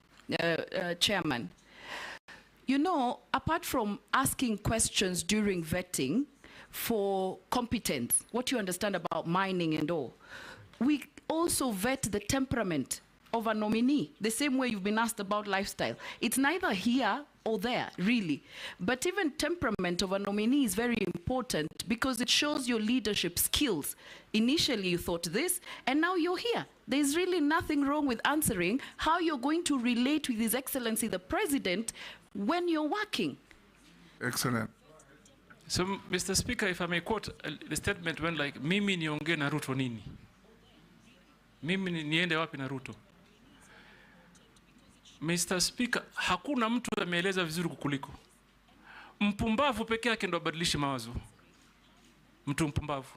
S6: Chairman. You know, apart from asking questions during vetting for competence, what you understand about mining and all, we also vet the temperament of a nominee, the same way you've been asked about lifestyle. It's neither here or there, really. But even temperament of a nominee is very important because it shows your leadership skills. Initially you thought this, and now you're here. There's really nothing wrong with answering how you're going to relate with His Excellency the President when you're working.
S2: Excellent.
S3: So, Mr. Speaker, if I may quote, the statement went like, mimi niongee na Ruto nini? Mimi niende wapi na Ruto? Mr. Speaker, hakuna mtu ameeleza vizuri kukuliko. Mpumbavu peke yake ndo abadilishi mawazo. Mtu mpumbavu.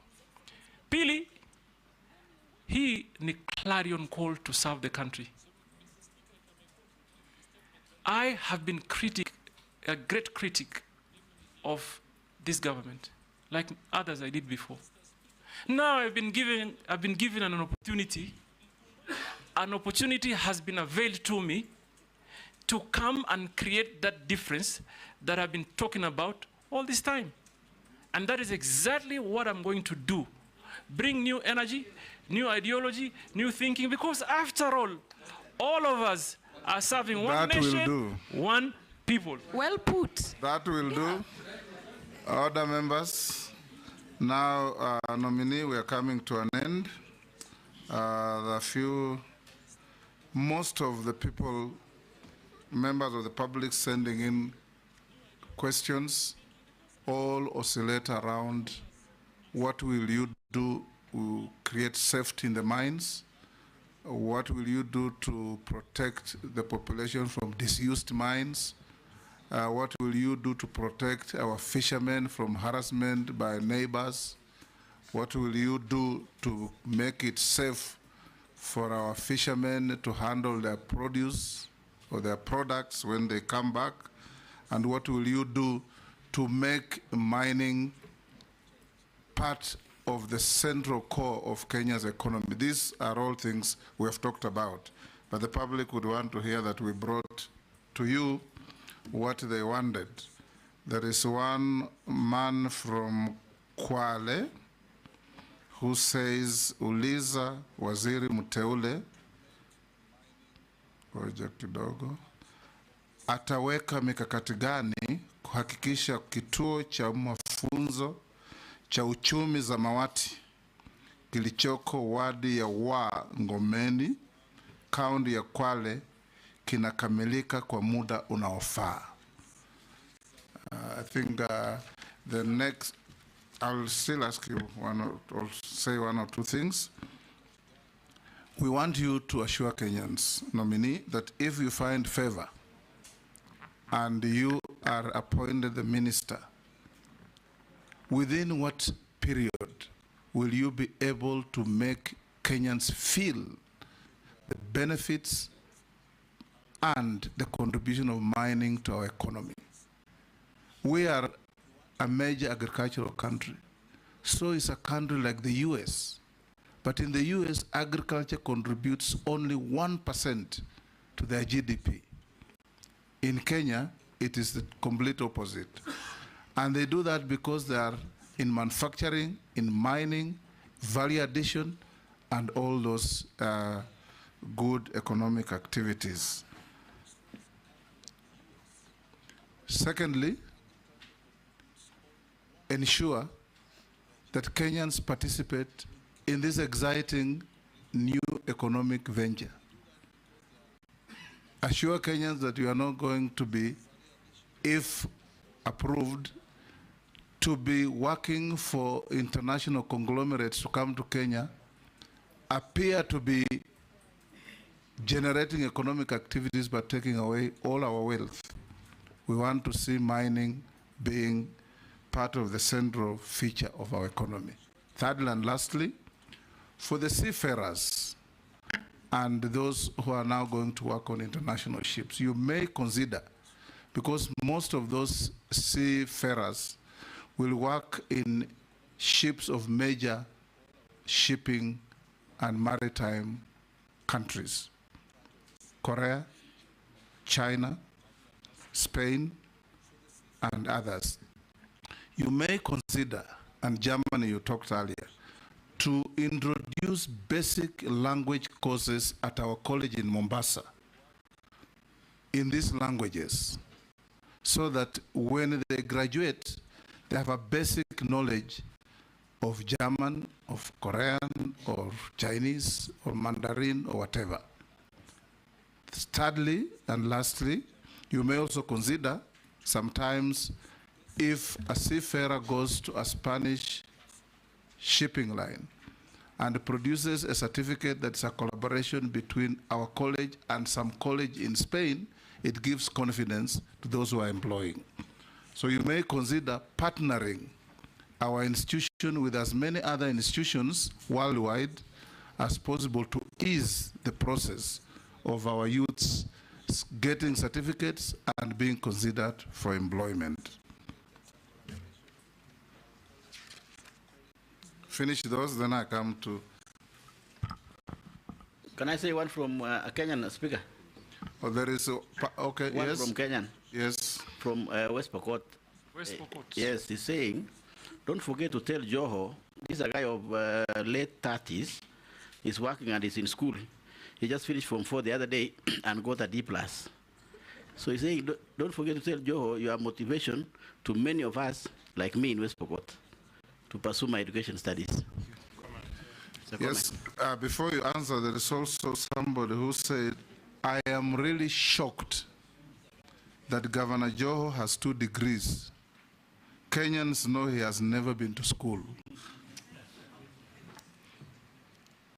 S3: Pili, hii ni clarion call to serve the country. I have been a great critic of this government, like others I did before. Now I've been given an opportunity. An opportunity has been availed to me to come and create that difference that I've been talking about all this time. And that is exactly what I'm going to do. Bring new energy, new ideology, new thinking, because after all of us are serving one nation, one people.
S6: Well put.
S2: That will do. Other members, now nominee, we are coming to an end. Most of the people, members of the public sending in questions, all oscillate around what will you do to create safety in the mines? What will you do to protect the population from disused mines? What will you do to protect our fishermen from harassment by neighbors? What will you do to make it safe for our fishermen to handle their produce or their products when they come back? And what will you do to make mining part of the central core of Kenya's economy? These are all things we have talked about, but the public would want to hear that we brought to you what they wanted. There is one man from Kwale who says, uliza waziri mteule, ngoja kidogo, ataweka mikakati gani kuhakikisha kituo cha mafunzo cha uchumi zamawati kilichoko wadi ya Ngomeni, kaunti ya Kwale, kinakamilika kwa muda unaofaa. I think the next, I'll still ask you say one or two things. We want you to assure Kenyans, nominee, that if you find favor and you are appointed the minister, within what period will you be able to make Kenyans feel the benefits and the contribution of mining to our economy? We are a major agricultural country. So is a country like the US. But in the US, agriculture contributes only 1% to their GDP. In Kenya, it is the complete opposite. And they do that because they are in manufacturing, in mining, value addition, and all those good economic activities. Secondly, ensure that Kenyans participate in this exciting new economic venture. Assure Kenyans that you are not going to be, if approved, to be working for international conglomerates to come to Kenya, appear to be generating economic activities but taking away all our wealth. We want to see mining being part of the central feature of our economy. Thirdly and lastly, For the seafarers and those who are now going to work on international ships, you may consider, because most of those seafarers will work in ships of major shipping and maritime countries: Korea, China, Spain, and others. You may consider, and Germany you talked earlier, to introduce basic language courses at our college in Mombasa in these languages, so that when they graduate, they have a basic knowledge of German, of Korean, or Chinese, or Mandarin, or whatever. Thirdly, and lastly, you may also consider sometimes if a seafarer goes to a Spanish shipping line and produces a certificate that's a collaboration between our college and some college in Spain, it gives confidence to those who are employing. So you may consider partnering our institution with as many other institutions worldwide as possible to ease the process of our youths getting certificates and being considered for employment. Finish those, then I come to...
S8: Can I say one from a Kenyan speaker?
S2: Oh, there is a... Okay,
S8: one
S2: yes.
S8: From Kenyan.
S2: Yes.
S8: From West Pokot.
S3: West Pokot.
S8: Yes, he's saying, don't forget to tell Joho, this is a guy of late 30s, he's working and he's in school. He just finished Form 4 the other day and got a D+. So he's saying, don't forget to tell Joho your motivation to many of us, like me in West Pokot, to pursue my education studies.
S2: Yes, before you answer, there is also somebody who said, I am really shocked that Governor Joho has 2 degrees. Kenyans know he has never been to school.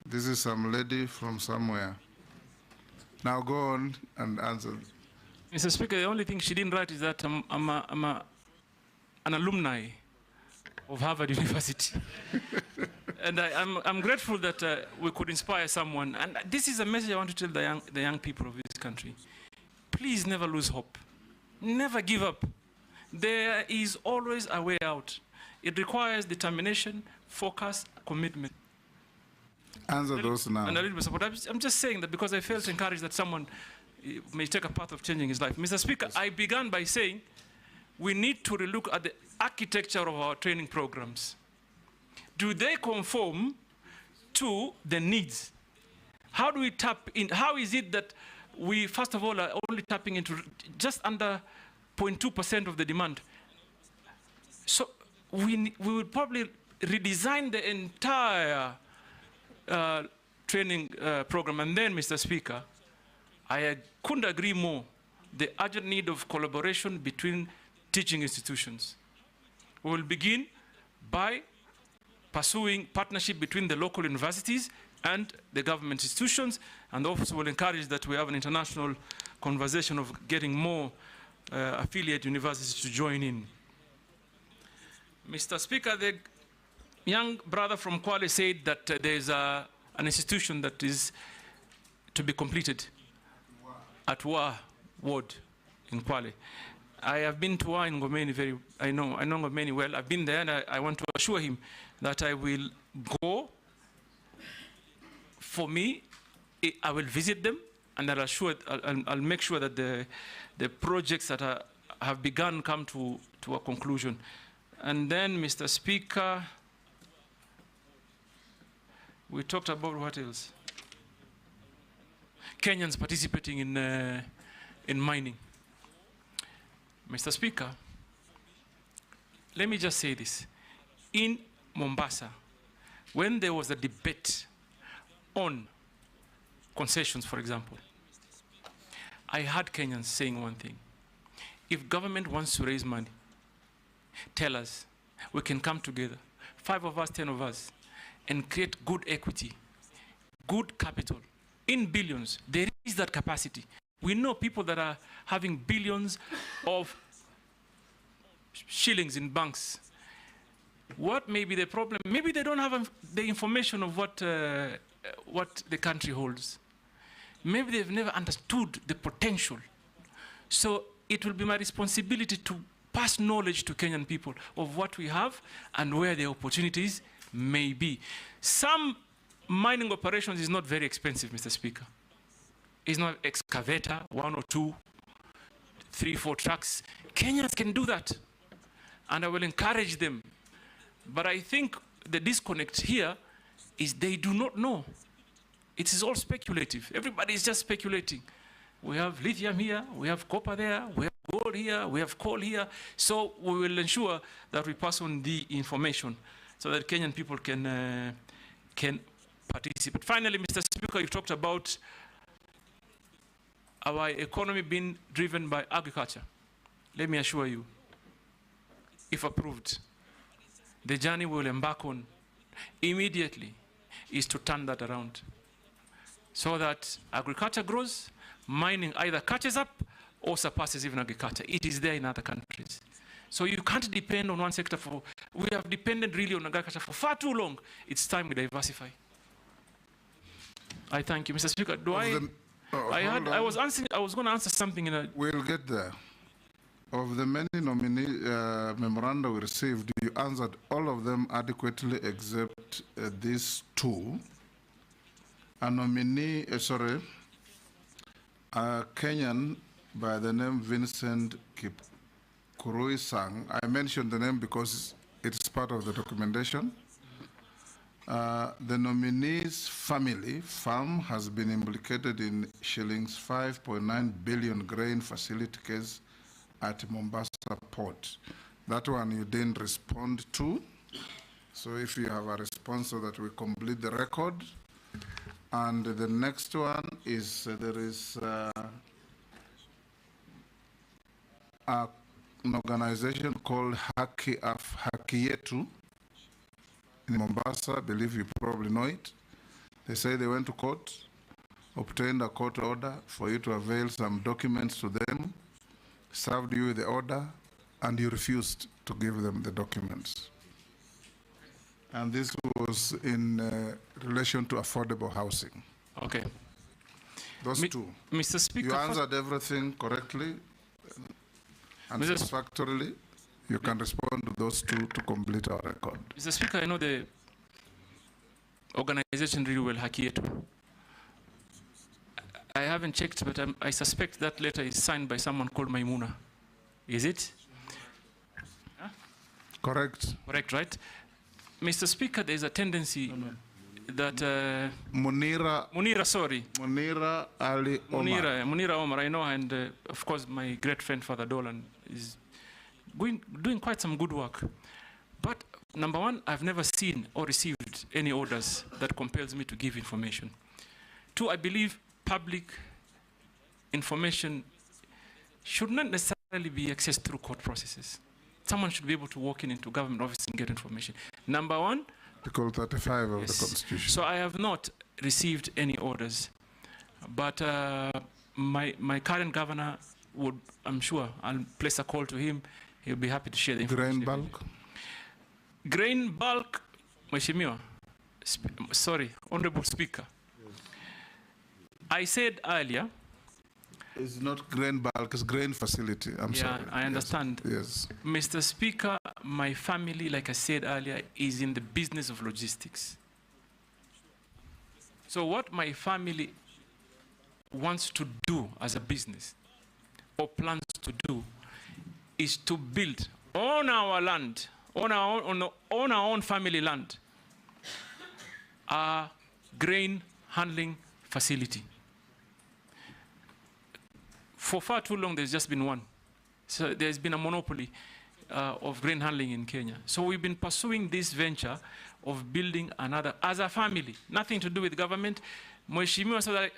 S2: This is some lady from somewhere. Now go on and answer.
S3: Mr. Speaker, the only thing she didn't write is that I'm an alumni of Harvard University. And I'm grateful that we could inspire someone. And this is a message I want to tell the young people of this country. Please never lose hope. Never give up. There is always a way out. It requires determination, focus, commitment.
S2: Answer those now.
S3: And a little bit of support. I'm just saying that because I felt encouraged that someone may take a path of changing his life. Mr. Speaker, I began by saying we need to relook at the architecture of our training programs. Do they conform to the needs? How do we tap in? How is it that we, first of all, are only tapping into just under 0.2% of the demand? So we will probably redesign the entire training program. And then, Mr. Speaker, I couldn't agree more. The urgent need of collaboration between teaching institutions. We will begin by pursuing partnership between the local universities and the government institutions, and also will encourage that we have an international conversation of getting more affiliate universities to join in. Mr. Speaker, the young brother from Kwale said that there's an institution that is to be completed at Wa Ward in Kwale. I have been to Wa in Ngomeni I know Ngomeni well. I've been there, and I want to assure him that I will go. For me, I will visit them, and I'll make sure that the projects that have begun come to a conclusion. And then, Mr. Speaker, we talked about what else? Kenyans participating in mining. Mr. Speaker, let me just say this. In Mombasa, when there was a debate on concessions, for example, I heard Kenyans saying one thing. If government wants to raise money, tell us. We can come together, 5 of us, 10 of us, and create good equity, good capital, in billions. There is that capacity. We know people that are having billions of shillings in banks. What may be the problem? Maybe they don't have the information of what the country holds. Maybe they've never understood the potential. So it will be my responsibility to pass knowledge to Kenyan people of what we have and where the opportunities may be. Some mining operations is not very expensive, Mr. Speaker. It's not excavator, 1 or 2, 3, 4 trucks. Kenyans can do that, and I will encourage them. But I think the disconnect here is they do not know. It is all speculative. Everybody is just speculating. We have lithium here, we have copper there, we have gold here, we have coal here. So we will ensure that we pass on the information so that Kenyan people can participate. Finally, Mr. Speaker, you talked about our economy being driven by agriculture. Let me assure you, if approved, the journey we will embark on immediately is to turn that around so that agriculture grows, mining either catches up or surpasses even agriculture. It is there in other countries. So you can't depend on one sector for, we have depended really on agriculture for far too long. It's time we diversify. I thank you. Mr. Speaker, I was going to answer something in a...
S2: We'll get there. Of the many nominee memoranda we received, you answered all of them adequately except these two. A nominee, a Kenyan by the name Vincent Kipkurui-Sang. I mentioned the name because it's part of the documentation. The nominee's family farm has been implicated in shillings 5.9 billion grain facility case at Mombasa port. That one you didn't respond to. So if you have a response so that we complete the record. And the next one is there is an organization called Haki Yetu in Mombasa. I believe you probably know it. They say they went to court, obtained a court order for you to avail some documents to them, served you with the order, and you refused to give them the documents. And this was in relation to affordable housing.
S3: Okay.
S2: Those two.
S3: Mr. Speaker,
S2: you answered everything correctly and satisfactorily. You can respond to those two to complete our record.
S3: Mr. Speaker, I know the organization really well, Haki Yetu. I haven't checked, but I suspect that letter is signed by someone called Maimuna. Is it? Huh?
S2: Correct.
S3: Correct, right? Mr. Speaker, there's a tendency that...
S2: Munira Ali Omar.
S3: Munira Omar, I know, and of course my great friend Father Dolan is doing quite some good work. But number one, I've never seen or received any orders that compels me to give information. Two, I believe public information should not necessarily be accessed through court processes. Someone should be able to walk into government office and get information. Number one,
S2: Article 35 of the Constitution.
S3: So I have not received any orders, but my current governor would, I'm sure, I'll place a call to him. He'll be happy to share the information.
S2: Grain bulk?
S3: Grain bulk, Mheshimiwa, sorry, Honorable Speaker. I said earlier,
S2: it's not grain bulk, it's grain facility. I'm sorry.
S3: I understand.
S2: Yes.
S3: Mr. Speaker, my family, like I said earlier, is in the business of logistics. So what my family wants to do as a business or plans to do is to build on our land, on our own family land, a grain handling facility. For far too long, there's just been one. So there's been a monopoly of grain handling in Kenya. So we've been pursuing this venture of building another, as a family, nothing to do with government. Mheshimiwa, so that,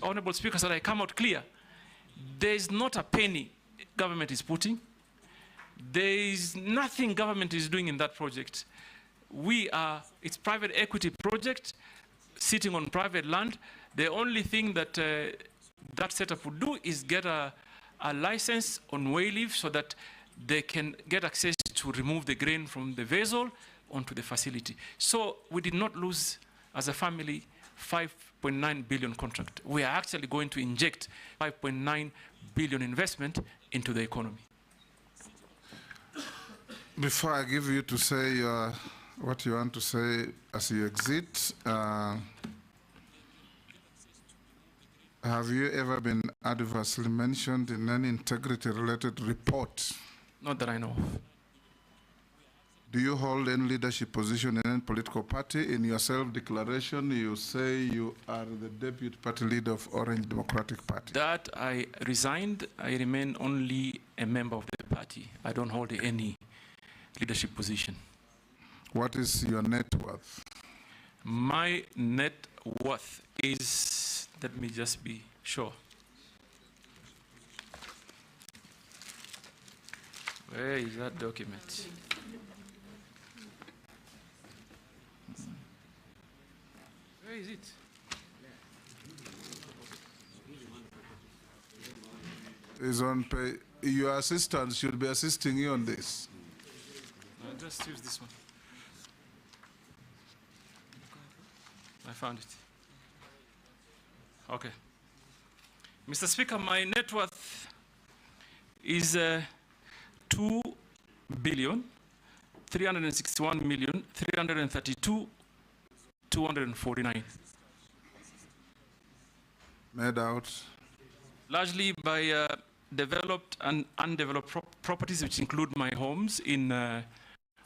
S3: Honorable Speaker, so that I come out clear, there's not a penny government is putting. There is nothing government is doing in that project. It's private equity project, sitting on private land. The only thing that that setup would do is get a license on whey leaf so that they can get access to remove the grain from the vessel, onto the facility. So we did not lose, as a family, 5.9 billion contract. We are actually going to inject 5.9 billion investment into the economy.
S2: Before I give you to say what you want to say as you exit, have you ever been adversely mentioned in any integrity-related report?
S3: Not that I know of.
S2: Do you hold any leadership position in any political party? In your self-declaration, you say you are the deputy party leader of Orange Democratic Party.
S3: That I resigned. I remain only a member of the party. I don't hold any leadership position.
S2: What is your net worth?
S3: My net worth is, let me just be sure. Where is that document? Where is it?
S2: Is on pay. Your assistant should be assisting you on this.
S3: I'll just use this one. I found it. Okay. Mr. Speaker, my net worth is 2,361,332,249.
S2: Made out?
S3: Largely by developed and undeveloped properties, which include my homes in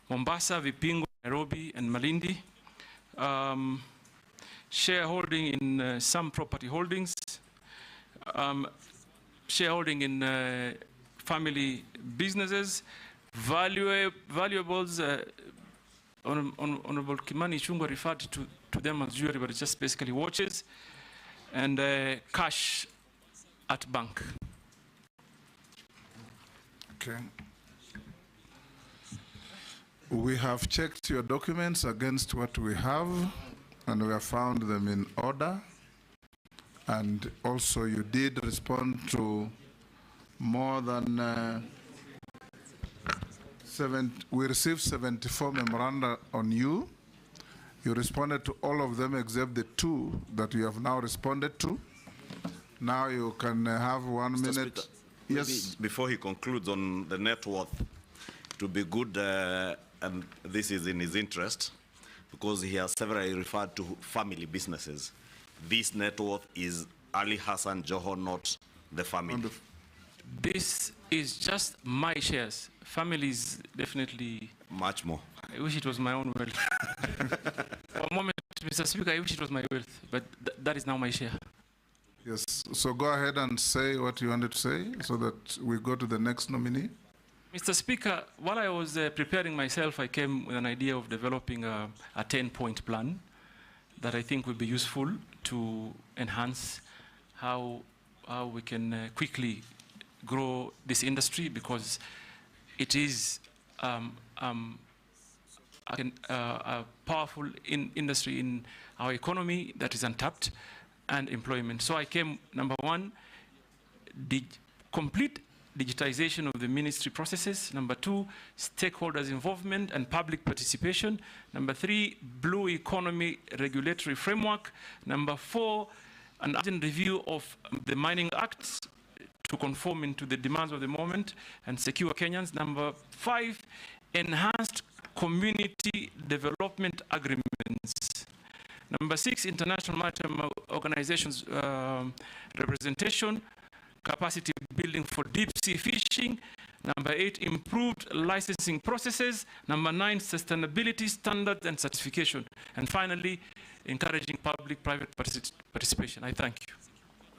S3: Mombasa, Vipingo, Nairobi, and Malindi. Shareholding in some property holdings. Shareholding in family businesses. Valuables, Honorable Kimani Chungwa referred to them as jewelry, but it's just basically watches. And cash at bank.
S2: Okay. We have checked your documents against what we have, and we have found them in order. And also you did respond to more than we received 74 memoranda on you. You responded to all of them except the 2 that you have now responded to. Now you can have 1
S4: Mr.
S2: minute.
S4: Speaker,
S2: yes.
S4: Before he concludes on the net worth, it would be good, and this is in his interest, because he has severally referred to family businesses. This net worth is Ali Hassan Joho, not the family.
S3: This is just my shares. Families definitely
S4: much more.
S3: I wish it was my own wealth. For a moment, Mr. Speaker, I wish it was my wealth, but that is now my share.
S2: Yes, so go ahead and say what you wanted to say so that we go to the next nominee.
S3: Mr. Speaker, while I was preparing myself, I came with an idea of developing a 10-point plan that I think would be useful to enhance how we can quickly grow this industry, because it is a powerful industry in our economy that is untapped, and employment. So I came, number 1, complete digitization of the ministry processes. Number 2, stakeholders' involvement and public participation. Number 3, blue economy regulatory framework. Number 4, an urgent review of the Mining Act to conform into the demands of the moment and secure Kenyans. Number 5, enhanced community development agreements. Number 6, international maritime organizations representation, capacity building for deep sea fishing. Number 8, improved licensing processes. Number 9, sustainability standards and certification. And finally, encouraging public-private participation. I thank you.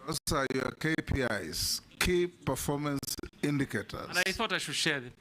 S2: Those are your KPIs, key performance indicators.
S3: And I thought I should share them.